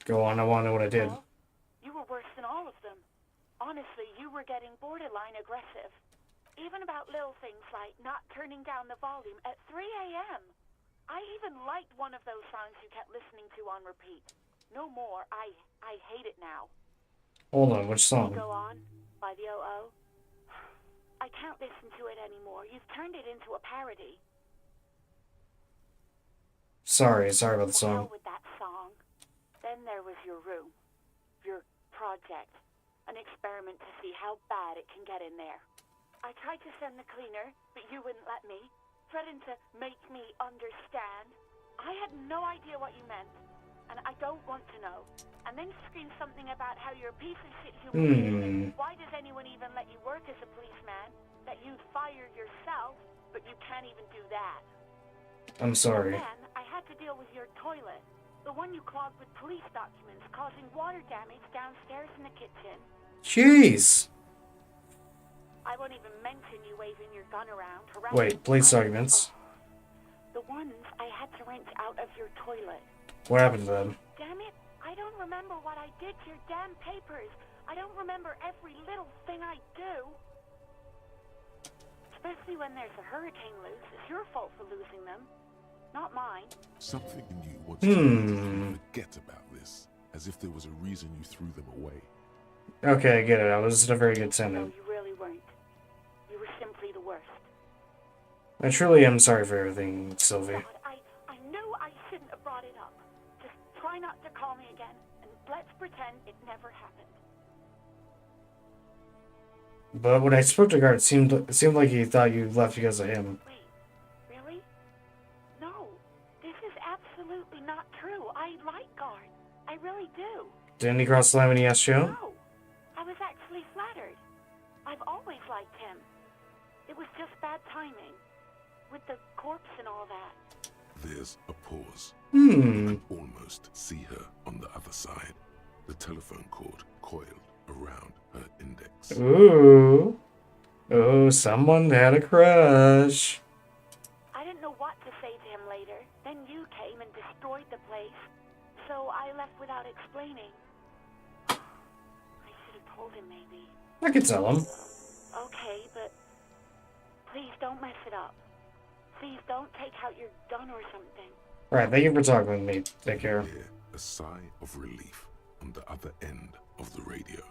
Go on, I want to know what I did. Well, you were worse than all of them. Honestly, you were getting borderline aggressive. Even about little things like not turning down the volume at 3 a.m. I even liked one of those songs you kept listening to on repeat. No more. I hate it now. Hold on, which song? Go On by the O.O. I can't listen to it anymore. You've turned it into a parody. Sorry about the The hell song. with that song. Then there was your room. Your project. An experiment to see how bad it can get in there. I tried to send the cleaner, but you wouldn't let me, threatened to make me understand. I had no idea what you meant, and I don't want to know. And then you screamed something about how you're a piece of shit human being. Why does anyone even let you work as a policeman? That you'd fire yourself, but you can't even do that. I'm sorry. And then I had to deal with your toilet. The one you clogged with police documents, causing water damage downstairs in the kitchen. Jeez. I won't even mention you waving your gun around. Wait, police documents. The ones I had to wrench out of your toilet. What happened to them? Damn it, I don't remember what I did to your damn papers. I don't remember every little thing I do. Especially when there's a hurricane loose. It's your fault for losing them, not mine. Something in you wants to forget about this, as if there was a reason you threw them away. Okay, I get it. I was in a very good sentence. No, you really weren't. You were simply the worst. I truly am sorry for everything, Sylvie. God, I knew I shouldn't have brought it up. Just try not to call me again, and let's pretend it never happened. But when I spoke to Guard, it seemed like he thought you left because of him. Wait, really? No, this is absolutely not true. I like Guard. I really do. Didn't he cross the line when he asked you? No, I was actually flattered. I've always liked him. It was just bad timing. With the corpse and all that. There's a pause. Hmm. I almost see her on the other side. The telephone cord coiled around her index. Ooh. Oh, someone had a crush. I didn't know what to say to him later. Then you came and destroyed the place. So I left without explaining. I should have told him maybe. I could tell him. Okay, but please don't mess it up. Please don't take out your gun or something. Alright, thank you for talking with me. Take care. Hear a sigh of relief on the other end of the radio.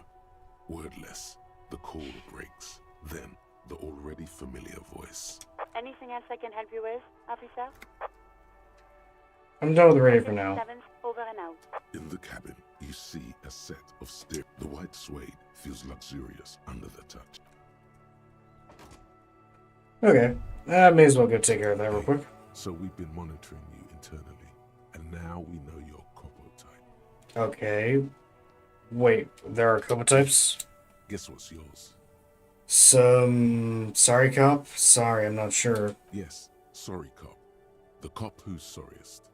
Wordless, the call breaks. Then, the already familiar voice. Anything else I can help you with, officer? I'm done with the radio for now. 7, over and out. In the cabin, you see a set of stairs. The white suede feels luxurious under the touch. Okay. I may as well go take care of that real quick. So we've been monitoring you internally, and now we know your copo type. Okay. Wait, there are couple types? Guess what's yours? Sorry cop? Sorry, I'm not sure. Yes, sorry cop. The cop who's sorriest.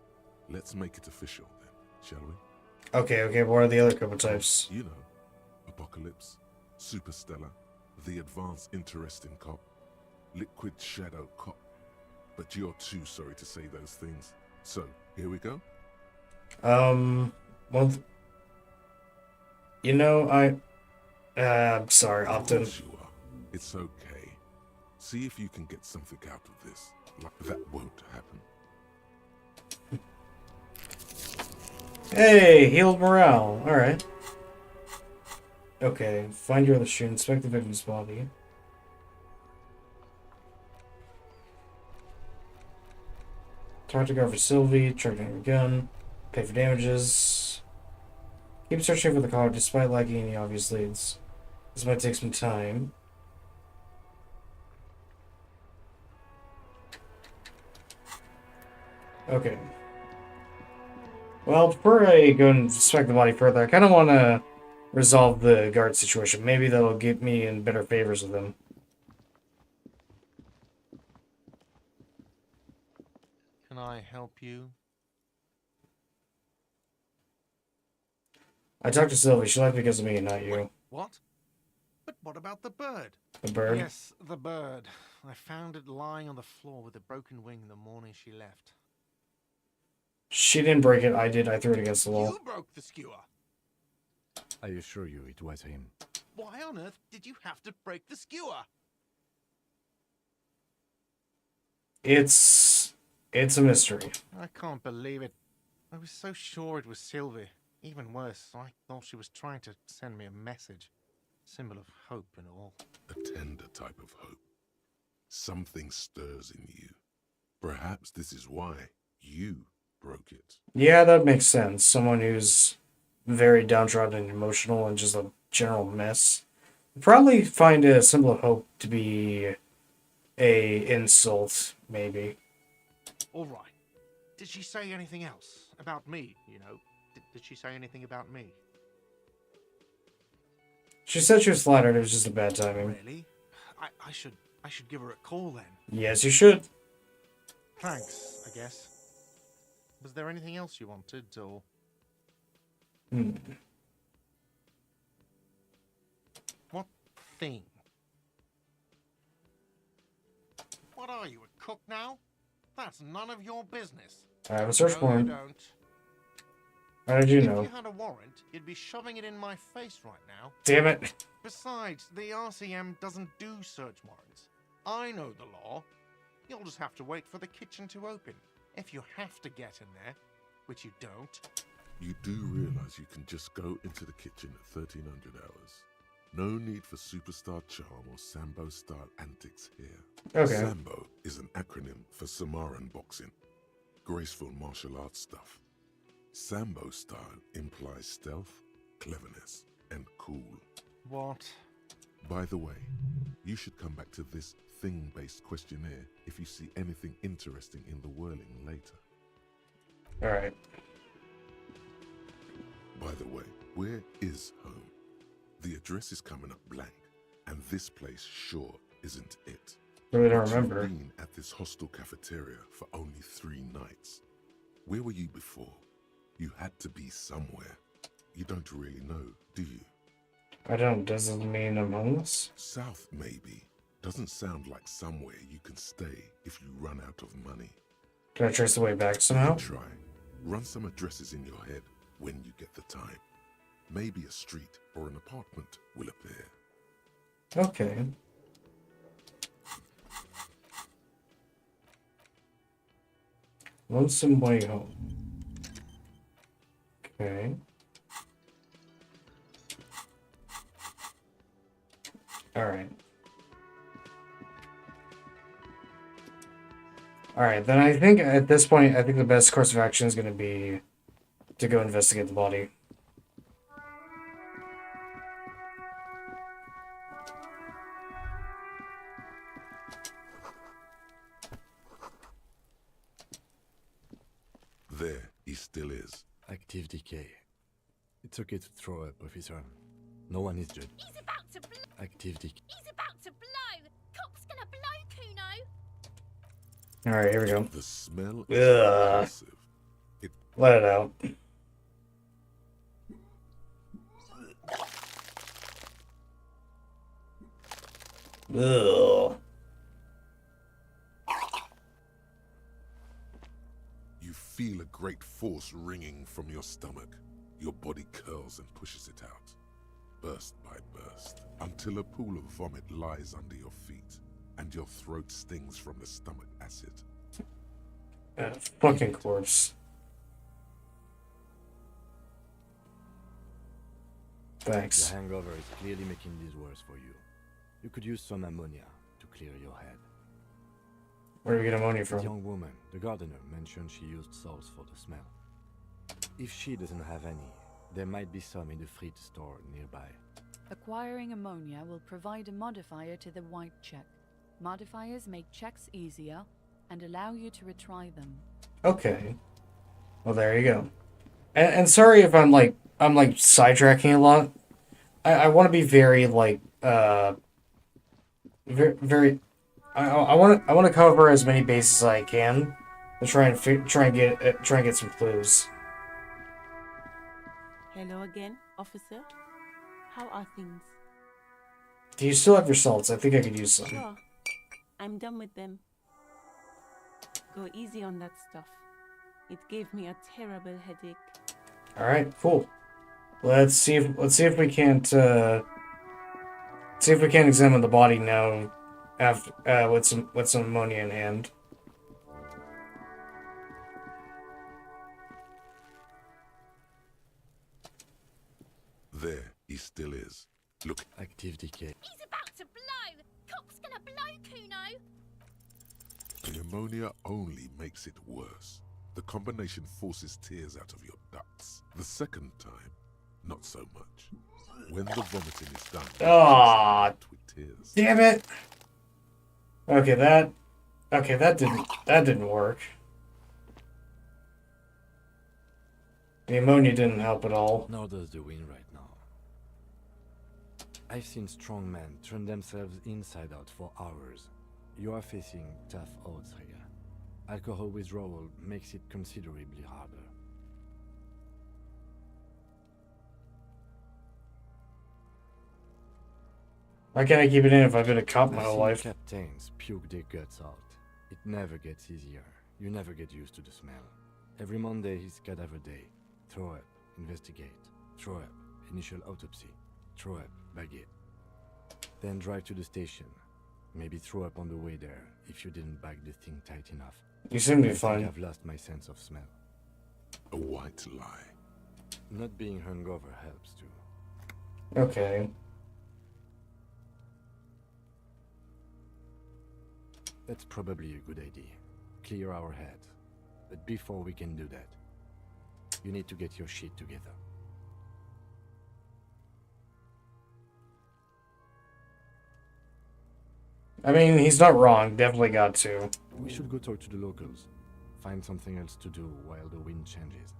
Let's make it official then, shall we? Okay, what are the other couple types? You know, Apocalypse, Superstellar, the advanced interesting cop, Liquid Shadow cop. But you're too sorry to say those things. So, here we go? Well, you know, I'm sorry, Optin. Of course you are. It's okay. See if you can get something out of this. Like that won't happen. Hey, healed morale. Alright. Okay, find your other shoe, inspect the victim's body. Talk to guard for Sylvie, track down your gun, pay for damages. Keep searching for the car despite lacking any obvious leads. This might take some time. Okay. Well, before I go and inspect the body further, I kind of want to resolve the guard situation. Maybe that'll get me in better favors with him. Can I help you? I talked to Sylvie. She left because of me, not you. What? But what about the bird? The bird? Yes, the bird. I found it lying on the floor with a broken wing the morning she left. She didn't break it. I did. I threw it against the wall. You broke the skewer. I assure you it was him. Why on earth did you have to break the skewer? It's a mystery. I can't believe it. I was so sure it was Sylvie. Even worse, I thought she was trying to send me a message. Symbol of hope and all. A tender type of hope. Something stirs in you. Perhaps this is why you broke it. Yeah, that makes sense. Someone who's very downtrodden and emotional and just a general mess, I'd probably find a symbol of hope to be a insult, maybe. All right. Did she say anything else about me? You know, did she say anything about me? She said she was flattered. It was just a bad timing. Really? I should give her a call then. Yes, you should. Thanks, I guess. Was there anything else you wanted, or? What thing? What are you, a cook now? That's none of your business. I have a search No, warrant. you don't. How did you If know? you had a warrant, you'd be shoving it in my face right now. Damn it. Besides, the RCM doesn't do search warrants. I know the law. You'll just have to wait for the kitchen to open. If you have to get in there, which you don't. You do realize you can just go into the kitchen at 1300 hours. No need for superstar charm or Sambo-style antics here. Okay. Sambo is an acronym for Samaran boxing. Graceful martial arts stuff. Sambo style implies stealth, cleverness, and cool. What? By the way, you should come back to this thing-based questionnaire if you see anything interesting in the whirling later. Alright. By the way, where is home? The address is coming up blank, and this place sure isn't it. Really don't But you've remember. been at this hostel cafeteria for only 3 nights. Where were you before? You had to be somewhere. You don't really know, do you? I don't. Does it mean among us? South, maybe. Doesn't sound like somewhere you can stay if you run out of money. Can I trace the way back somehow? Try. Run some addresses in your head when you get the time. Maybe a street or an apartment will appear. Okay. Lonesome Way Home. Okay. Alright. Alright, then I think at this point, I think the best course of action is going to be to go investigate the body. There, he still is. Active decay. It's okay to throw up, officer. No one is dead. He's about to blow. Active decay. He's about to blow. Cop's gonna blow, Kuno. Alright, here we go. The smell Ugh. is repulsive. Let it out. Ugh. You feel a great force ringing from your stomach. Your body curls and pushes it out, burst by burst, until a pool of vomit lies under your feet, and your throat stings from the stomach acid. Fucking corpse. Thanks. The hangover is clearly making this worse for you. You could use some ammonia to clear your head. Where do we get ammonia The from? young woman, the gardener, mentioned she used salts for the smell. If she doesn't have any, there might be some in the fridge store nearby. Acquiring ammonia will provide a modifier to the white check. Modifiers make checks easier and allow you to retry them. Okay. Well, there you go. And sorry if I'm sidetracking a lot. I want to be very very. I want to cover as many bases as I can to try and get some clues. Hello again, officer. How are things? Do you still have your salts? I think I could use some. Sure. I'm done with them. Go easy on that stuff. It gave me a terrible headache. All right, cool. Let's see if we can't examine the body now, after with some ammonia in hand. There, he still is. Look. Active decay. He's about to blow. Cop's gonna blow, Kuno. The ammonia only makes it worse. The combination forces tears out of your ducts. The second time, Not so much. When the vomiting is done, Ah, with tears. damn it. Okay, that didn't work. The ammonia didn't help at all. Nor does the wind right now. I've seen strong men turn themselves inside out for hours. You are facing tough odds here. Alcohol withdrawal makes it considerably harder. Why can't I keep it in if I've been a cop my I've whole seen life? captains puke their guts out. It never gets easier. You never get used to the smell. Every Monday is cadaver day. Throw up, investigate. Throw up, initial autopsy. Throw up, bag it. Then drive to the station. Maybe throw up on the way there if you didn't bag the thing tight enough. You seem to be I fine. think I've lost my sense of smell. A white lie. Not being hungover helps too. Okay. That's probably a good idea. Clear our heads. But before we can do that, you need to get your shit together. I mean, he's not wrong. Definitely got to. We should go talk to the locals. Find something else to do while the wind changes.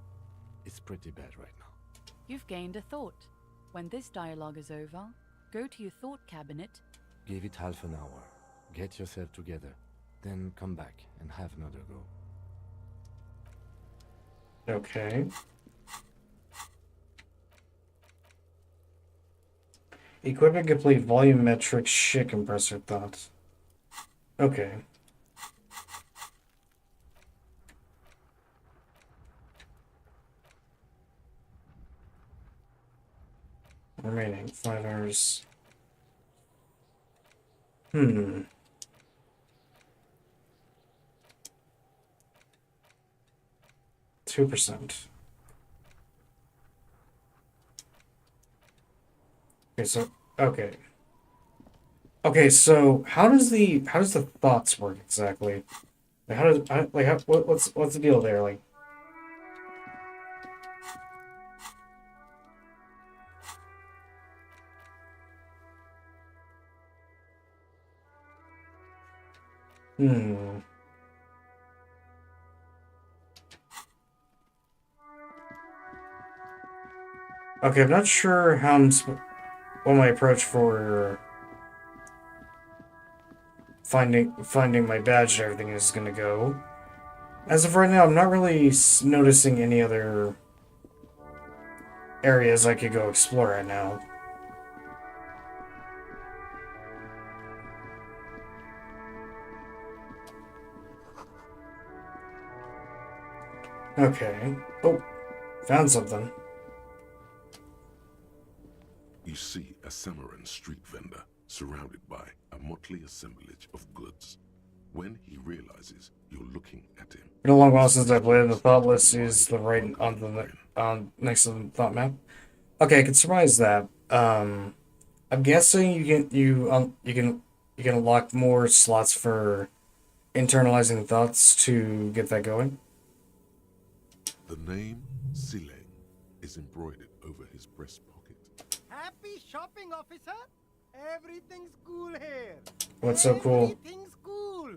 It's pretty bad right now. You've gained a thought. When this dialogue is over, go to your thought cabinet. Give it half an hour. Get yourself together. Then come back and have another go. Okay. Equip and complete volumetric shit compressor thoughts. Okay. Remaining 5 hours. 2%. Okay, so okay, so how does the thoughts work exactly? Like what's the deal there? Like, Okay, I'm not sure how what my approach for finding my badge and everything is gonna go. As of right now, I'm not really noticing any other areas I could go explore right now. Okay. Oh, found something. You see a Samaran street vendor surrounded by a motley assemblage of goods. When he realizes you're looking at him, Been a long while since I played, and the thought list is the right on next to the thought map. Okay, I can surmise that. I'm guessing you can unlock more slots for internalizing thoughts to get that going. the name Sileng is embroidered over his breast pocket. Happy shopping, officer. Everything's cool here. What's so cool? Everything's cool.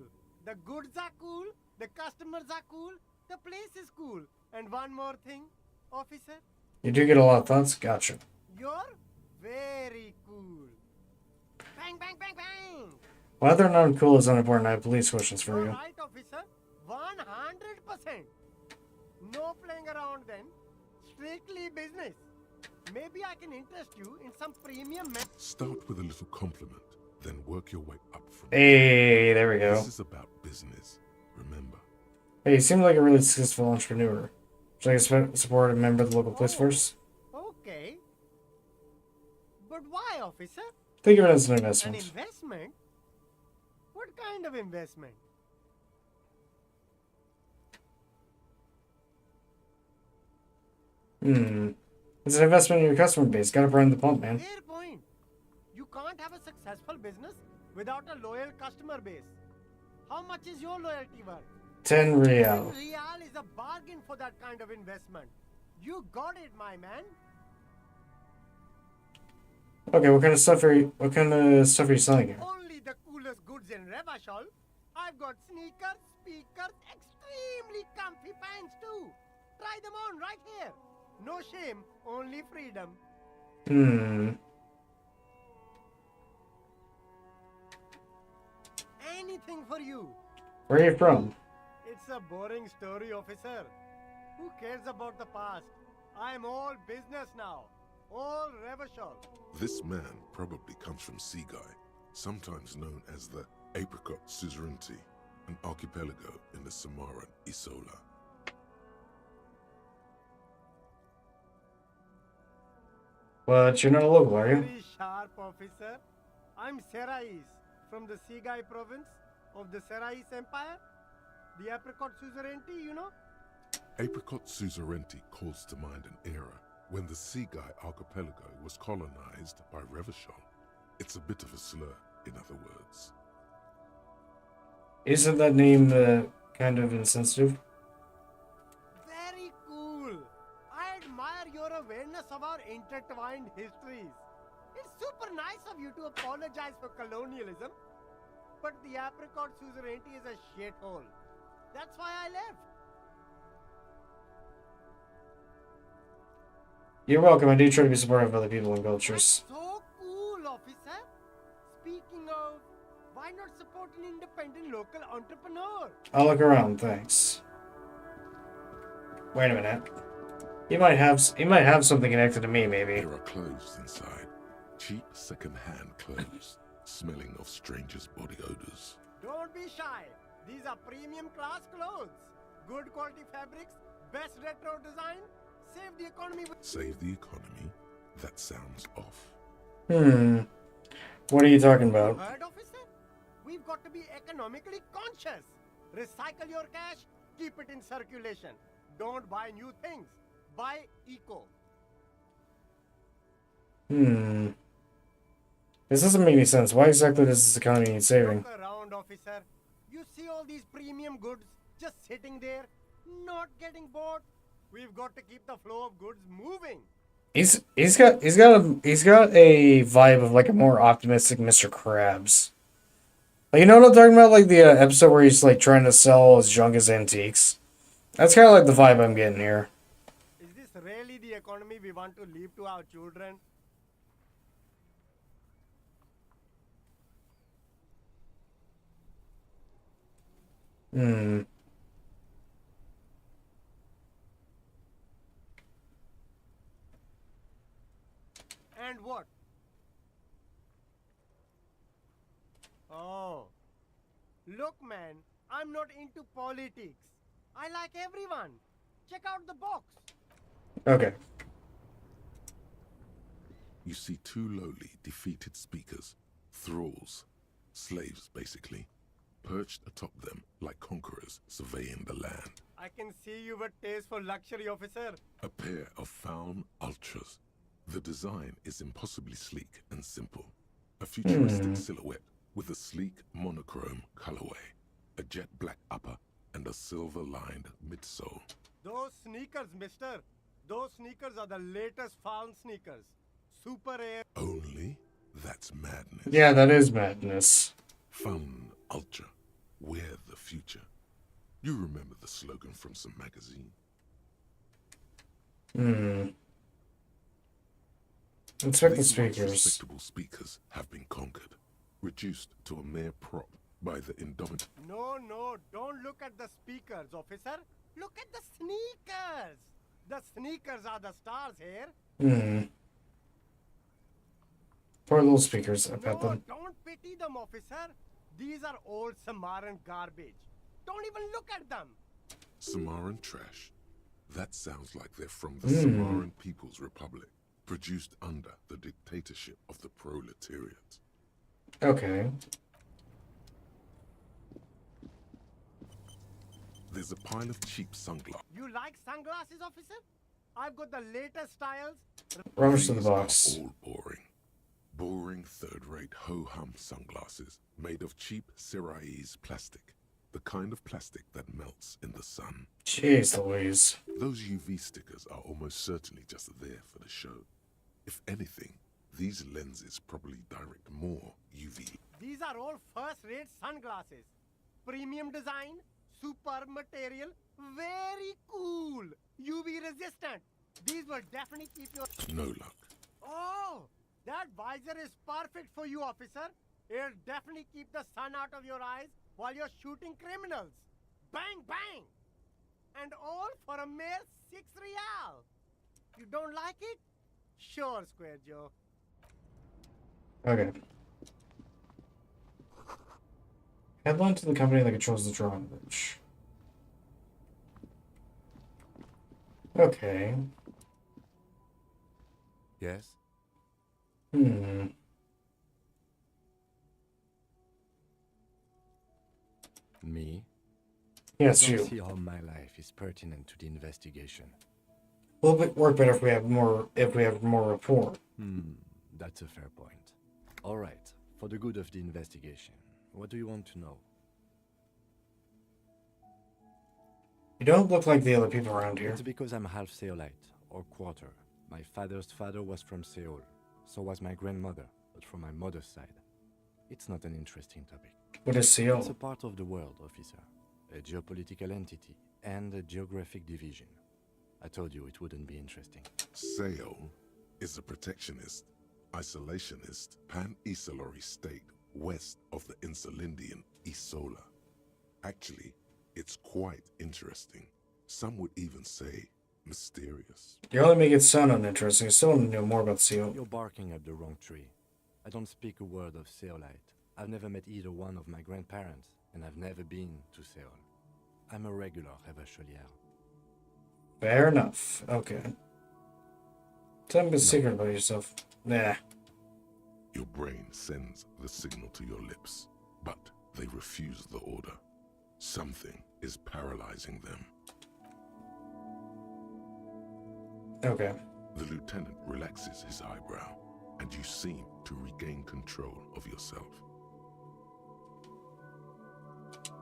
The goods are cool. The customers are cool. The place is cool. And one more thing, officer. You do get a lot of thoughts? Gotcha. You're very cool. Bang, bang, bang, bang. Whether or not I'm cool is unimportant. I have police questions for you. Right, officer. 100%. No playing around then. Strictly business. Maybe I can interest you in some premium. Start with a little compliment, then work your way up from Hey, there we go. This is about business, remember. Hey, you seem like a really successful entrepreneur. Should I support a member of the local police force? Okay. But why, officer? Think of it as an An investment. investment? What kind of investment? It's an investment in your customer base. Gotta burn the pump, man. Fair point. You can't have a successful business without a loyal customer base. How much is your loyalty worth? 10 real. 10 real is a bargain for that kind of investment. You got it, my man. Okay, what kind of stuff are you selling here? Only the coolest goods in Revachol. I've got sneakers, speakers, extremely comfy pants too. Try them on right here. No shame, only freedom. Hmm. Anything for you. Where are you from? It's a boring story, officer. Who cares about the past? I'm all business now. All Revachol. This man probably comes from Seaguy, sometimes known as the Apricot Suzerainty, an archipelago in the Samaran Isola. But you're not a local, are you? Very sharp, officer. I'm Serais, from the Seaguy province of the Serais Empire. The Apricot Suzerainty, you know? Apricot Suzerainty calls to mind an era when the Seaguy archipelago was colonized by Revachol. It's a bit of a slur, in other words. Isn't that name kind of insensitive? Very cool. I admire your awareness of our intertwined histories. It's super nice of you to apologize for colonialism. But the Apricot Suzerainty is a shithole. That's why I left. You're welcome. I do try to be supportive of other people and cultures. So cool, officer. Speaking of, why not support an independent local entrepreneur? I'll look around, thanks. Wait a minute. You might have something connected to me, maybe. There are clothes inside. Cheap second-hand clothes, smelling of strangers' body odors. Don't be shy. These are premium class clothes. Good quality fabrics, best retro design. Save the economy with... Save the economy? That sounds off. What are you talking about? Heard, officer? We've got to be economically conscious. Recycle your cash, keep it in circulation. Don't buy new things. Buy eco. This doesn't make any sense. Why exactly does this economy need saving? Look around, officer. You see all these premium goods just sitting there, not getting bought. We've got to keep the flow of goods moving. He's got a vibe of like a more optimistic Mr. Krabs. Like, you know what I'm talking about? Like the episode where he's like trying to sell his junk as antiques. That's kind of like the vibe I'm getting here. Is this really the economy we want to leave to our children? And what? Oh. Look, man, I'm not into politics. I like everyone. Check out the box. Okay. You see two lowly, defeated speakers, thralls, slaves basically, perched atop them like conquerors surveying the land. I can see you've a taste for luxury, officer. A pair of Faun Ultras. The design is impossibly sleek and simple. A futuristic silhouette with a sleek monochrome colorway, a jet black upper, and a silver-lined midsole. Those sneakers, mister. Those sneakers are the latest Faun sneakers. Super Air. Only? That's madness. Yeah, that is madness. Faun Ultra. We're the future. You remember the slogan from some magazine? Inspect the These once speakers. respectable speakers have been conquered, reduced to a mere prop by the indomitable. No, don't look at the speakers, officer. Look at the sneakers. The sneakers are the stars here. Poor little speakers, I bet them. Don't pity them, officer. These are old Samaran garbage. Don't even look at them. Samaran trash. That sounds like they're from the Samaran People's Republic, produced under the dictatorship of the proletariat. Okay. There's a pile of cheap sunglasses. You like sunglasses, officer? I've got the latest styles. Rubbish to the These are box. all boring. Boring third-rate ho-hum sunglasses made of cheap Serais plastic. The kind of plastic that melts in the sun. Jeez Louise. Those UV stickers are almost certainly just there for the show. If anything, These lenses probably direct more UV. These are all first-rate sunglasses. Premium design, superb material, very cool. UV resistant. These will definitely keep your... No luck. Oh, that visor is perfect for you, officer. It'll definitely keep the sun out of your eyes while you're shooting criminals. Bang, bang! And all for a mere 6 real. You don't like it? Sure, Square Joe. Okay. Headline to the company that controls the drawing bridge. Okay. Yes? Hmm. Me? Yes, I don't you. see how my life is pertinent to the investigation. Will it work better if we have more rapport? That's a fair point. All right, for the good of the investigation, what do you want to know? You don't look like the other people around here. It's because I'm half Seolite, or quarter. My father's father was from Seoul. So was my grandmother, but from my mother's side. It's not an interesting topic. What is Seoul? It's a part of the world, officer. A geopolitical entity and a geographic division. I told you it wouldn't be interesting. Seoul is a protectionist, isolationist, pan-Isolari state west of the insulindian Isola. Actually, it's quite interesting. Some would even say mysterious. You're only making it sound uninteresting. I still want to know more about Seoul. You're barking up the wrong tree. I don't speak a word of Seolite. I've never met either one of my grandparents, and I've never been to Seoul. I'm a regular Revacholière. Fair enough. Okay. Tell me a secret about yourself. Nah. Your brain sends the signal to your lips, but they refuse the order. Something is paralyzing them. Okay. The lieutenant relaxes his eyebrow, and you seem to regain control of yourself.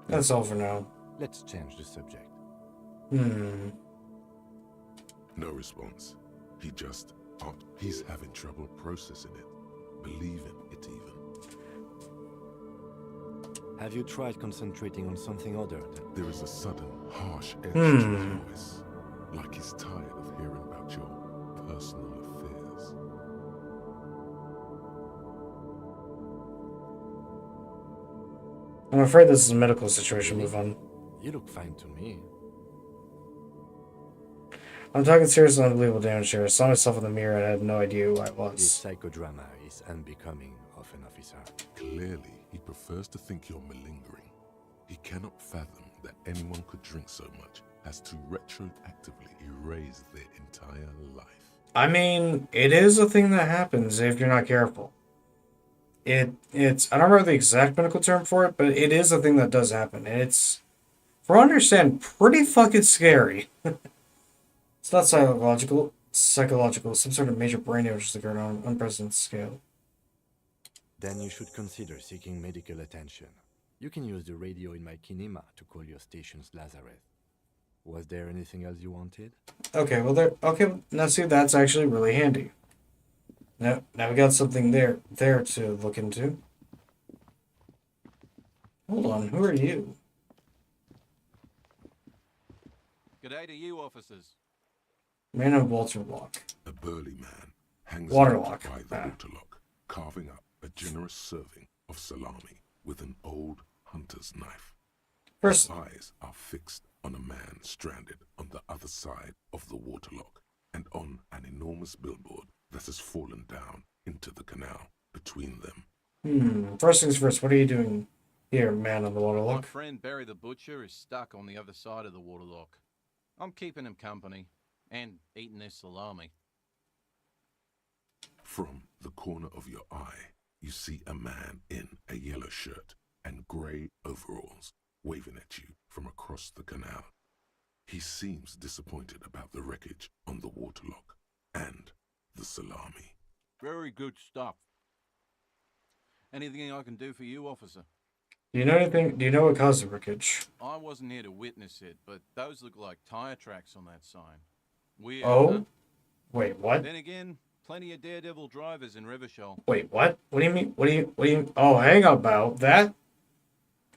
That's all for now. Let's change the subject. No response. He just... he's having trouble processing it, believing it even. Have you tried concentrating on something other than... There is a sudden, harsh edge to his voice, like he's tired of hearing about your personal affairs. I'm afraid this is a medical situation. Move on. You look fine to me. I'm talking serious and unbelievable damage here. I saw myself in the mirror and I had no idea who I was. This psychodrama is unbecoming of an officer. Clearly, he prefers to think you're malingering. He cannot fathom that anyone could drink so much as to retroactively erase their entire life. I mean, it is a thing that happens if you're not careful. It's I don't remember the exact medical term for it, but it is a thing that does happen. And it's, from what I understand, pretty fucking scary. It's not psychological, some sort of major brain damage has occurred on an unprecedented scale. Then you should consider seeking medical attention. You can use the radio in my kinema to call your station's Lazareth. Was there anything else you wanted? Okay, well now see, that's actually really handy. Now we got something there to look into. Hold on, who are you? G'day to you, officers. Man of Waterlock. A burly man hangs Waterlock. by the waterlock, carving up a generous serving of salami with an old hunter's knife. First, his eyes are fixed on a man stranded on the other side of the waterlock and on an enormous billboard that has fallen down into the canal between them. First things first, what are you doing here, man on the My waterlock? friend Barry the Butcher is stuck on the other side of the waterlock. I'm keeping him company and eating this salami. From the corner of your eye, you see a man in a yellow shirt and grey overalls waving at you from across the canal. He seems disappointed about the wreckage on the waterlock and the salami. Very good stuff. Anything I can do for you, officer? Do you know anything? Do you know what caused the wreckage? I wasn't here to witness it, but those look like tire tracks on that sign. Weird, Oh? huh? Wait, what? Then again, Plenty of daredevil drivers in Rivershoal. Wait, what? What do you mean? What do you? Oh, hang about that.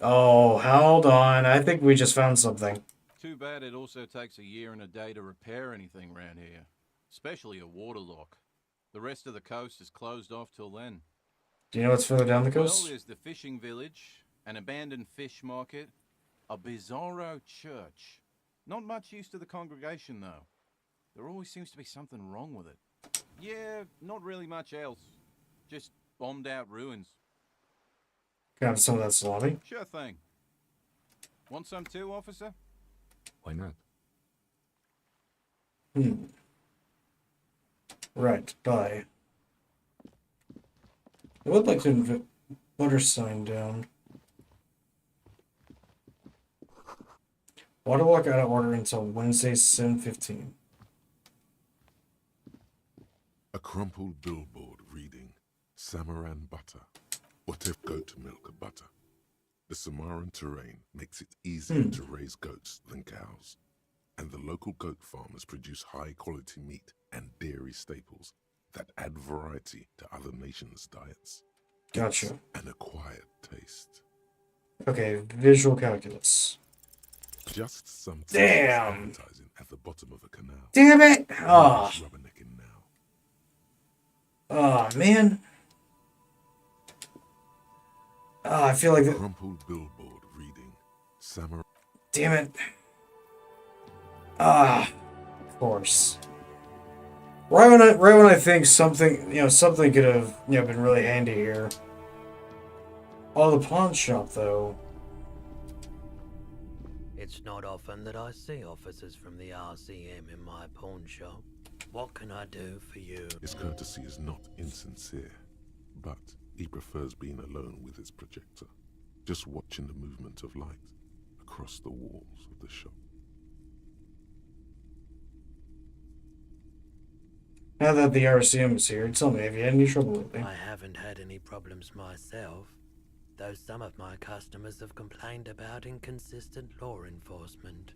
Oh, hold on. I think we just found something. Too bad it also takes a year and a day to repair anything around here, especially a waterlock. The rest of the coast is closed off till then. Do you know what's further down the Well, coast? there's the fishing village, an abandoned fish market, a bizarro church. Not much use to the congregation, though. There always seems to be something wrong with it. Yeah, not really much else. Just bombed out ruins. Can I have some of that salami? Sure thing. Want some too, officer? Why not? Right, bye. I would like to put her sign down. Water walk out of order until Wednesday, 7:15. A crumpled billboard reading, Samaran butter. What if goat milk butter? The Samaran terrain makes it easier to raise goats than cows. And the local goat farmers produce high-quality meat and dairy staples that add variety to other nations' diets. Gotcha. An acquired taste. Okay, visual calculus. Just some Damn! advertising at the bottom of a canal. Damn it! Oh. Rubbernecking now. Oh, man. Oh, I feel like that. Crumpled billboard reading, Samurai. Damn it. Ah, of course. Right when I think something, something could have, been really handy here. Oh, the pawn shop, though. It's not often that I see officers from the RCM in my pawn shop. What can I do for you? His courtesy is not insincere, but he prefers being alone with his projector, just watching the movement of light across the walls of the shop. Now that the RCM is here, tell me, have you had any trouble lately? I haven't had any problems myself, though some of my customers have complained about inconsistent law enforcement.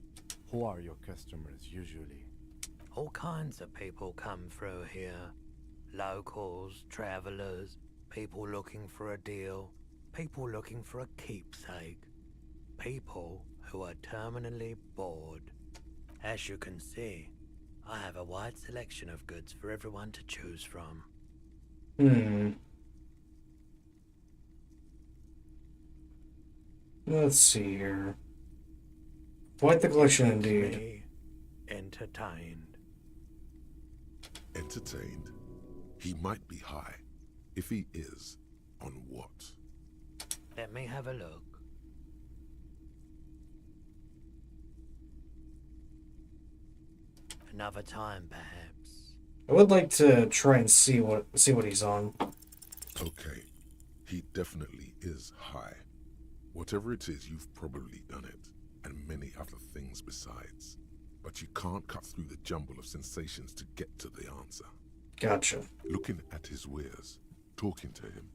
Who are your customers usually? All kinds of people come through here. Locals, travelers, people looking for a deal, people looking for a keepsake, people who are terminally bored. As you can see, I have a wide selection of goods for everyone to choose from. Let's see here. Quite the collection indeed. Me entertained. Entertained? He might be high. If he is, on what? Let me have a look. Another time, perhaps. I would like to try and see what he's on. Okay, he definitely is high. Whatever it is, you've probably done it, and many other things besides. But you can't cut through the jumble of sensations to get to the answer. Gotcha. Looking at his wares, talking to him,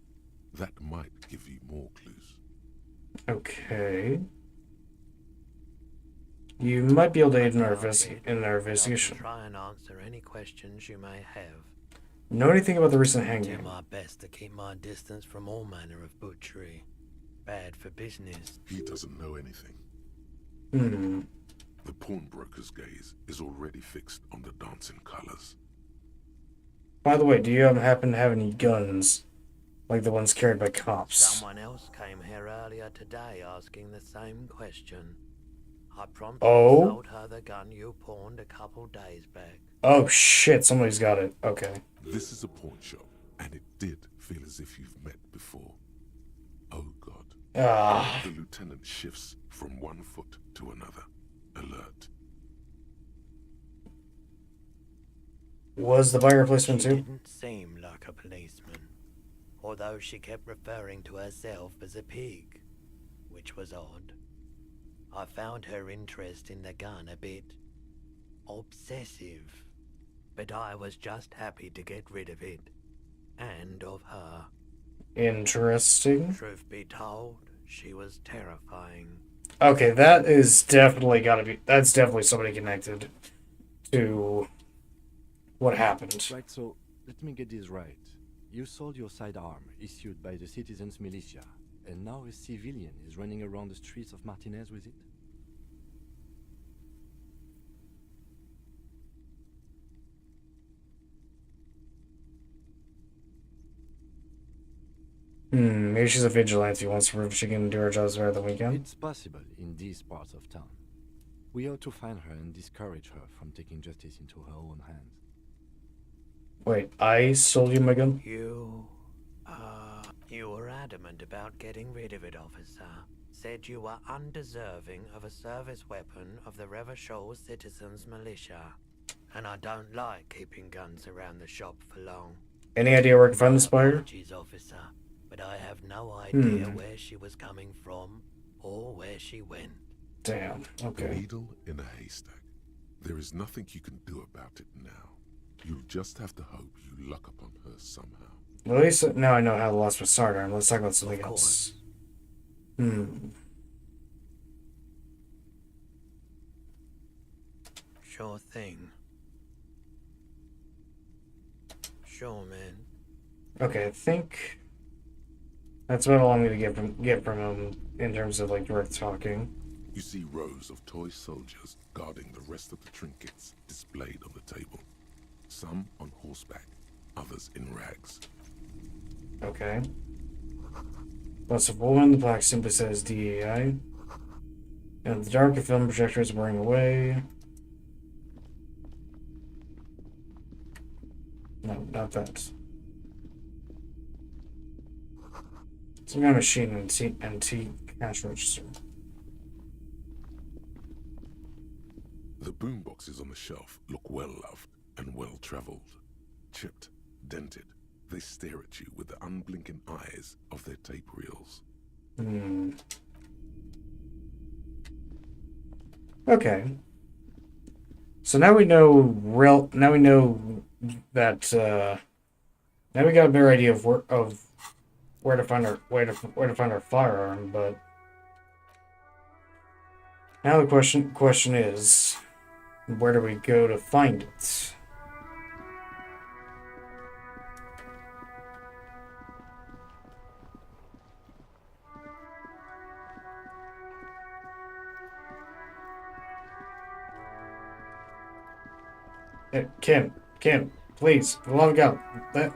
that might give you more clues. Okay. You might be able to aid in our investigation. Try and answer any questions you may have. Know anything about the recent I do hanging? my best to keep my distance from all manner of butchery. Bad for business. He doesn't know anything. The pawnbroker's gaze is already fixed on the dancing colors. By the way, do you happen to have any guns? Like the ones carried by cops? Someone else came here earlier today asking the same question. I promptly sold her the gun you pawned a couple days back. Oh shit, somebody's got it. Okay. This is a pawn shop, and it did feel as if you've met before. Oh god. The lieutenant shifts from one foot to another. Alert. Was the buyer replacement too? Didn't seem like a policeman, although she kept referring to herself as a pig, which was odd. I found her interest in the gun a bit obsessive, but I was just happy to get rid of it, and of her. Interesting. Truth be told, she was terrifying. Okay, that is definitely gotta be. That's definitely somebody connected to what happened. Right, so let me get this right. You sold your sidearm, issued by the citizens' militia, and now a civilian is running around the streets of Martinez with it? Maybe she's a vigilante who wants to prove she can do her jobs better than we can. It's possible in these parts of town. We ought to find her and discourage her from taking justice into her own hands. Wait, I sold you my gun? You were adamant about getting rid of it, officer. Said you were undeserving of a service weapon of the Revachol Citizens Militia. And I don't like keeping guns around the shop for long. Any idea where I can find the spider? Apologies, officer, but I have no idea where she was coming from or where she went. Damn, okay. A needle in a haystack. There is nothing you can do about it now. You'll just have to hope you luck upon her somehow. Well, at least now I know how to lost my sidearm. Let's talk about something else. Sure thing. Sure, man. Okay, I think that's about all I'm gonna get from him in terms of like direct talking. You see rows of toy soldiers guarding the rest of the trinkets displayed on the table. Some on horseback, others in rags. Okay. Plus, a woman, the plaque simply says DEI. And the dark, a film projector is wearing away. No, not that. Some kind of machine antique cash register. The boomboxes on the shelf look well loved and well traveled. Chipped, dented, they stare at you with the unblinking eyes of their tape reels. Okay. So now we know now we know that now we got a better idea of where to find our firearm, but now the question is, where do we go to find it? Kim, please, for the love of God, let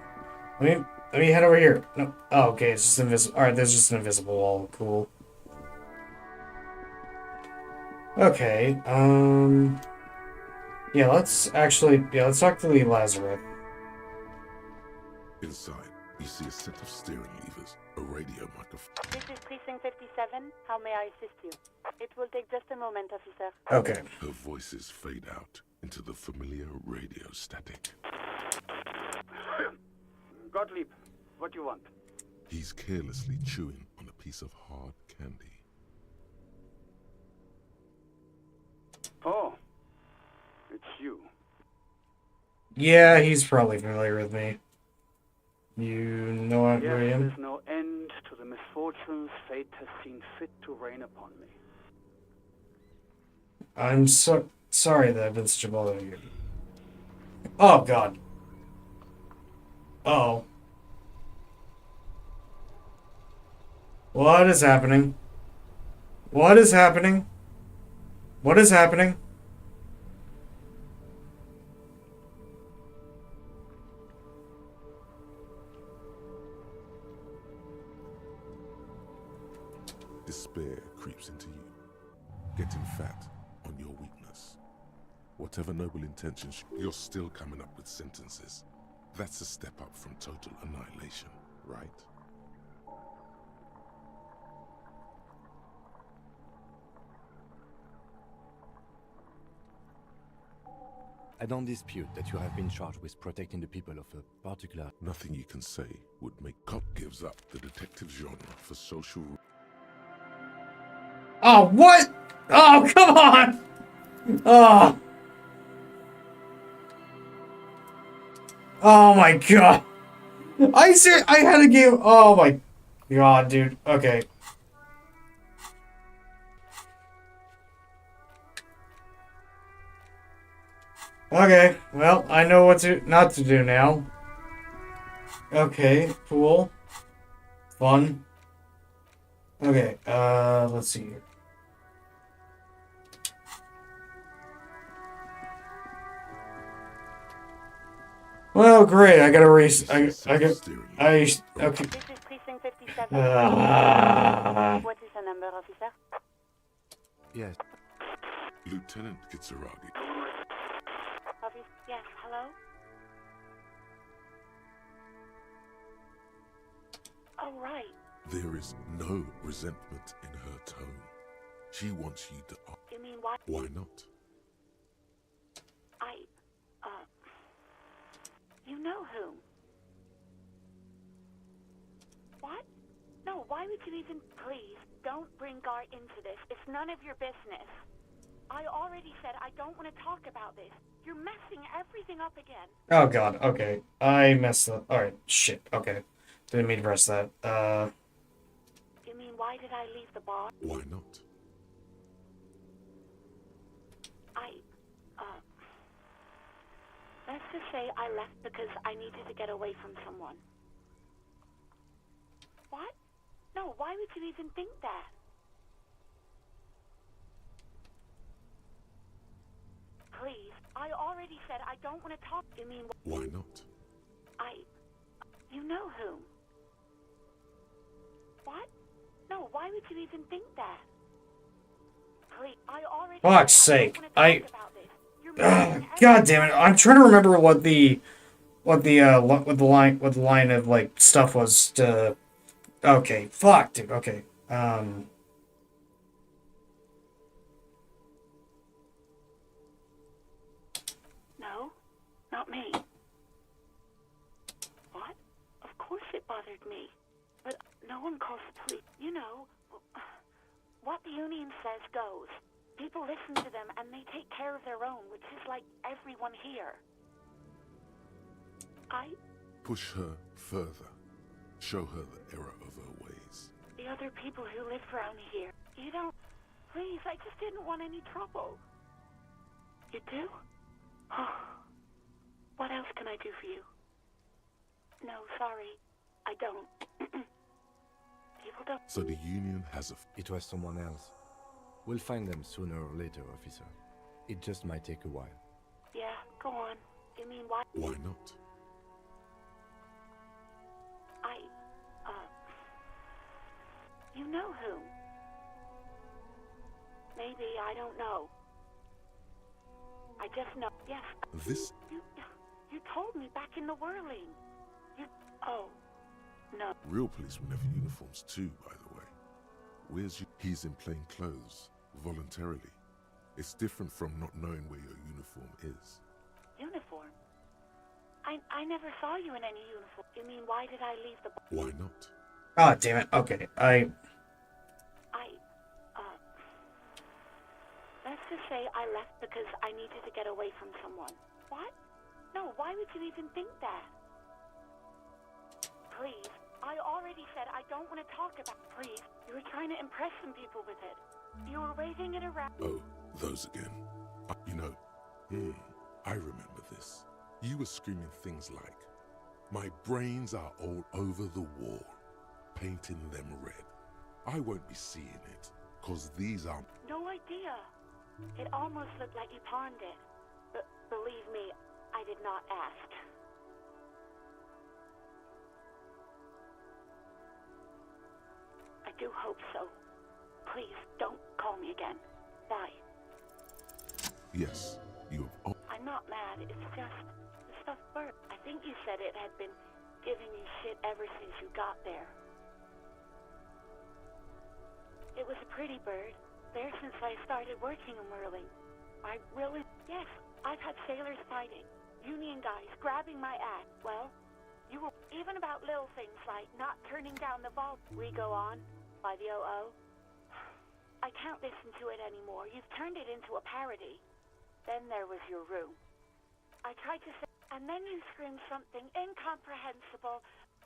me head over here. No, oh, okay, it's just invisible. All right, there's just an invisible wall. Cool. Okay, yeah, let's talk to the Lazarus. Inside, you see a set of steering levers, a radio microphone. This is Precinct 57. How may I assist you? It will take just a moment, officer. Okay. Her voices fade out into the familiar radio static. Gottlieb, what do you want? He's carelessly chewing on a piece of hard candy. Oh, it's you. Yeah, he's probably familiar with me. You know who I am? There's no end to the misfortunes fate has seen fit to rain upon me. I'm sorry that I've been such a bother to you. Oh, God. Oh. What is happening? What is happening? What is happening? Despair creeps into you, getting fat on your weakness. Whatever noble intentions, you're still coming up with sentences. That's a step up from total annihilation, right? I don't dispute that you have been charged with protecting the people of a particular... Nothing you can say would make cop gives up the detective genre for social... Oh, what? Oh, come on! Oh. Oh my God. I had a game. Oh my God, dude. Okay. Okay, well, I know what not to do now. Okay, cool. Fun. Okay, let's see here. Well, great. I gotta race. I got. Okay. This is Precinct 57. What is the number, officer? Yes. Lieutenant Kitsuragi. Officer, yes, hello? Oh, right. There is no resentment in her tone. She wants you to... You mean why? Why not? You know whom? What? No, why would you even... Please, don't bring Gar into this. It's none of your business. I already said I don't want to talk about this. You're messing everything up again. Oh god. Okay, I messed up. All right. Shit. Okay. Didn't mean to press that. You mean why did I leave the bar? Why not? Let's just say I left because I needed to get away from someone. What? No, why would you even think that? Please, I already said I don't want to talk. You mean... Why not? You know whom? What? No, why would you even think that? Please, I already... Fuck's sake. God damn it. I'm trying to remember what the line of like stuff was to. Okay, fuck, dude. Okay. No, not me. What? Of course it bothered me. But no one calls the police. You know, what the union says goes. People listen to them and they take care of their own, which is like everyone here. Push her further. Show her the error of her ways. The other people who live around here. You don't... Please, I just didn't want any trouble. You do? Oh. What else can I do for you? No, sorry. I don't. People don't... So the union has a... It was someone else. We'll find them sooner or later, officer. It just might take a while. Yeah, go on. You mean why? Why not? You know who? Maybe, I don't know. I just know. Yes. This... You told me back in the whirling. Oh. No. Real policemen have uniforms too, by the way. Where's you? He's in plain clothes, voluntarily. It's different from not knowing where your uniform is. Uniform? I never saw you in any uniform. You mean, why did I leave the... Why not? Oh, damn it. Okay, Let's just say I left because I needed to get away from someone. What? No, why would you even think that? Please, I already said I don't want to talk about... Please, you were trying to impress some people with it. You were waving it around... Oh, those again. You know, I remember this. You were screaming things like, my brains are all over the wall, painting them red. I won't be seeing it, cause these are... No idea. It almost looked like you pawned it. But believe me, I did not ask. I do hope so. Please, don't call me again. Bye. Yes, you have... I'm not mad, it's just... the stuff burnt. I think you said it had been giving you shit ever since you got there. It was a pretty bird. There since I started working in whirling. I really... Yes, I've had sailors fighting. Union guys grabbing my ass. Well, you were... Even about little things like not turning down the vault. We Go On by the O.O. I can't listen to it anymore. You've turned it into a parody. Then there was your room. I tried to say... And then you screamed something incomprehensible.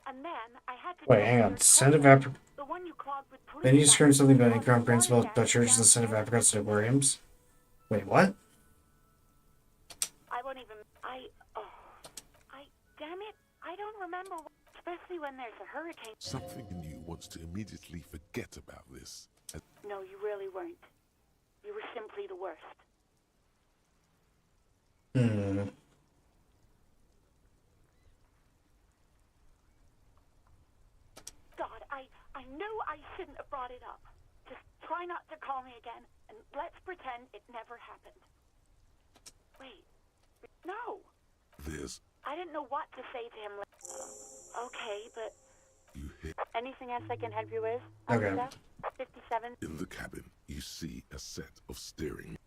And then I had to... Wait, hang on. Son of Africa. The one you clogged with police... Then you screamed something about incomprehensible about Church of the Son of Africa instead of Williams. Wait, what? I won't even... Damn it. I don't remember what... especially when there's a hurricane. Something in you wants to immediately forget about this. No, you really weren't. You were simply the worst. God, I know I shouldn't have brought it up. Just try not to call me again, and let's pretend it never happened. Wait. No. I didn't know what to say to him. Okay, but... Anything else I can help you with? Okay. Officer? 57? In the cabin, you see a set of steering.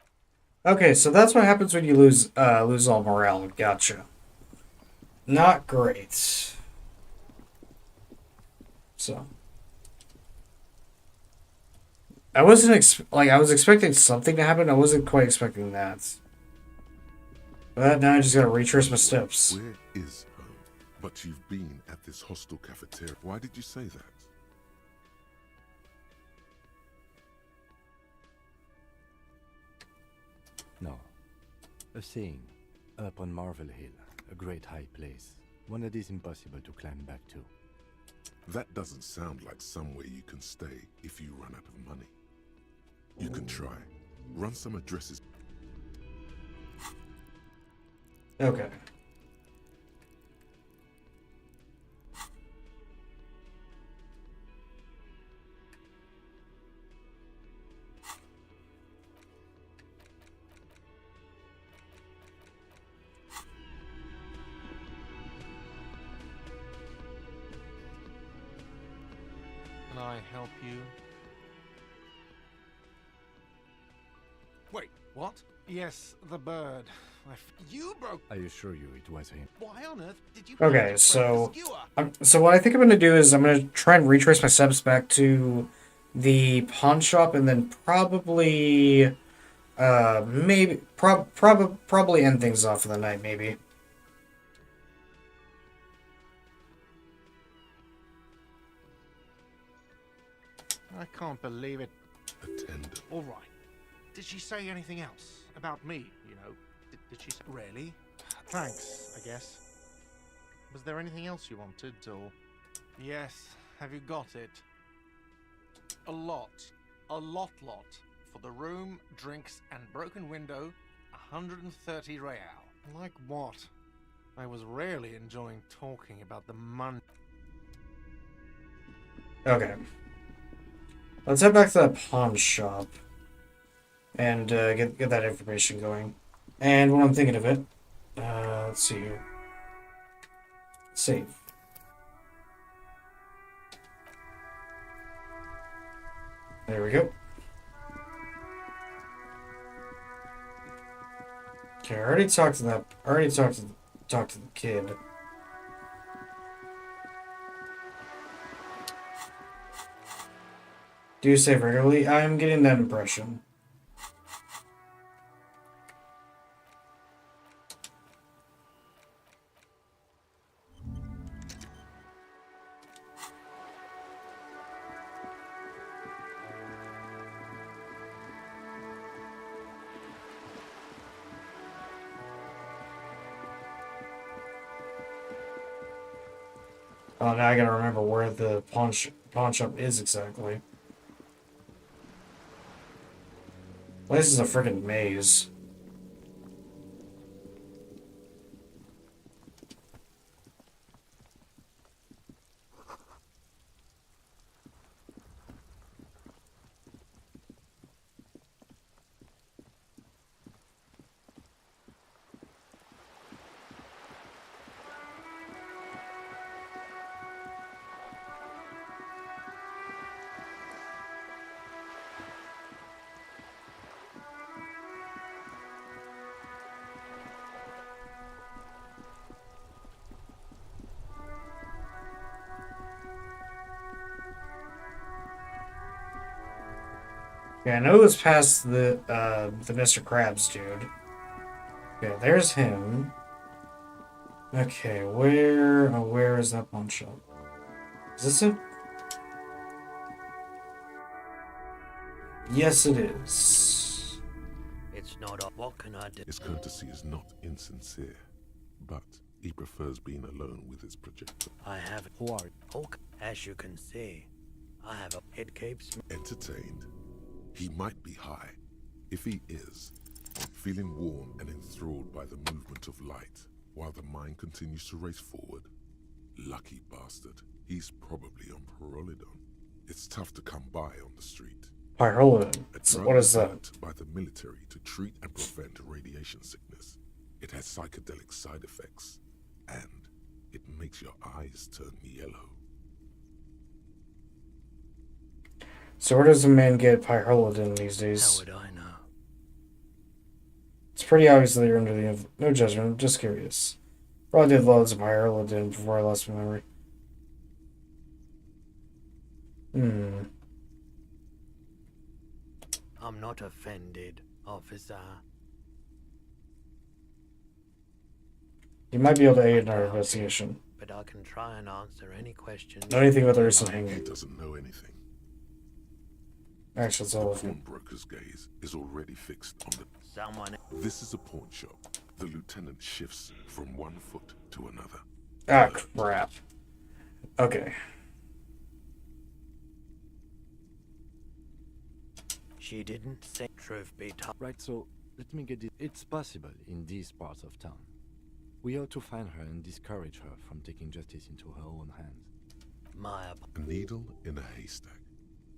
Okay, so that's what happens when you lose all morale. Gotcha. Not great. So I wasn't I was expecting something to happen. I wasn't quite expecting that. But now I just gotta retrace my steps. Where is home? But you've been at this hostel cafeteria. Why did you say that? No. A saying. Up on Marvel Hill, a great high place. One that is impossible to climb back to. That doesn't sound like somewhere you can stay if you run out of money. You can try. Run some addresses. Okay. Can I help you? Wait, what? Yes, the bird. You broke. I assure you it was him. Why on earth did you? Okay, so so what I think I'm gonna do is I'm gonna try and retrace my steps back to the pawn shop, and then probably maybe probably end things off for the night, maybe. I can't believe it. Attendant. All right. Did she say anything else about me? You know, did she say really? Thanks, I guess. Was there anything else you wanted, or? Yes. Have you got it? A lot. A lot. For the room, drinks, and broken window, 130 real. Like what? I was really enjoying talking about the money. Okay. Let's head back to that pawn shop and get that information going. And when I'm thinking of it, let's see here. Save. There we go. Okay, I already talked to that. I already talked to the kid. Do you save regularly? I'm getting that impression. Oh, now I gotta remember where the pawn shop is exactly. This is a freaking maze. Yeah, I know it was past the Mr. Krabs dude. Yeah, there's him. Okay, where is that pawn shop? Is this it? Yes, it is. It's not a... What can I do? His courtesy is not insincere, but He prefers being alone with his projector. I have as you can see, I have a... It keeps me... Entertained. He might be high. If he is, feeling warm and enthralled by the movement of light, while the mind continues to race forward. Lucky bastard. He's probably on Pyrrolidon. It's tough to come by on the street. Pyrrolidon? What is that? Developed by the military to treat and prevent radiation sickness. It has psychedelic side effects, and it makes your eyes turn yellow. So where does a man get Pyrrolidon these days? How would I know? It's pretty obvious that you're under the no judgment, I'm just curious. Probably did loads of Pyrrolidon before I lost my memory. I'm not offended, officer. You might be able to aid in our investigation. But I can try and answer any questions. Know anything about the recent hanging? He doesn't know anything. Actually, it's all of The him. pawnbroker's gaze is already fixed on the... Someone... This is a pawn shop. The lieutenant shifts from one foot to another. Ah, crap. Okay. She didn't say truth be told. Right, so let me get it. It's possible in these parts of town. We ought to find her and discourage her from taking justice into her own hands. A needle in a haystack.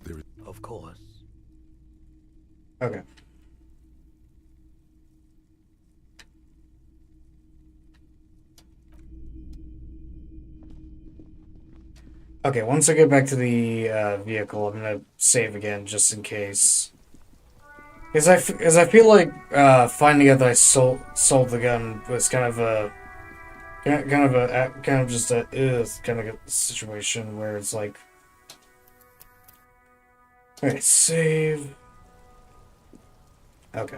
There is... Of course. Okay. Okay, once I get back to the vehicle, I'm gonna save again just in case. Because I feel like finding out that I sold the gun was kind of a just a kind of a situation where it's like, alright, save. Okay.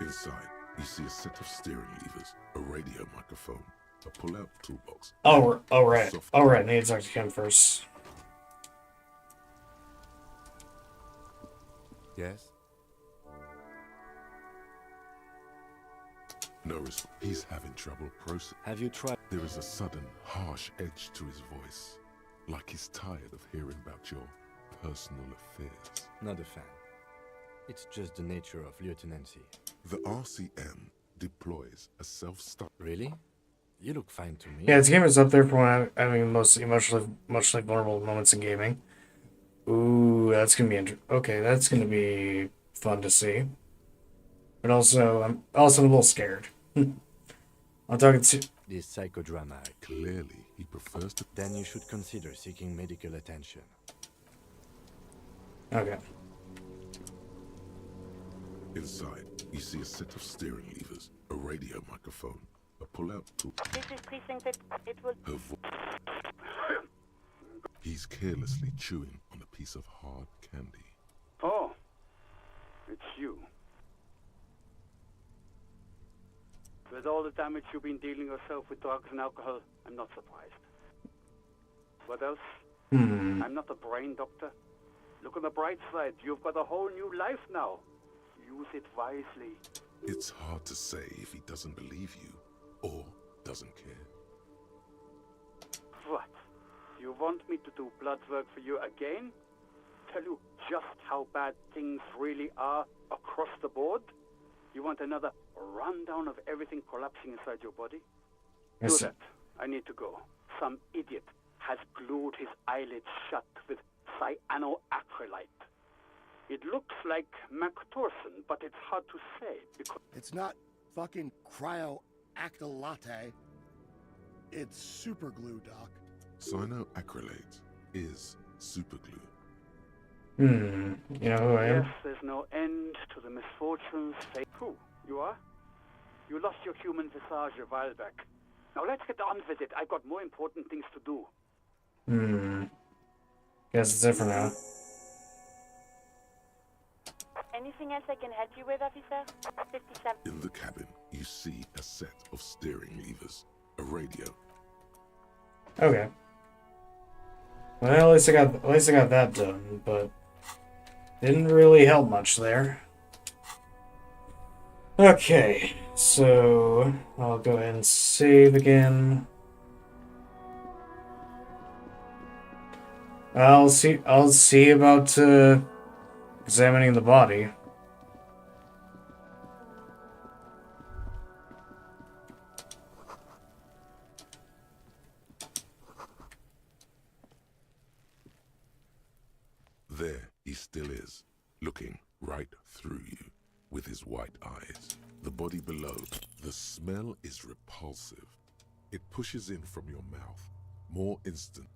Inside, you see a set of steering levers, a radio microphone, a pull-out toolbox. Oh, right. Oh, right. I need to talk to Ken first. Yes? No response. He's having trouble processing. Have you tried? There is a sudden, harsh edge to his voice, like he's tired of hearing about your personal affairs. Not a fan. It's just the nature of lieutenancy. The RCM deploys a self-start. Really? You look fine to me. Yeah, this game is up there for when I'm having the most emotionally vulnerable moments in gaming. Ooh, that's gonna be okay. That's gonna be fun to see. But also, I'm also a little scared. I'm talking to this psychodrama. Clearly, he prefers to. Then you should consider seeking medical attention. Okay. Inside, you see a set of steering levers, a radio microphone, a pull-out tool. This is precinct that it will... Her voice. He's carelessly chewing on a piece of hard candy. Oh, it's you. With all the damage you've been dealing yourself with drugs and alcohol, I'm not surprised. What else? I'm not a brain doctor. Look on the bright side. You've got a whole new life now. Use it wisely. It's hard to say if he doesn't believe you or doesn't care. What? You want me to do blood work for you again? Tell you just how bad things really are across the board? You want another rundown of everything collapsing inside your body? Yes, Do that. I need to go. Some idiot has glued his eyelids shut with cyanoacrylate. It looks like Mactorson, but it's hard to say because... It's not fucking cryoacrylate. It's super glue, Doc. Cyanoacrylate is superglue. You know who I am? Yes, there's no end to the misfortunes. Who? You are? You lost your human visage a while back. Now let's get on with it. I've got more important things to do. Guess it's different now. Anything else I can help you with, officer? 57. In the cabin, you see a set of steering levers, a radio. Okay. Well, at least I got that done, but didn't really help much there. Okay, So I'll go ahead and save again. I'll see about examining the body. There he still is, looking right through you with his white eyes. The body below, the smell is repulsive. It pushes in from your mouth, more instant.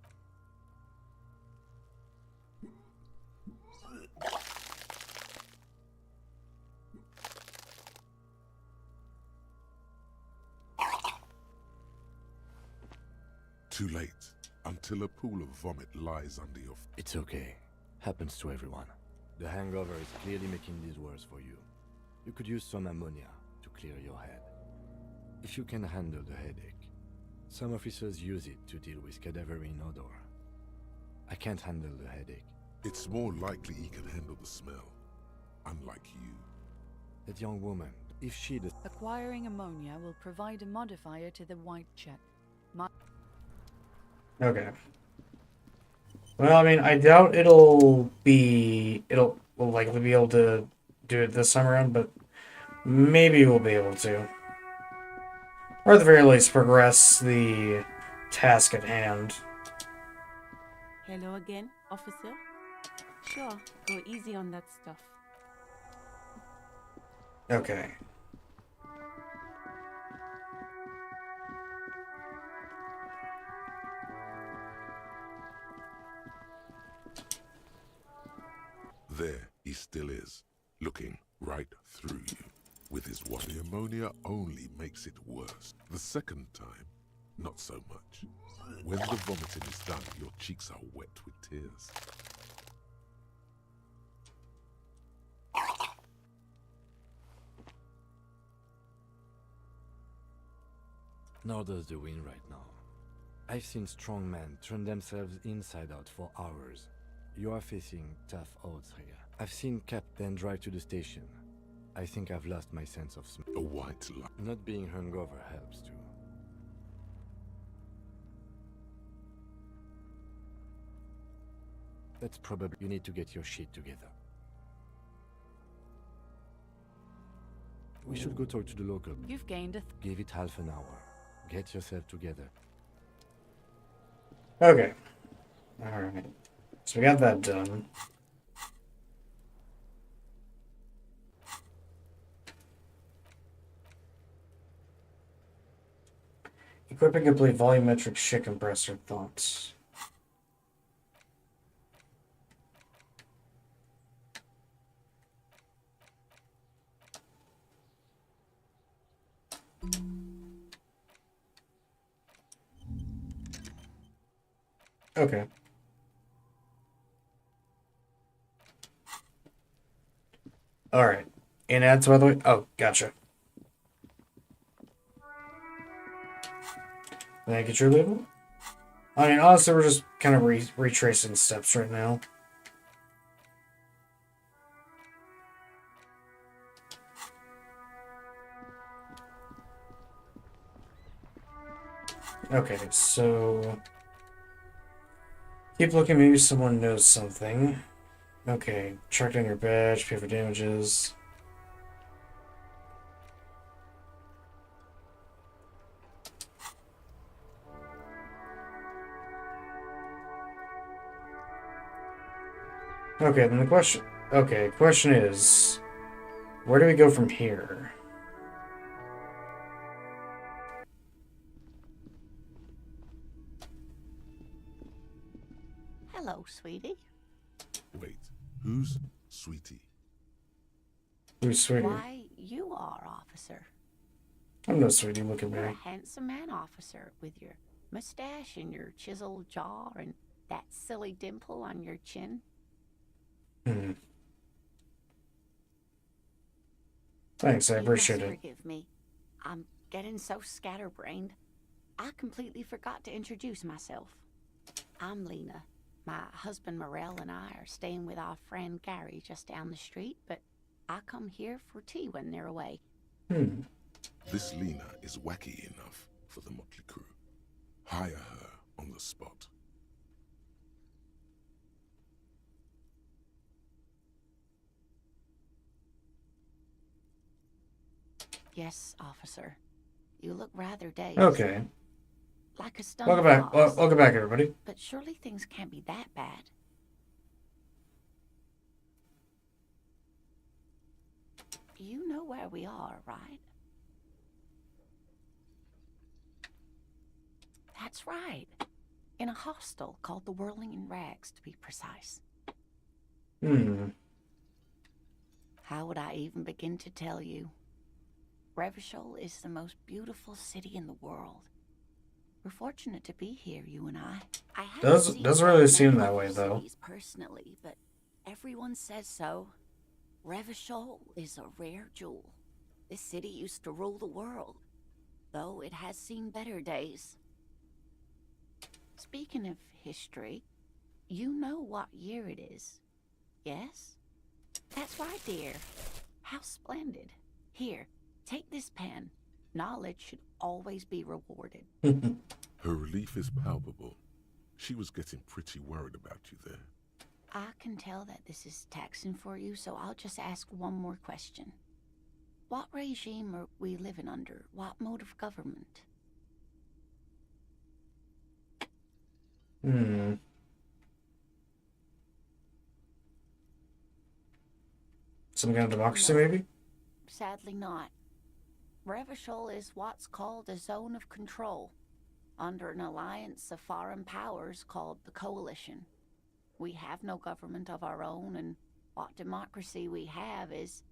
Too late, until a pool of vomit lies under your feet. It's okay. Happens to everyone. The hangover is clearly making this worse for you. You could use some ammonia to clear your head. If you can handle the headache. Some officers use it to deal with cadaverine odor. I can't handle the headache. It's more likely he can handle the smell, unlike you. That young woman, if she does... Acquiring ammonia will provide a modifier to the white check. Okay. Well, I mean, I doubt we'll likely be able to do it this time around, but maybe we'll be able to. Or at the very least, progress the task at hand. Hello again, officer? Sure, go easy on that stuff. Okay. There he still is, looking right through you with his white. The ammonia only makes it worse. The second time, not so much. When the vomiting is done, your cheeks are wet with tears. Nor does the wind right now. I've seen strong men turn themselves inside out for hours. You are facing tough odds here. I've seen Captain drive to the station. I think I've lost my sense of smell. A white light. Not being hungover helps too. That's probably... You need to get your shit together. We should go talk to the local. You've gained a... Give it half an hour. Get yourself together. Okay. Alright. So we got that done. Equipping complete volumetric shit compressor thoughts. Okay. Alright. In ads, by the way. Oh, gotcha. Thank you, True Label. I mean, honestly, we're just kind of retracing steps right now. Okay, so... Keep looking, maybe someone knows something. Okay, track down your badge, pay for damages. Okay, then the question... Okay, question is... Where do we go from here? Hello, sweetie. Wait, who's Sweetie? Who's Sweetie? Why, you are, officer. I'm no Sweetie, look at You're a me. handsome man, officer, with your mustache and your chiseled jaw and that silly dimple on your chin. Hmm. Thanks, I appreciate You it. must forgive me. I'm getting so scatterbrained. I completely forgot to introduce myself. I'm Lena. My husband Morel and I are staying with our friend Gary just down the street, but I come here for tea when they're away. Hmm. This Lena is wacky enough for the motley crew. Hire her on the spot. Yes, officer. You look rather dazed. Okay. Like a stunned Welcome back. fox. Welcome back, everybody. But surely things can't be that bad. You know where we are, right? That's right. In a hostel called the Whirling in Rags, to be precise. How would I even begin to tell you? Revachol is the most beautiful city in the world. We're fortunate to be here, you and I. Doesn't really seem that way, though. Personally, but everyone says so. Revachol is a rare jewel. This city used to rule the world, though it has seen better days. Speaking of history, you know what year it is, yes? That's right, dear. How splendid. Here, take this pen. Knowledge should always be rewarded. Her relief is palpable. She was getting pretty worried about you there. I can tell that this is taxing for you, so I'll just ask one more question. What regime are we living under? What mode of government? Some kind of democracy, maybe? Sadly not. Revachol is what's called a zone of control, under an alliance of foreign powers called the Coalition. We have no government of our own, and what democracy we have is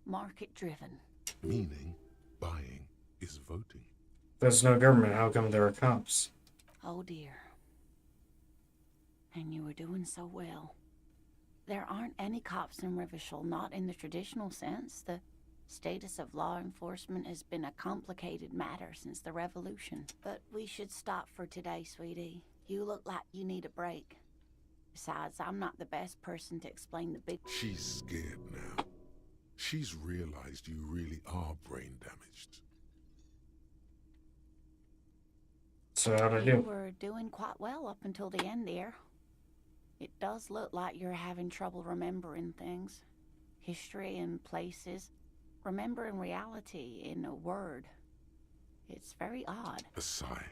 market-driven. Meaning, buying is voting. There's no government. How come there are cops? Oh dear. And you were doing so well. There aren't any cops in Revachol, not in the traditional sense. The status of law enforcement has been a complicated matter since the revolution. But we should stop for today, sweetie. You look like you need a break. Besides, I'm not the best person to explain the big... She's scared now. She's realized you really are brain damaged. So how'd I You do? were doing quite well up until the end, dear. It does look like you're having trouble remembering things. History and places. Remembering reality in a word. It's very odd. A sigh.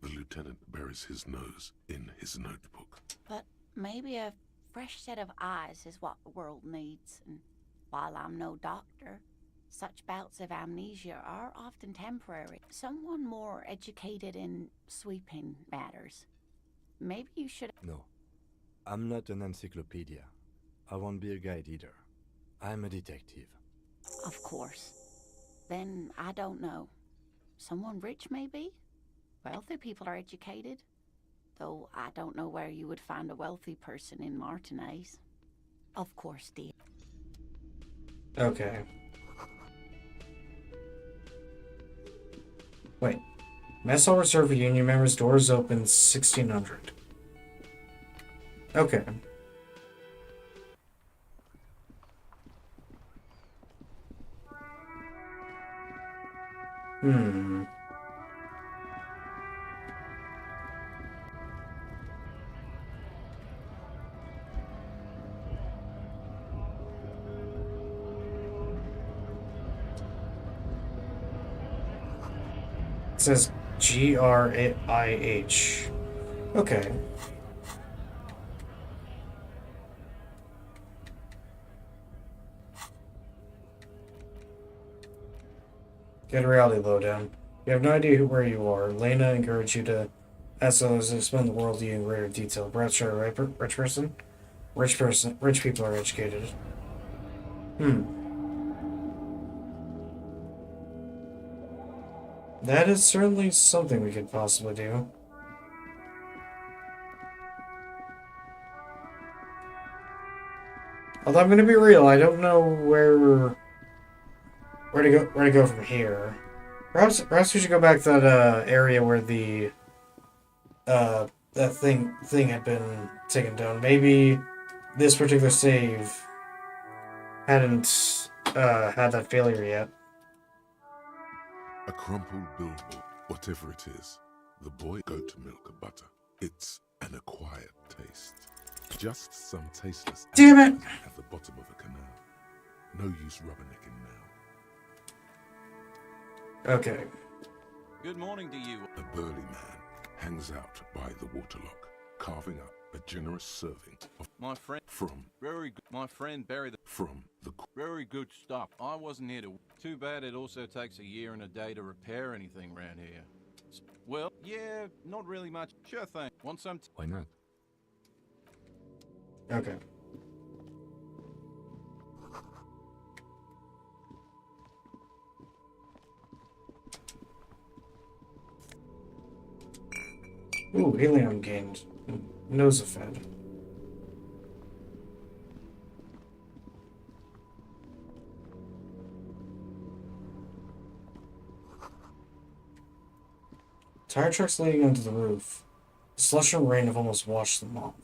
The lieutenant buries his nose in his notebook. But maybe a fresh set of eyes is what the world needs. And while I'm no doctor, such bouts of amnesia are often temporary. Someone more educated in sweeping matters. Maybe you should... No. I'm not an encyclopedia. I won't be a guide either. I'm a detective. Of course. Then I don't know. Someone rich, maybe? Wealthy people are educated. Though I don't know where you would find a wealthy person in Martinez. Of course, dear. Okay. Wait. Mess hall reserved for union members. Doors open 1600. Okay. It says GRIH. Okay. Get a reality lowdown. You have no idea where you are. Lena encouraged you to ask others to explain the world to you in greater detail. Perhaps you're a rich person? Rich people are educated. That is certainly something we could possibly do. Although I'm gonna be real, I don't know where to go from here. Perhaps we should go back to that area where the that thing had been taken down. Maybe this particular save hadn't had that failure yet. A crumpled billboard, whatever it is. The boy goat milk butter. It's an acquired taste. Just some tasteless Damn it! At the bottom of a canal. No use rubbernecking now. Okay. Good morning to you. A burly man hangs out by the waterlock, carving up a generous serving of My friend. from Very good. My friend buried the. from the Very good stuff. I wasn't here to. Too bad it also takes a year and a day to repair anything around here. Well, yeah, not really much. Sure thing. Want some? Why not? Okay. Ooh, helium gained. Nosafed. Tire tracks leading onto the roof. The slush and rain have almost washed them off.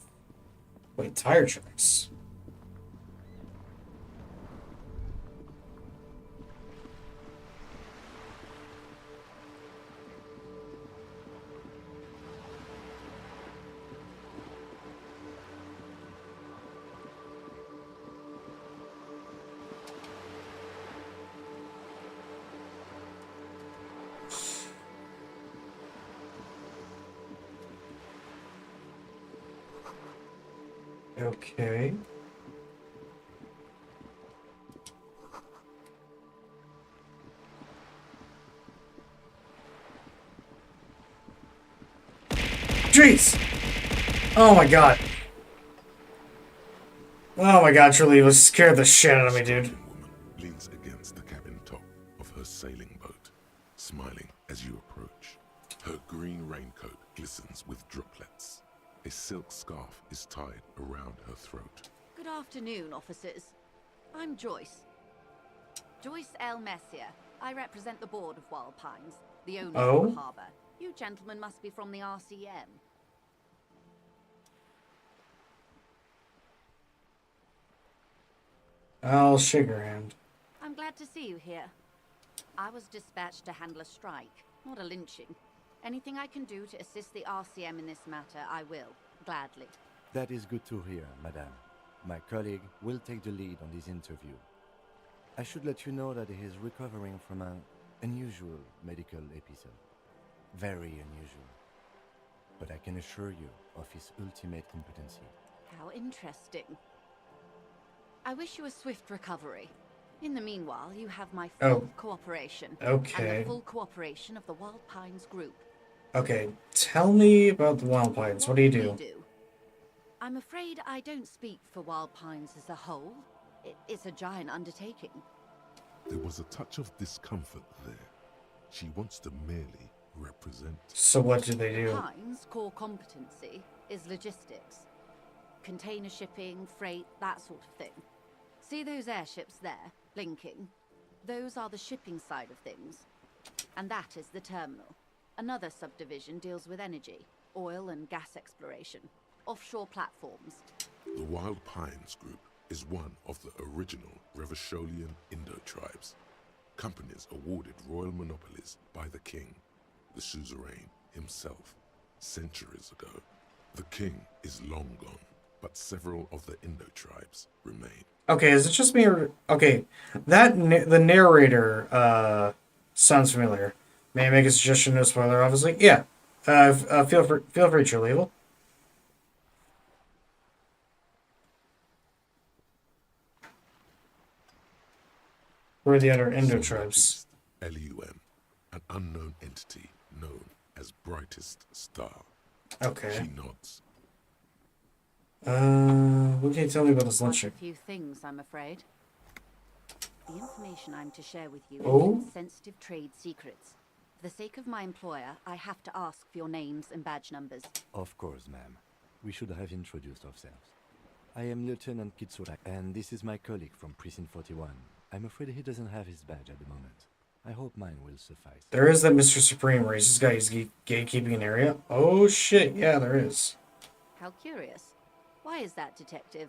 Wait, tire tracks? Okay. Jeez! Oh my god. Oh my god, truly, it scared the shit out of me, dude. Woman leans against the cabin top of her sailing boat, smiling as you approach. Her green raincoat glistens with droplets. A silk scarf is tied around her throat. Good afternoon, officers. I'm Joyce. Joyce L. Messier. I represent the board of Wild Pines, the owners of the harbour. You gentlemen must be from the RCM. I'll shake her hand. I'm glad to see you here. I was dispatched to handle a strike, not a lynching. Anything I can do to assist the RCM in this matter, I will, gladly. That is good to hear, madame. My colleague will take the lead on this interview. I should let you know that he is recovering from an unusual medical episode. Very unusual. But I can assure you of his ultimate competency. How interesting. I wish you a swift recovery. In the meanwhile, you have my full cooperation. Okay. And the full cooperation of the Wild Pines group. Okay, tell me about the Wild Pines. What do you do? I'm afraid I don't speak for Wild Pines as a whole. It's a giant undertaking. There was a touch of discomfort there. She wants to merely represent. So what do they do? Pines' core competency is logistics. Container shipping, freight, that sort of thing. See those airships there, blinking? Those are the shipping side of things. And that is the terminal. Another subdivision deals with energy, oil and gas exploration, offshore platforms. The Wild Pines Group is one of the original Revacholian Indo-tribes. Companies awarded royal monopolies by the king, the suzerain himself, centuries ago. The king is long gone, but several of the Indo-tribes remain. Okay, is it just me or... Okay, the narrator, sounds familiar. May I make a suggestion? No spoiler, obviously. Yeah. Feel free, true label. Where are the other Indo-tribes? Elysium, an unknown entity known as Brightest Star. Okay. She nods. What can you tell me about this lunch? A few things, I'm afraid. The information I'm to share with you Oh? is sensitive trade secrets. For the sake of my employer, I have to ask for your names and badge numbers. Of course, ma'am. We should have introduced ourselves. I am Lieutenant Kitsura, and this is my colleague from Precinct 41. I'm afraid he doesn't have his badge at the moment. I hope mine will suffice. There is that Mr. Supreme racist guy who's gatekeeping an area. Oh shit, yeah, there is. How curious. Why is that, Detective?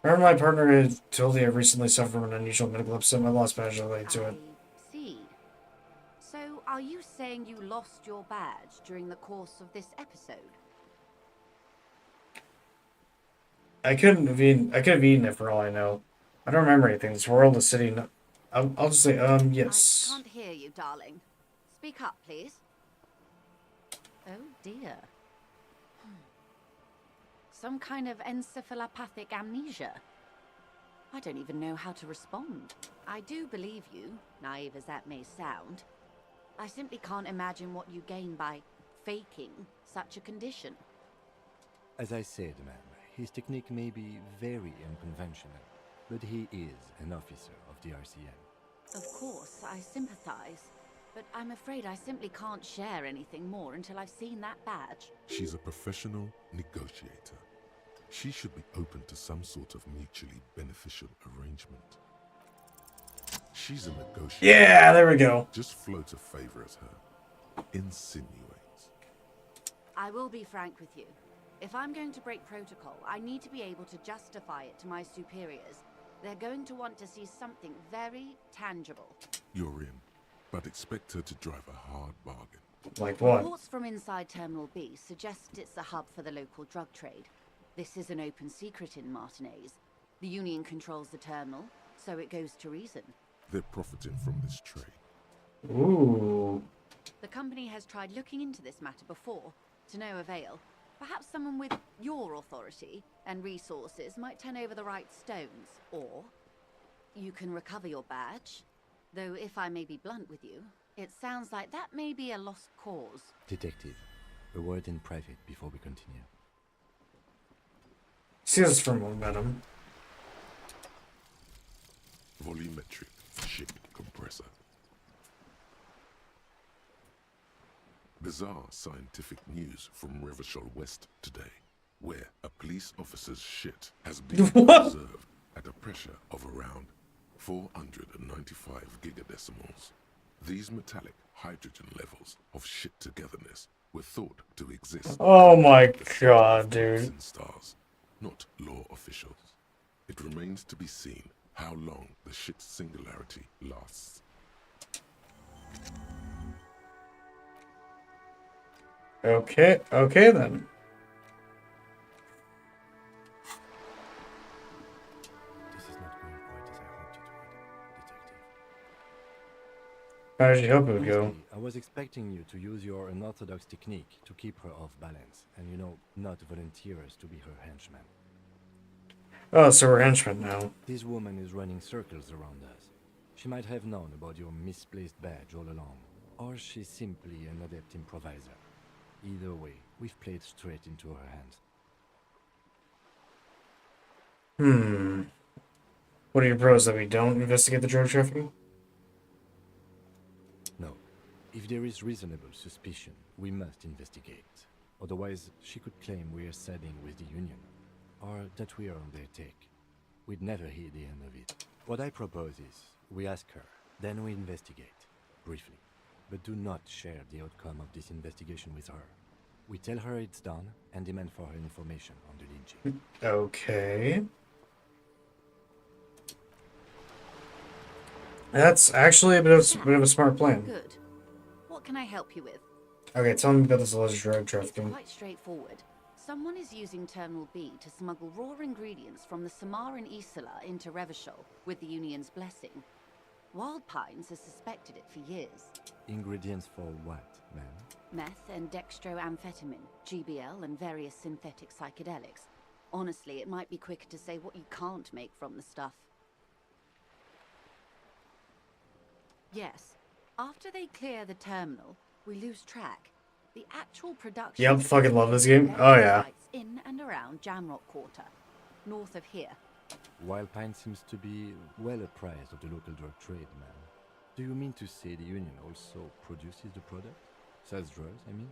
Remember my partner had told you I recently suffered from an unusual medical upset. My lost badge related to it. See. So, are you saying you lost your badge during the course of this episode? I could have eaten it for all I know. I don't remember anything. This world is sitting. I'll just say, yes. I can't hear you, darling. Speak up, please. Oh dear. Some kind of encephalopathic amnesia. I don't even know how to respond. I do believe you, naive as that may sound. I simply can't imagine what you gain by faking such a condition. As I said, ma'am, his technique may be very unconventional, but he is an officer of the RCM. Of course, I sympathize, but I'm afraid I simply can't share anything more until I've seen that badge. She's a professional negotiator. She should be open to some sort of mutually beneficial arrangement. She's a negotiator. Yeah, there we go. Just float a favor at her. Insinuate. I will be frank with you. If I'm going to break protocol, I need to be able to justify it to my superiors. They're going to want to see something very tangible. You're in, but expect her to drive a hard bargain. Like what? Reports from inside Terminal B suggest it's a hub for the local drug trade. This is an open secret in Martinez. The Union controls the terminal, so it goes to reason. They're profiting from this trade. Ooh. The company has tried looking into this matter before, to no avail. Perhaps someone with your authority and resources might turn over the right stones, or you can recover your badge. Though if I may be blunt with you, it sounds like that may be a lost cause. Detective, a word in private before we continue. See this for momentum. Volumetric ship compressor. Bizarre scientific news from Revachol West today, where a police officer's shit has been observed at a pressure of around 495 gigadecimals. These metallic hydrogen levels of shit togetherness were thought to exist. Oh my god, dude. Stars, not law officials. It remains to be seen how long the shit's singularity lasts. Okay then. This is not going quite as I hoped it would, Detective. How did you hope it would go? Honestly, I was expecting you to use your unorthodox technique to keep her off balance, and not volunteer us to be her henchman. Oh, so we're henchmen now. This woman is running circles around us. She might have known about your misplaced badge all along, or she's simply an adept improviser. Either way, we've played straight into her hands. What do you propose, that we don't investigate the drug trafficking? No. If there is reasonable suspicion, we must investigate. Otherwise, she could claim we are siding with the Union, or that we are on their take. We'd never hear the end of it. What I propose is, we ask her, then we investigate, briefly. But do not share the outcome of this investigation with her. We tell her it's done and demand for her information on the lynching. Okay. That's actually a bit of a smart plan. Good. What can I help you with? Okay, tell me about this alleged drug trafficking. It's quite straightforward. Someone is using Terminal B to smuggle raw ingredients from the Samar and Isola into Revachol with the Union's blessing. Wild Pines has suspected it for years. Ingredients for what, ma'am? Meth and dextroamphetamine, GBL, and various synthetic psychedelics. Honestly, it might be quicker to say what you can't make from the stuff. Yes, after they clear the terminal, we lose track. The actual production... Yep, fucking love this game. Oh yeah. ...in and around Jamrock Quarter, north of here. Wild Pine seems to be well apprised of the local drug trade, ma'am. Do you mean to say the Union also produces the product? Sells drugs, I mean?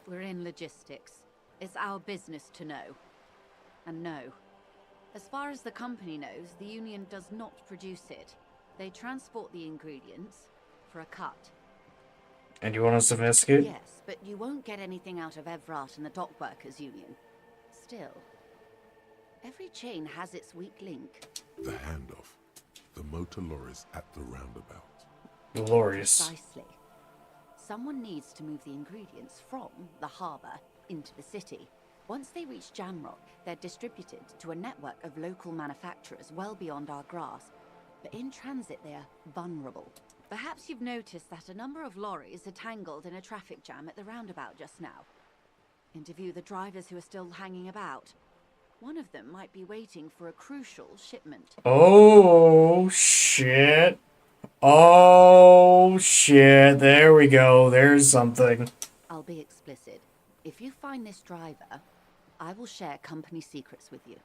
We're in logistics. It's our business to know. And no. As far as the company knows, the Union does not produce it. They transport the ingredients for a cut. And you want us to investigate? Yes, but you won't get anything out of Evrat and the Dock Workers Union. Still, every chain has its weak link. The handoff. The motor lorries at the roundabout. The lorries. Precisely. Someone needs to move the ingredients from the harbour into the city. Once they reach Jamrock, they're distributed to a network of local manufacturers well beyond our grasp. But in transit, they're vulnerable. Perhaps you've noticed that a number of lorries are tangled in a traffic jam at the roundabout just now. Interview the drivers who are still hanging about. One of them might be waiting for a crucial shipment. Oh, shit. Oh, shit. There we go. There's something. I'll be explicit. If you find this driver, I will share company secrets with you.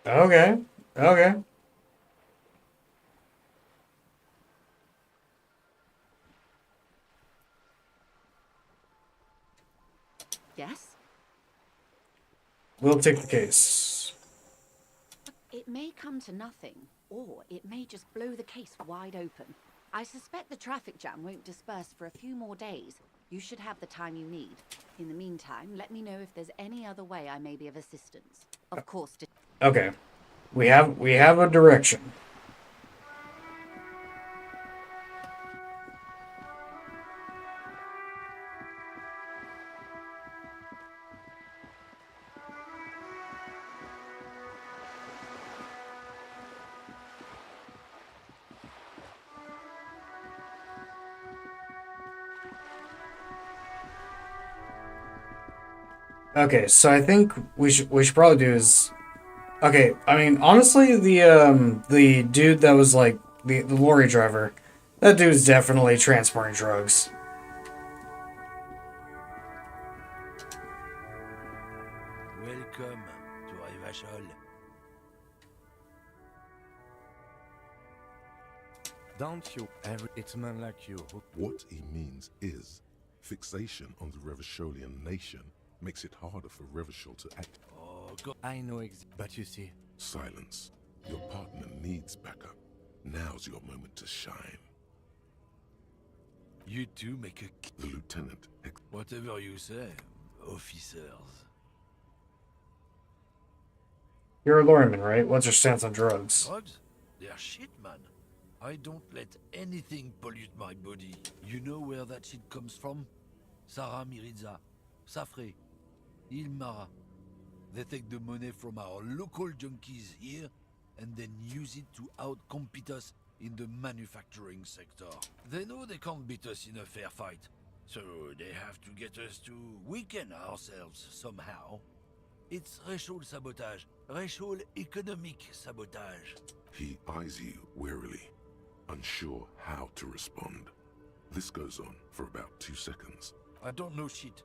Okay. Okay. Yes? We'll take the case. It may come to nothing, or it may just blow the case wide open. I suspect the traffic jam won't disperse for a few more days. You should have the time you need. In the meantime, let me know if there's any other way I may be of assistance. Of course. Okay. We have a direction. Okay, so I think we should probably do is, okay. I mean, honestly, the dude that was like the lorry driver, that dude's definitely transporting drugs. Welcome to Ivashol. Don't you ever... It's men like you who... What he means is, fixation on the Revacholian nation makes it harder for Revachol to act. Oh, God. I know but you see... Silence. Your partner needs backup. Now's your moment to shine. You two make a... The lieutenant... Whatever you say, officers. You're a lawman, right? What's your stance on drugs? Drugs? They're shit, man. I don't let anything pollute my body. You know where that shit comes from? Sarah Mirizza, Safre, Ilmara. They take the money from our local junkies here and then use it to outcompete us in the manufacturing sector. They know they can't beat us in a fair fight, so they have to get us to weaken ourselves somehow. It's racial sabotage, racial economic sabotage. He eyes you warily, unsure how to respond. This goes on for about 2 seconds. I don't know shit.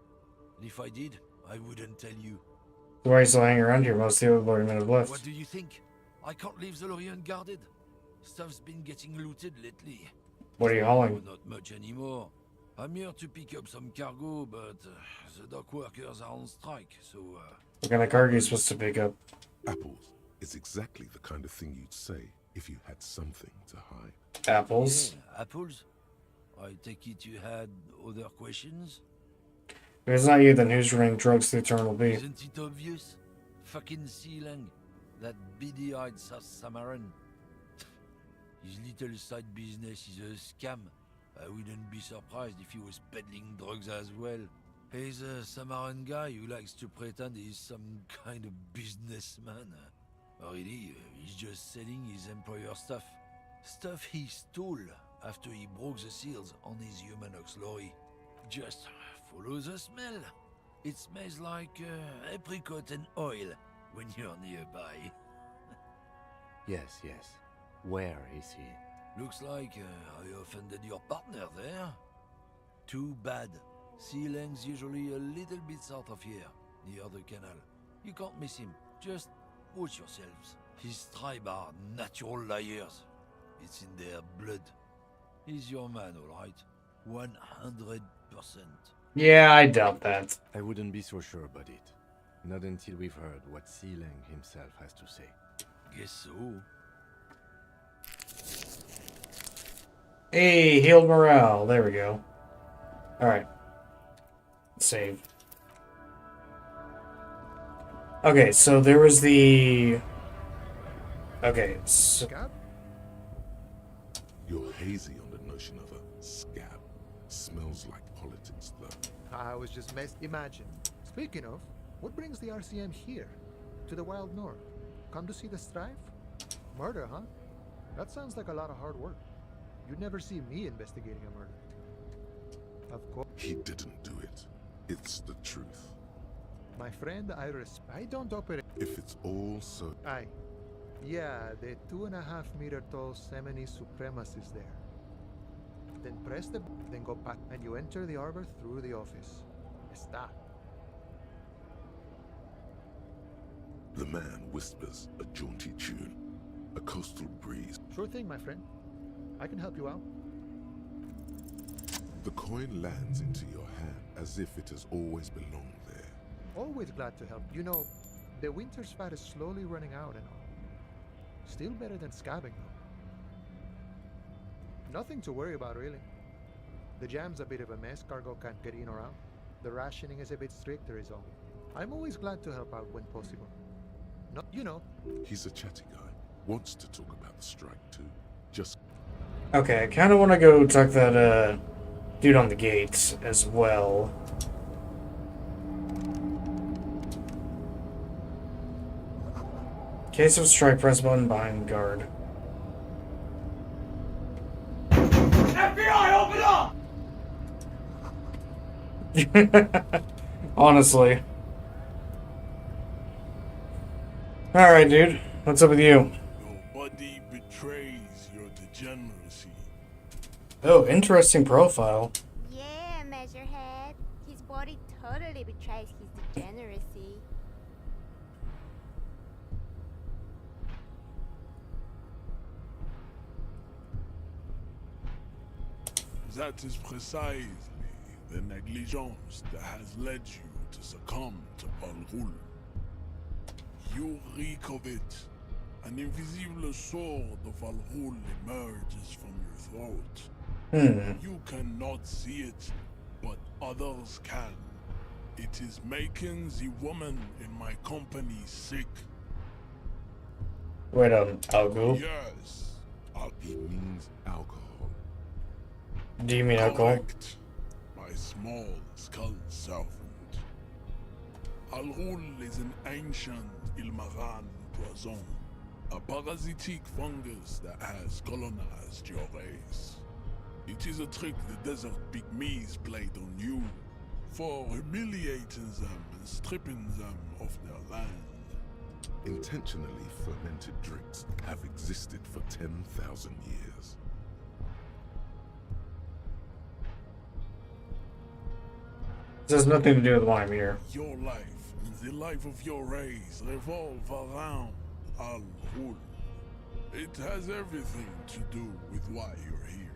And if I did, I wouldn't tell you. Why are you still hanging around here? Most of the other lawmen have left. What do you think? I can't leave the lorry unguarded. Stuff's been getting looted lately. What are you hauling? Not much anymore. I'm here to pick up some cargo, but the dock workers are on strike, so... What kind of cargo are you supposed to pick up? Apples is exactly the kind of thing you'd say if you had something to hide. Apples? Yeah, apples? I take it you had other questions? If it's not you, then who's running drugs through Terminal B? Isn't it obvious? Fucking Sealang. That beady-eyed South Samaran. His little side business is a scam. I wouldn't be surprised if he was peddling drugs as well. He's a Samaran guy who likes to pretend he's some kind of businessman. Really, he's just selling his employer stuff. Stuff he stole after he broke the seals on his Humanox lorry. Just follow the smell. It smells like apricot and oil when you're nearby. Yes, yes. Where is he? Looks like I offended your partner there. Too bad. Sealang's usually a little bit south of here, near the canal. You can't miss him. Just watch yourselves. His tribe are natural liars. It's in their blood. He's your man, all right? 100%. Yeah, I doubt that. I wouldn't be so sure about it. Not until we've heard what Sealang himself has to say. Guess so. Hey, healed morale. There we go. Alright. Save. Okay, so there was the... Okay, so... You're hazy on the notion of a scab. Smells like politics, though. I was just Imagine. Speaking of, what brings the RCM here? To the wild north? Come to see the strife? Murder, huh? That sounds like a lot of hard work. You'd never see me investigating a murder. Of course. He didn't do it. It's the truth. My friend, I don't operate. If it's all so... Aye. Yeah, the 2.5-meter tall Semini supremacist there. Then press the... then go back, and you enter the arbor through the office. Está. The man whispers a jaunty tune, a coastal breeze. Sure thing, my friend. I can help you out. The coin lands into your hand as if it has always belonged there. Always glad to help. You know, the winter's fat is slowly running out and all. Still better than scabbing, though. Nothing to worry about, really. The jam's a bit of a mess. Cargo can't get in or out. The rationing is a bit stricter, is all. I'm always glad to help out when possible. No, you know. He's a chatty guy. Wants to talk about the strike, too. Just... Okay, I kind of want to go talk that, dude on the gates as well. Case of strike, press button behind guard. FBI, open up! Honestly. Alright, dude. What's up with you? Nobody betrays your degeneracy. Oh, interesting profile. Yeah, Measurehead. His body totally betrays his degeneracy. That is precisely the negligence that has led you to succumb to Al-Ghul. You reek of it. An invisible sword of Al-Ghul emerges from your throat. You cannot see it, but others can. It is making the woman in my company sick. Wait, Al-Ghul? Yes. He means alcohol. Do you mean alcohol? Correct. My small skull servant. Al-Ghul is an ancient Ilmaran poison, a parasitic fungus that has colonized your race. It is a trick the desert pygmies played on you for humiliating them and stripping them of their land. Intentionally fermented drinks have existed for 10,000 years. This has nothing to do with why I'm here. Your life and the life of your race revolve around Al-Ghul. It has everything to do with why you're here.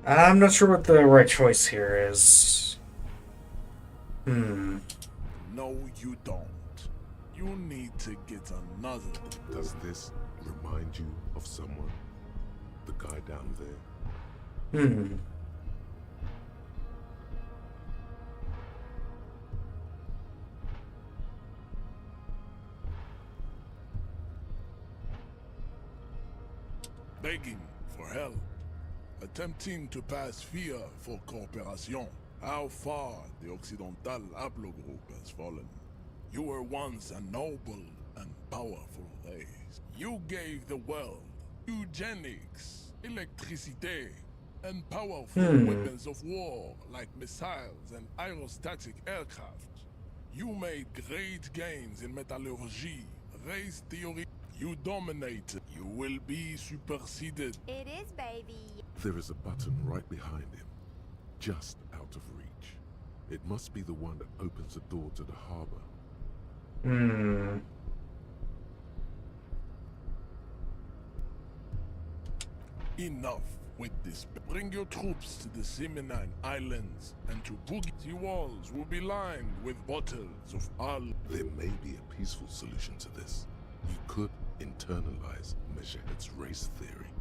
I'm not sure what the right choice here is. No, you don't. You need to get another. Does this remind you of someone? The guy down there? Begging for help. Attempting to pass fear for cooperation. How far the Occidental Hablo group has fallen. You were once a noble and powerful race. You gave the world eugenics, electricity, and powerful weapons of war like missiles and aerostatic aircraft. You made great gains in metallurgy, race theory. You dominated. You will be superseded. It is, baby. There is a button right behind him, just out of reach. It must be the one that opens the door to the harbor. Enough with this. Bring your troops to the Simonine Islands and to Boogie. The walls will be lined with bottles of Al. There may be a peaceful solution to this. You could internalize Measurehead's race theory.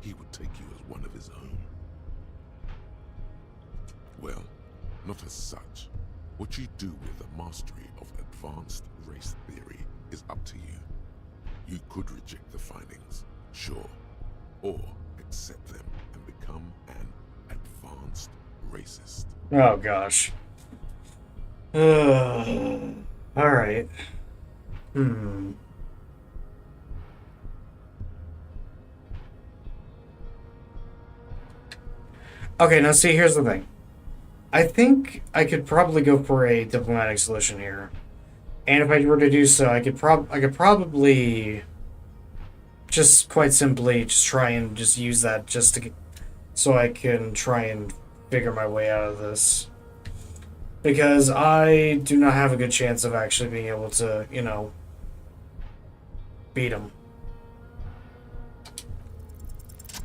He would take you as one of his own. Well, not as such. What you do with a mastery of advanced race theory is up to you. You could reject the findings, sure, or accept them and become an advanced racist. Oh gosh. Alright. Okay, now see, here's the thing. I think I could probably go for a diplomatic solution here. And if I were to do so, I could probably just quite simply just try and just use that just to get, so I can try and figure my way out of this. Because I do not have a good chance of actually being able to, you know, beat him.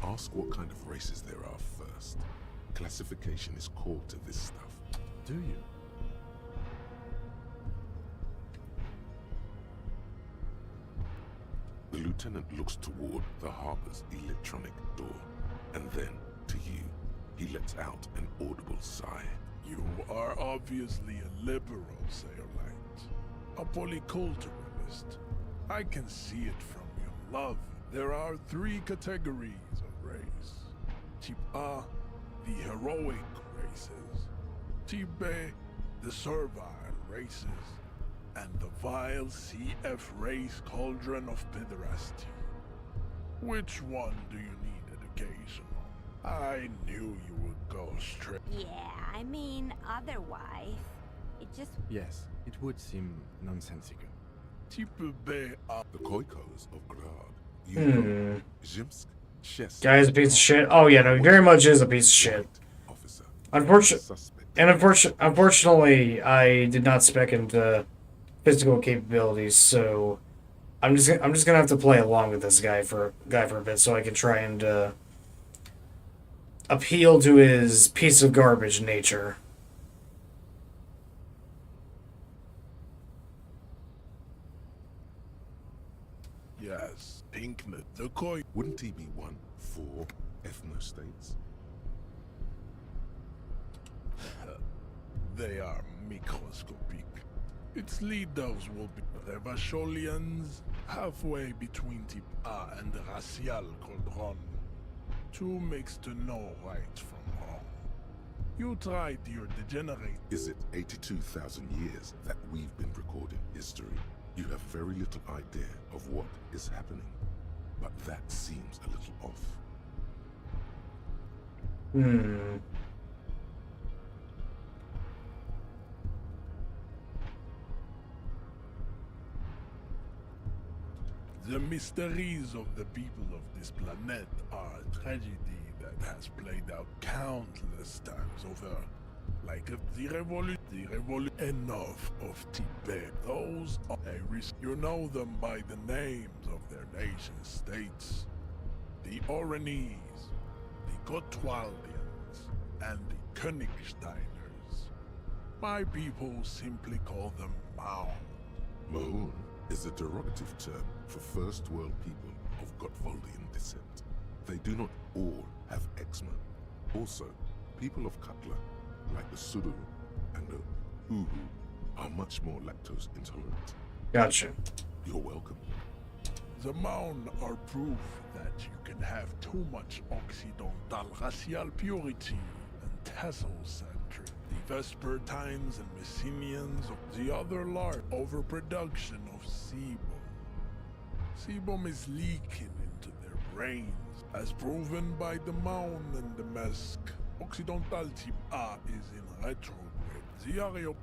Ask what kind of races there are first. Classification is core to this stuff. Do you? The lieutenant looks toward the harbor's electronic door, and then, to you, he lets out an audible sigh. You are obviously a liberal, Sailorite. A polyculturalist. I can see it from your love. There are 3 categories of race. Type A, the heroic races. Type B, the servile races. And the vile CF race cauldron of pederasty. Which one do you need education on? I knew you would go straight. Yeah, I mean, otherwise, it just... Yes, it would seem nonsensical. Type B are the Koikos of Grad. You know, Zimsk, Chess. Guy is a piece of shit. Oh yeah, no, he very much is a piece of shit. Unfortunately, I did not spec into physical capabilities, so I'm just gonna have to play along with this guy for a bit, so I can try and appeal to his piece of garbage nature. Yes, Pinknet, the Koi. Wouldn't he be one for ethnostates? They are microscopic. Its leaders will be Revacholians, halfway between Type A and the Racial Cauldron. 2 mixed to know right from wrong. You tried your degenerate. Is it 82,000 years that we've been recording history? You have very little idea of what is happening, but that seems a little off. The mysteries of the people of this planet are a tragedy that has played out countless times over. Like the revolution. Enough of Tibet. Those are you know them by the names of their nation states. The Oranese, the Gotwaldians, and the Königsteiners. My people simply call them Maun. Maun is a derogative term for first world people of Gotwaldian descent. They do not all have eczema. Also, people of Katla, like the Suru and the Uhu, are much more lactose intolerant. Gotcha. You're welcome. The Maun are proof that you can have too much Occidental racial purity and tassel-centric. The Vespertines and Messenians of the other large overproduction of sebum. Sebum is leaking into their brains, as proven by the Maun and the Mesk. Occidental Type A is in retrograde.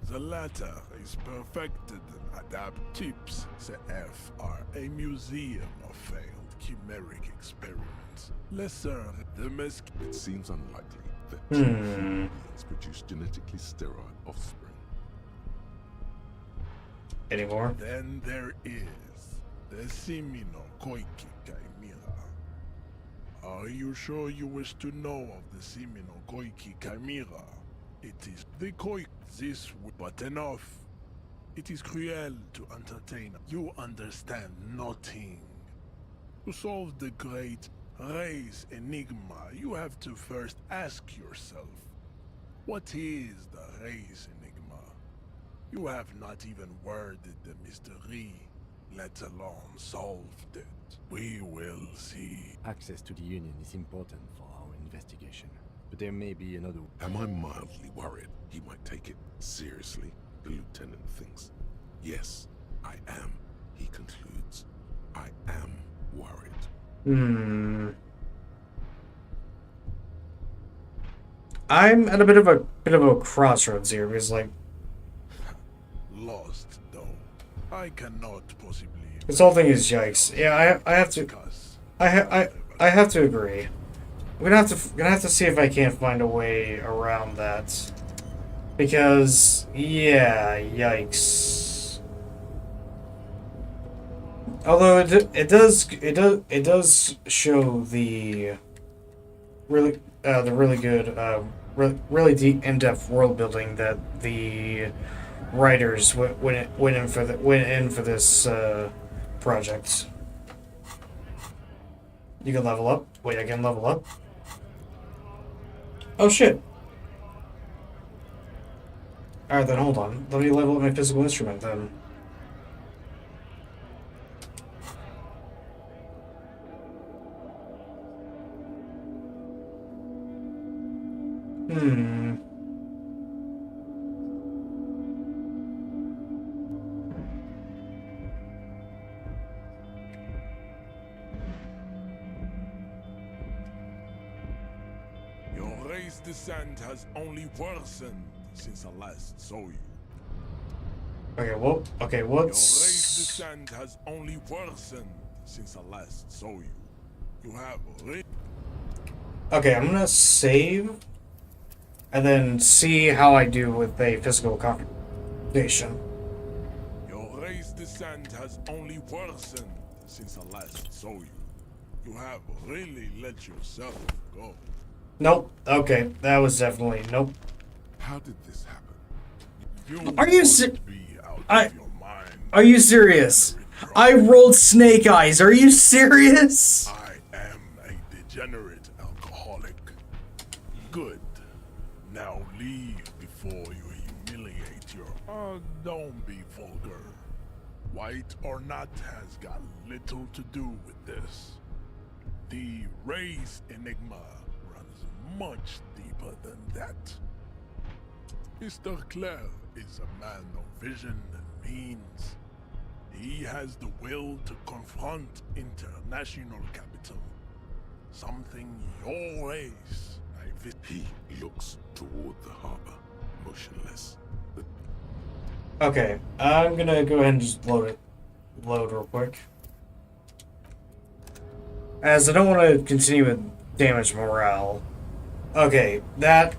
The latter is perfected and adapt. Types CF are a museum of failed chimeric experiments. Lesser, the Mesk. It seems unlikely that beings produce genetically sterile offspring. Anymore? Then there is the Simino Koiki Chimera. Are you sure you wish to know of the Simino Koiki Chimera? It is the Koik this, but enough. It is cruel to entertain. You understand nothing. To solve the great race enigma, you have to first ask yourself, What is the race enigma? You have not even worded the mystery, let alone solved it. We will see. Access to the Union is important for our investigation, but there may be another... Am I mildly worried he might take it seriously? The lieutenant thinks. Yes, I am, he concludes. I am worried. I'm at a bit of a crossroads here because, like, lost though. I cannot possibly. This whole thing is yikes. Yeah, I have to. I have to agree. I'm gonna have to see if I can't find a way around that. Because yeah, yikes. Although it does show the really good really deep in-depth world building that the writers went in for this project. You can level up. Wait, I can level up? Oh shit. Alright then, hold on. Let me level up my physical instrument then. Your race descent has only worsened since I last saw you. Okay, well, okay, what's... Your race descent has only worsened since I last saw you. You have Okay, I'm gonna save and then see how I do with a physical confrontation. Your race descent has only worsened since I last saw you. You have really let yourself go. Nope. Okay, that was definitely nope. How did this happen? Are you Are you serious? I rolled snake eyes. Are you serious? I am a degenerate alcoholic. Good. Now leave before you humiliate your... don't be vulgar. White or not has got little to do with this. The race enigma runs much deeper than that. Mr. Clare is a man of vision and means. He has the will to confront international capital. Something your race... He looks toward the harbor, motionless. Okay, I'm gonna go ahead and just load real quick. As I don't want to continue with damage morale. Okay, that...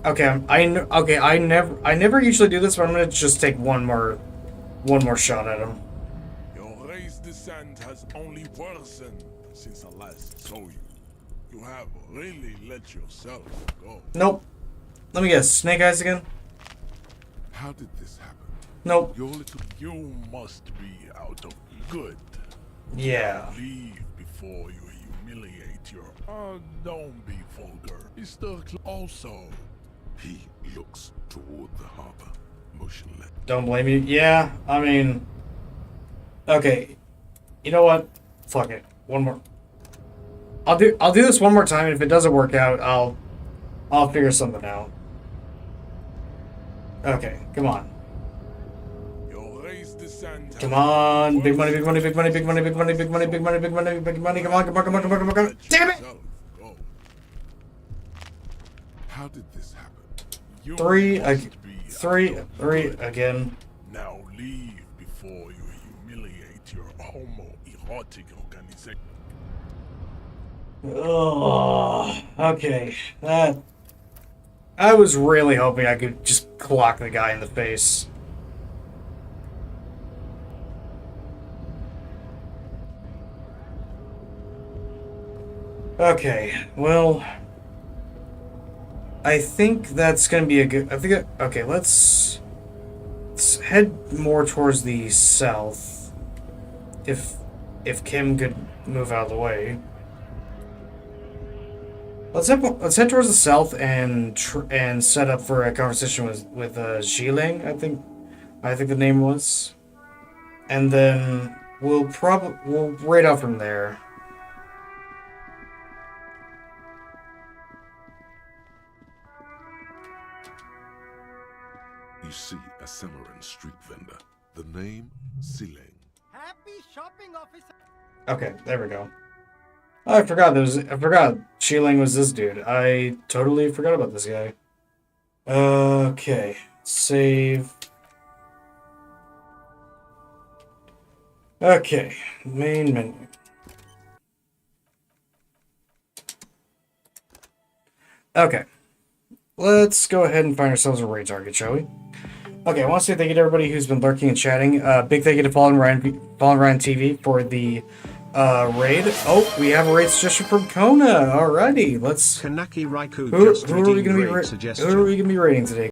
Okay, I never usually do this, but I'm gonna just take one more shot at him. Your race descent has only worsened since I last saw you. You have really let yourself go. Nope. Let me guess. Snake eyes again? How did this happen? Nope. You must be out of good. Yeah. Leave before you humiliate your... don't be vulgar. Mr. Also... He looks toward the harbor, motionless. Don't blame you. Yeah, I mean... Okay. You know what? Fuck it. One more. I'll do this one more time, and if it doesn't work out, I'll figure something out. Okay, come on. Come on, big money, big money, big money, big money, big money, big money, big money, big money, big money, come on, come on, come on, come on, come on, damn it! How did this happen? Three again. Now leave before you humiliate your homoerotic organization. Oh, okay. I was really hoping I could just clock the guy in the face. Okay, well, I think that's gonna be a good. Okay, let's head more towards the south. If Kim could move out of the way. Let's head towards the south and set up for a conversation with Xiling, I think the name was, and then we'll raid out from there. You see a Cimarron street vendor. The name, Xiling. Happy shopping, officer. Okay, there we go. Oh, I forgot Xiling was this dude. I totally forgot about this guy. Okay, save. Okay, main menu. Okay, let's go ahead and find ourselves a raid target, shall we? Okay, I want to say thank you to everybody who's been lurking and chatting. Big thank you to Fallen Ryan TV for the raid. Oh, we have a raid suggestion from Kona. Alrighty, let's. Kanaki Raikou Who are we gonna be raiding today?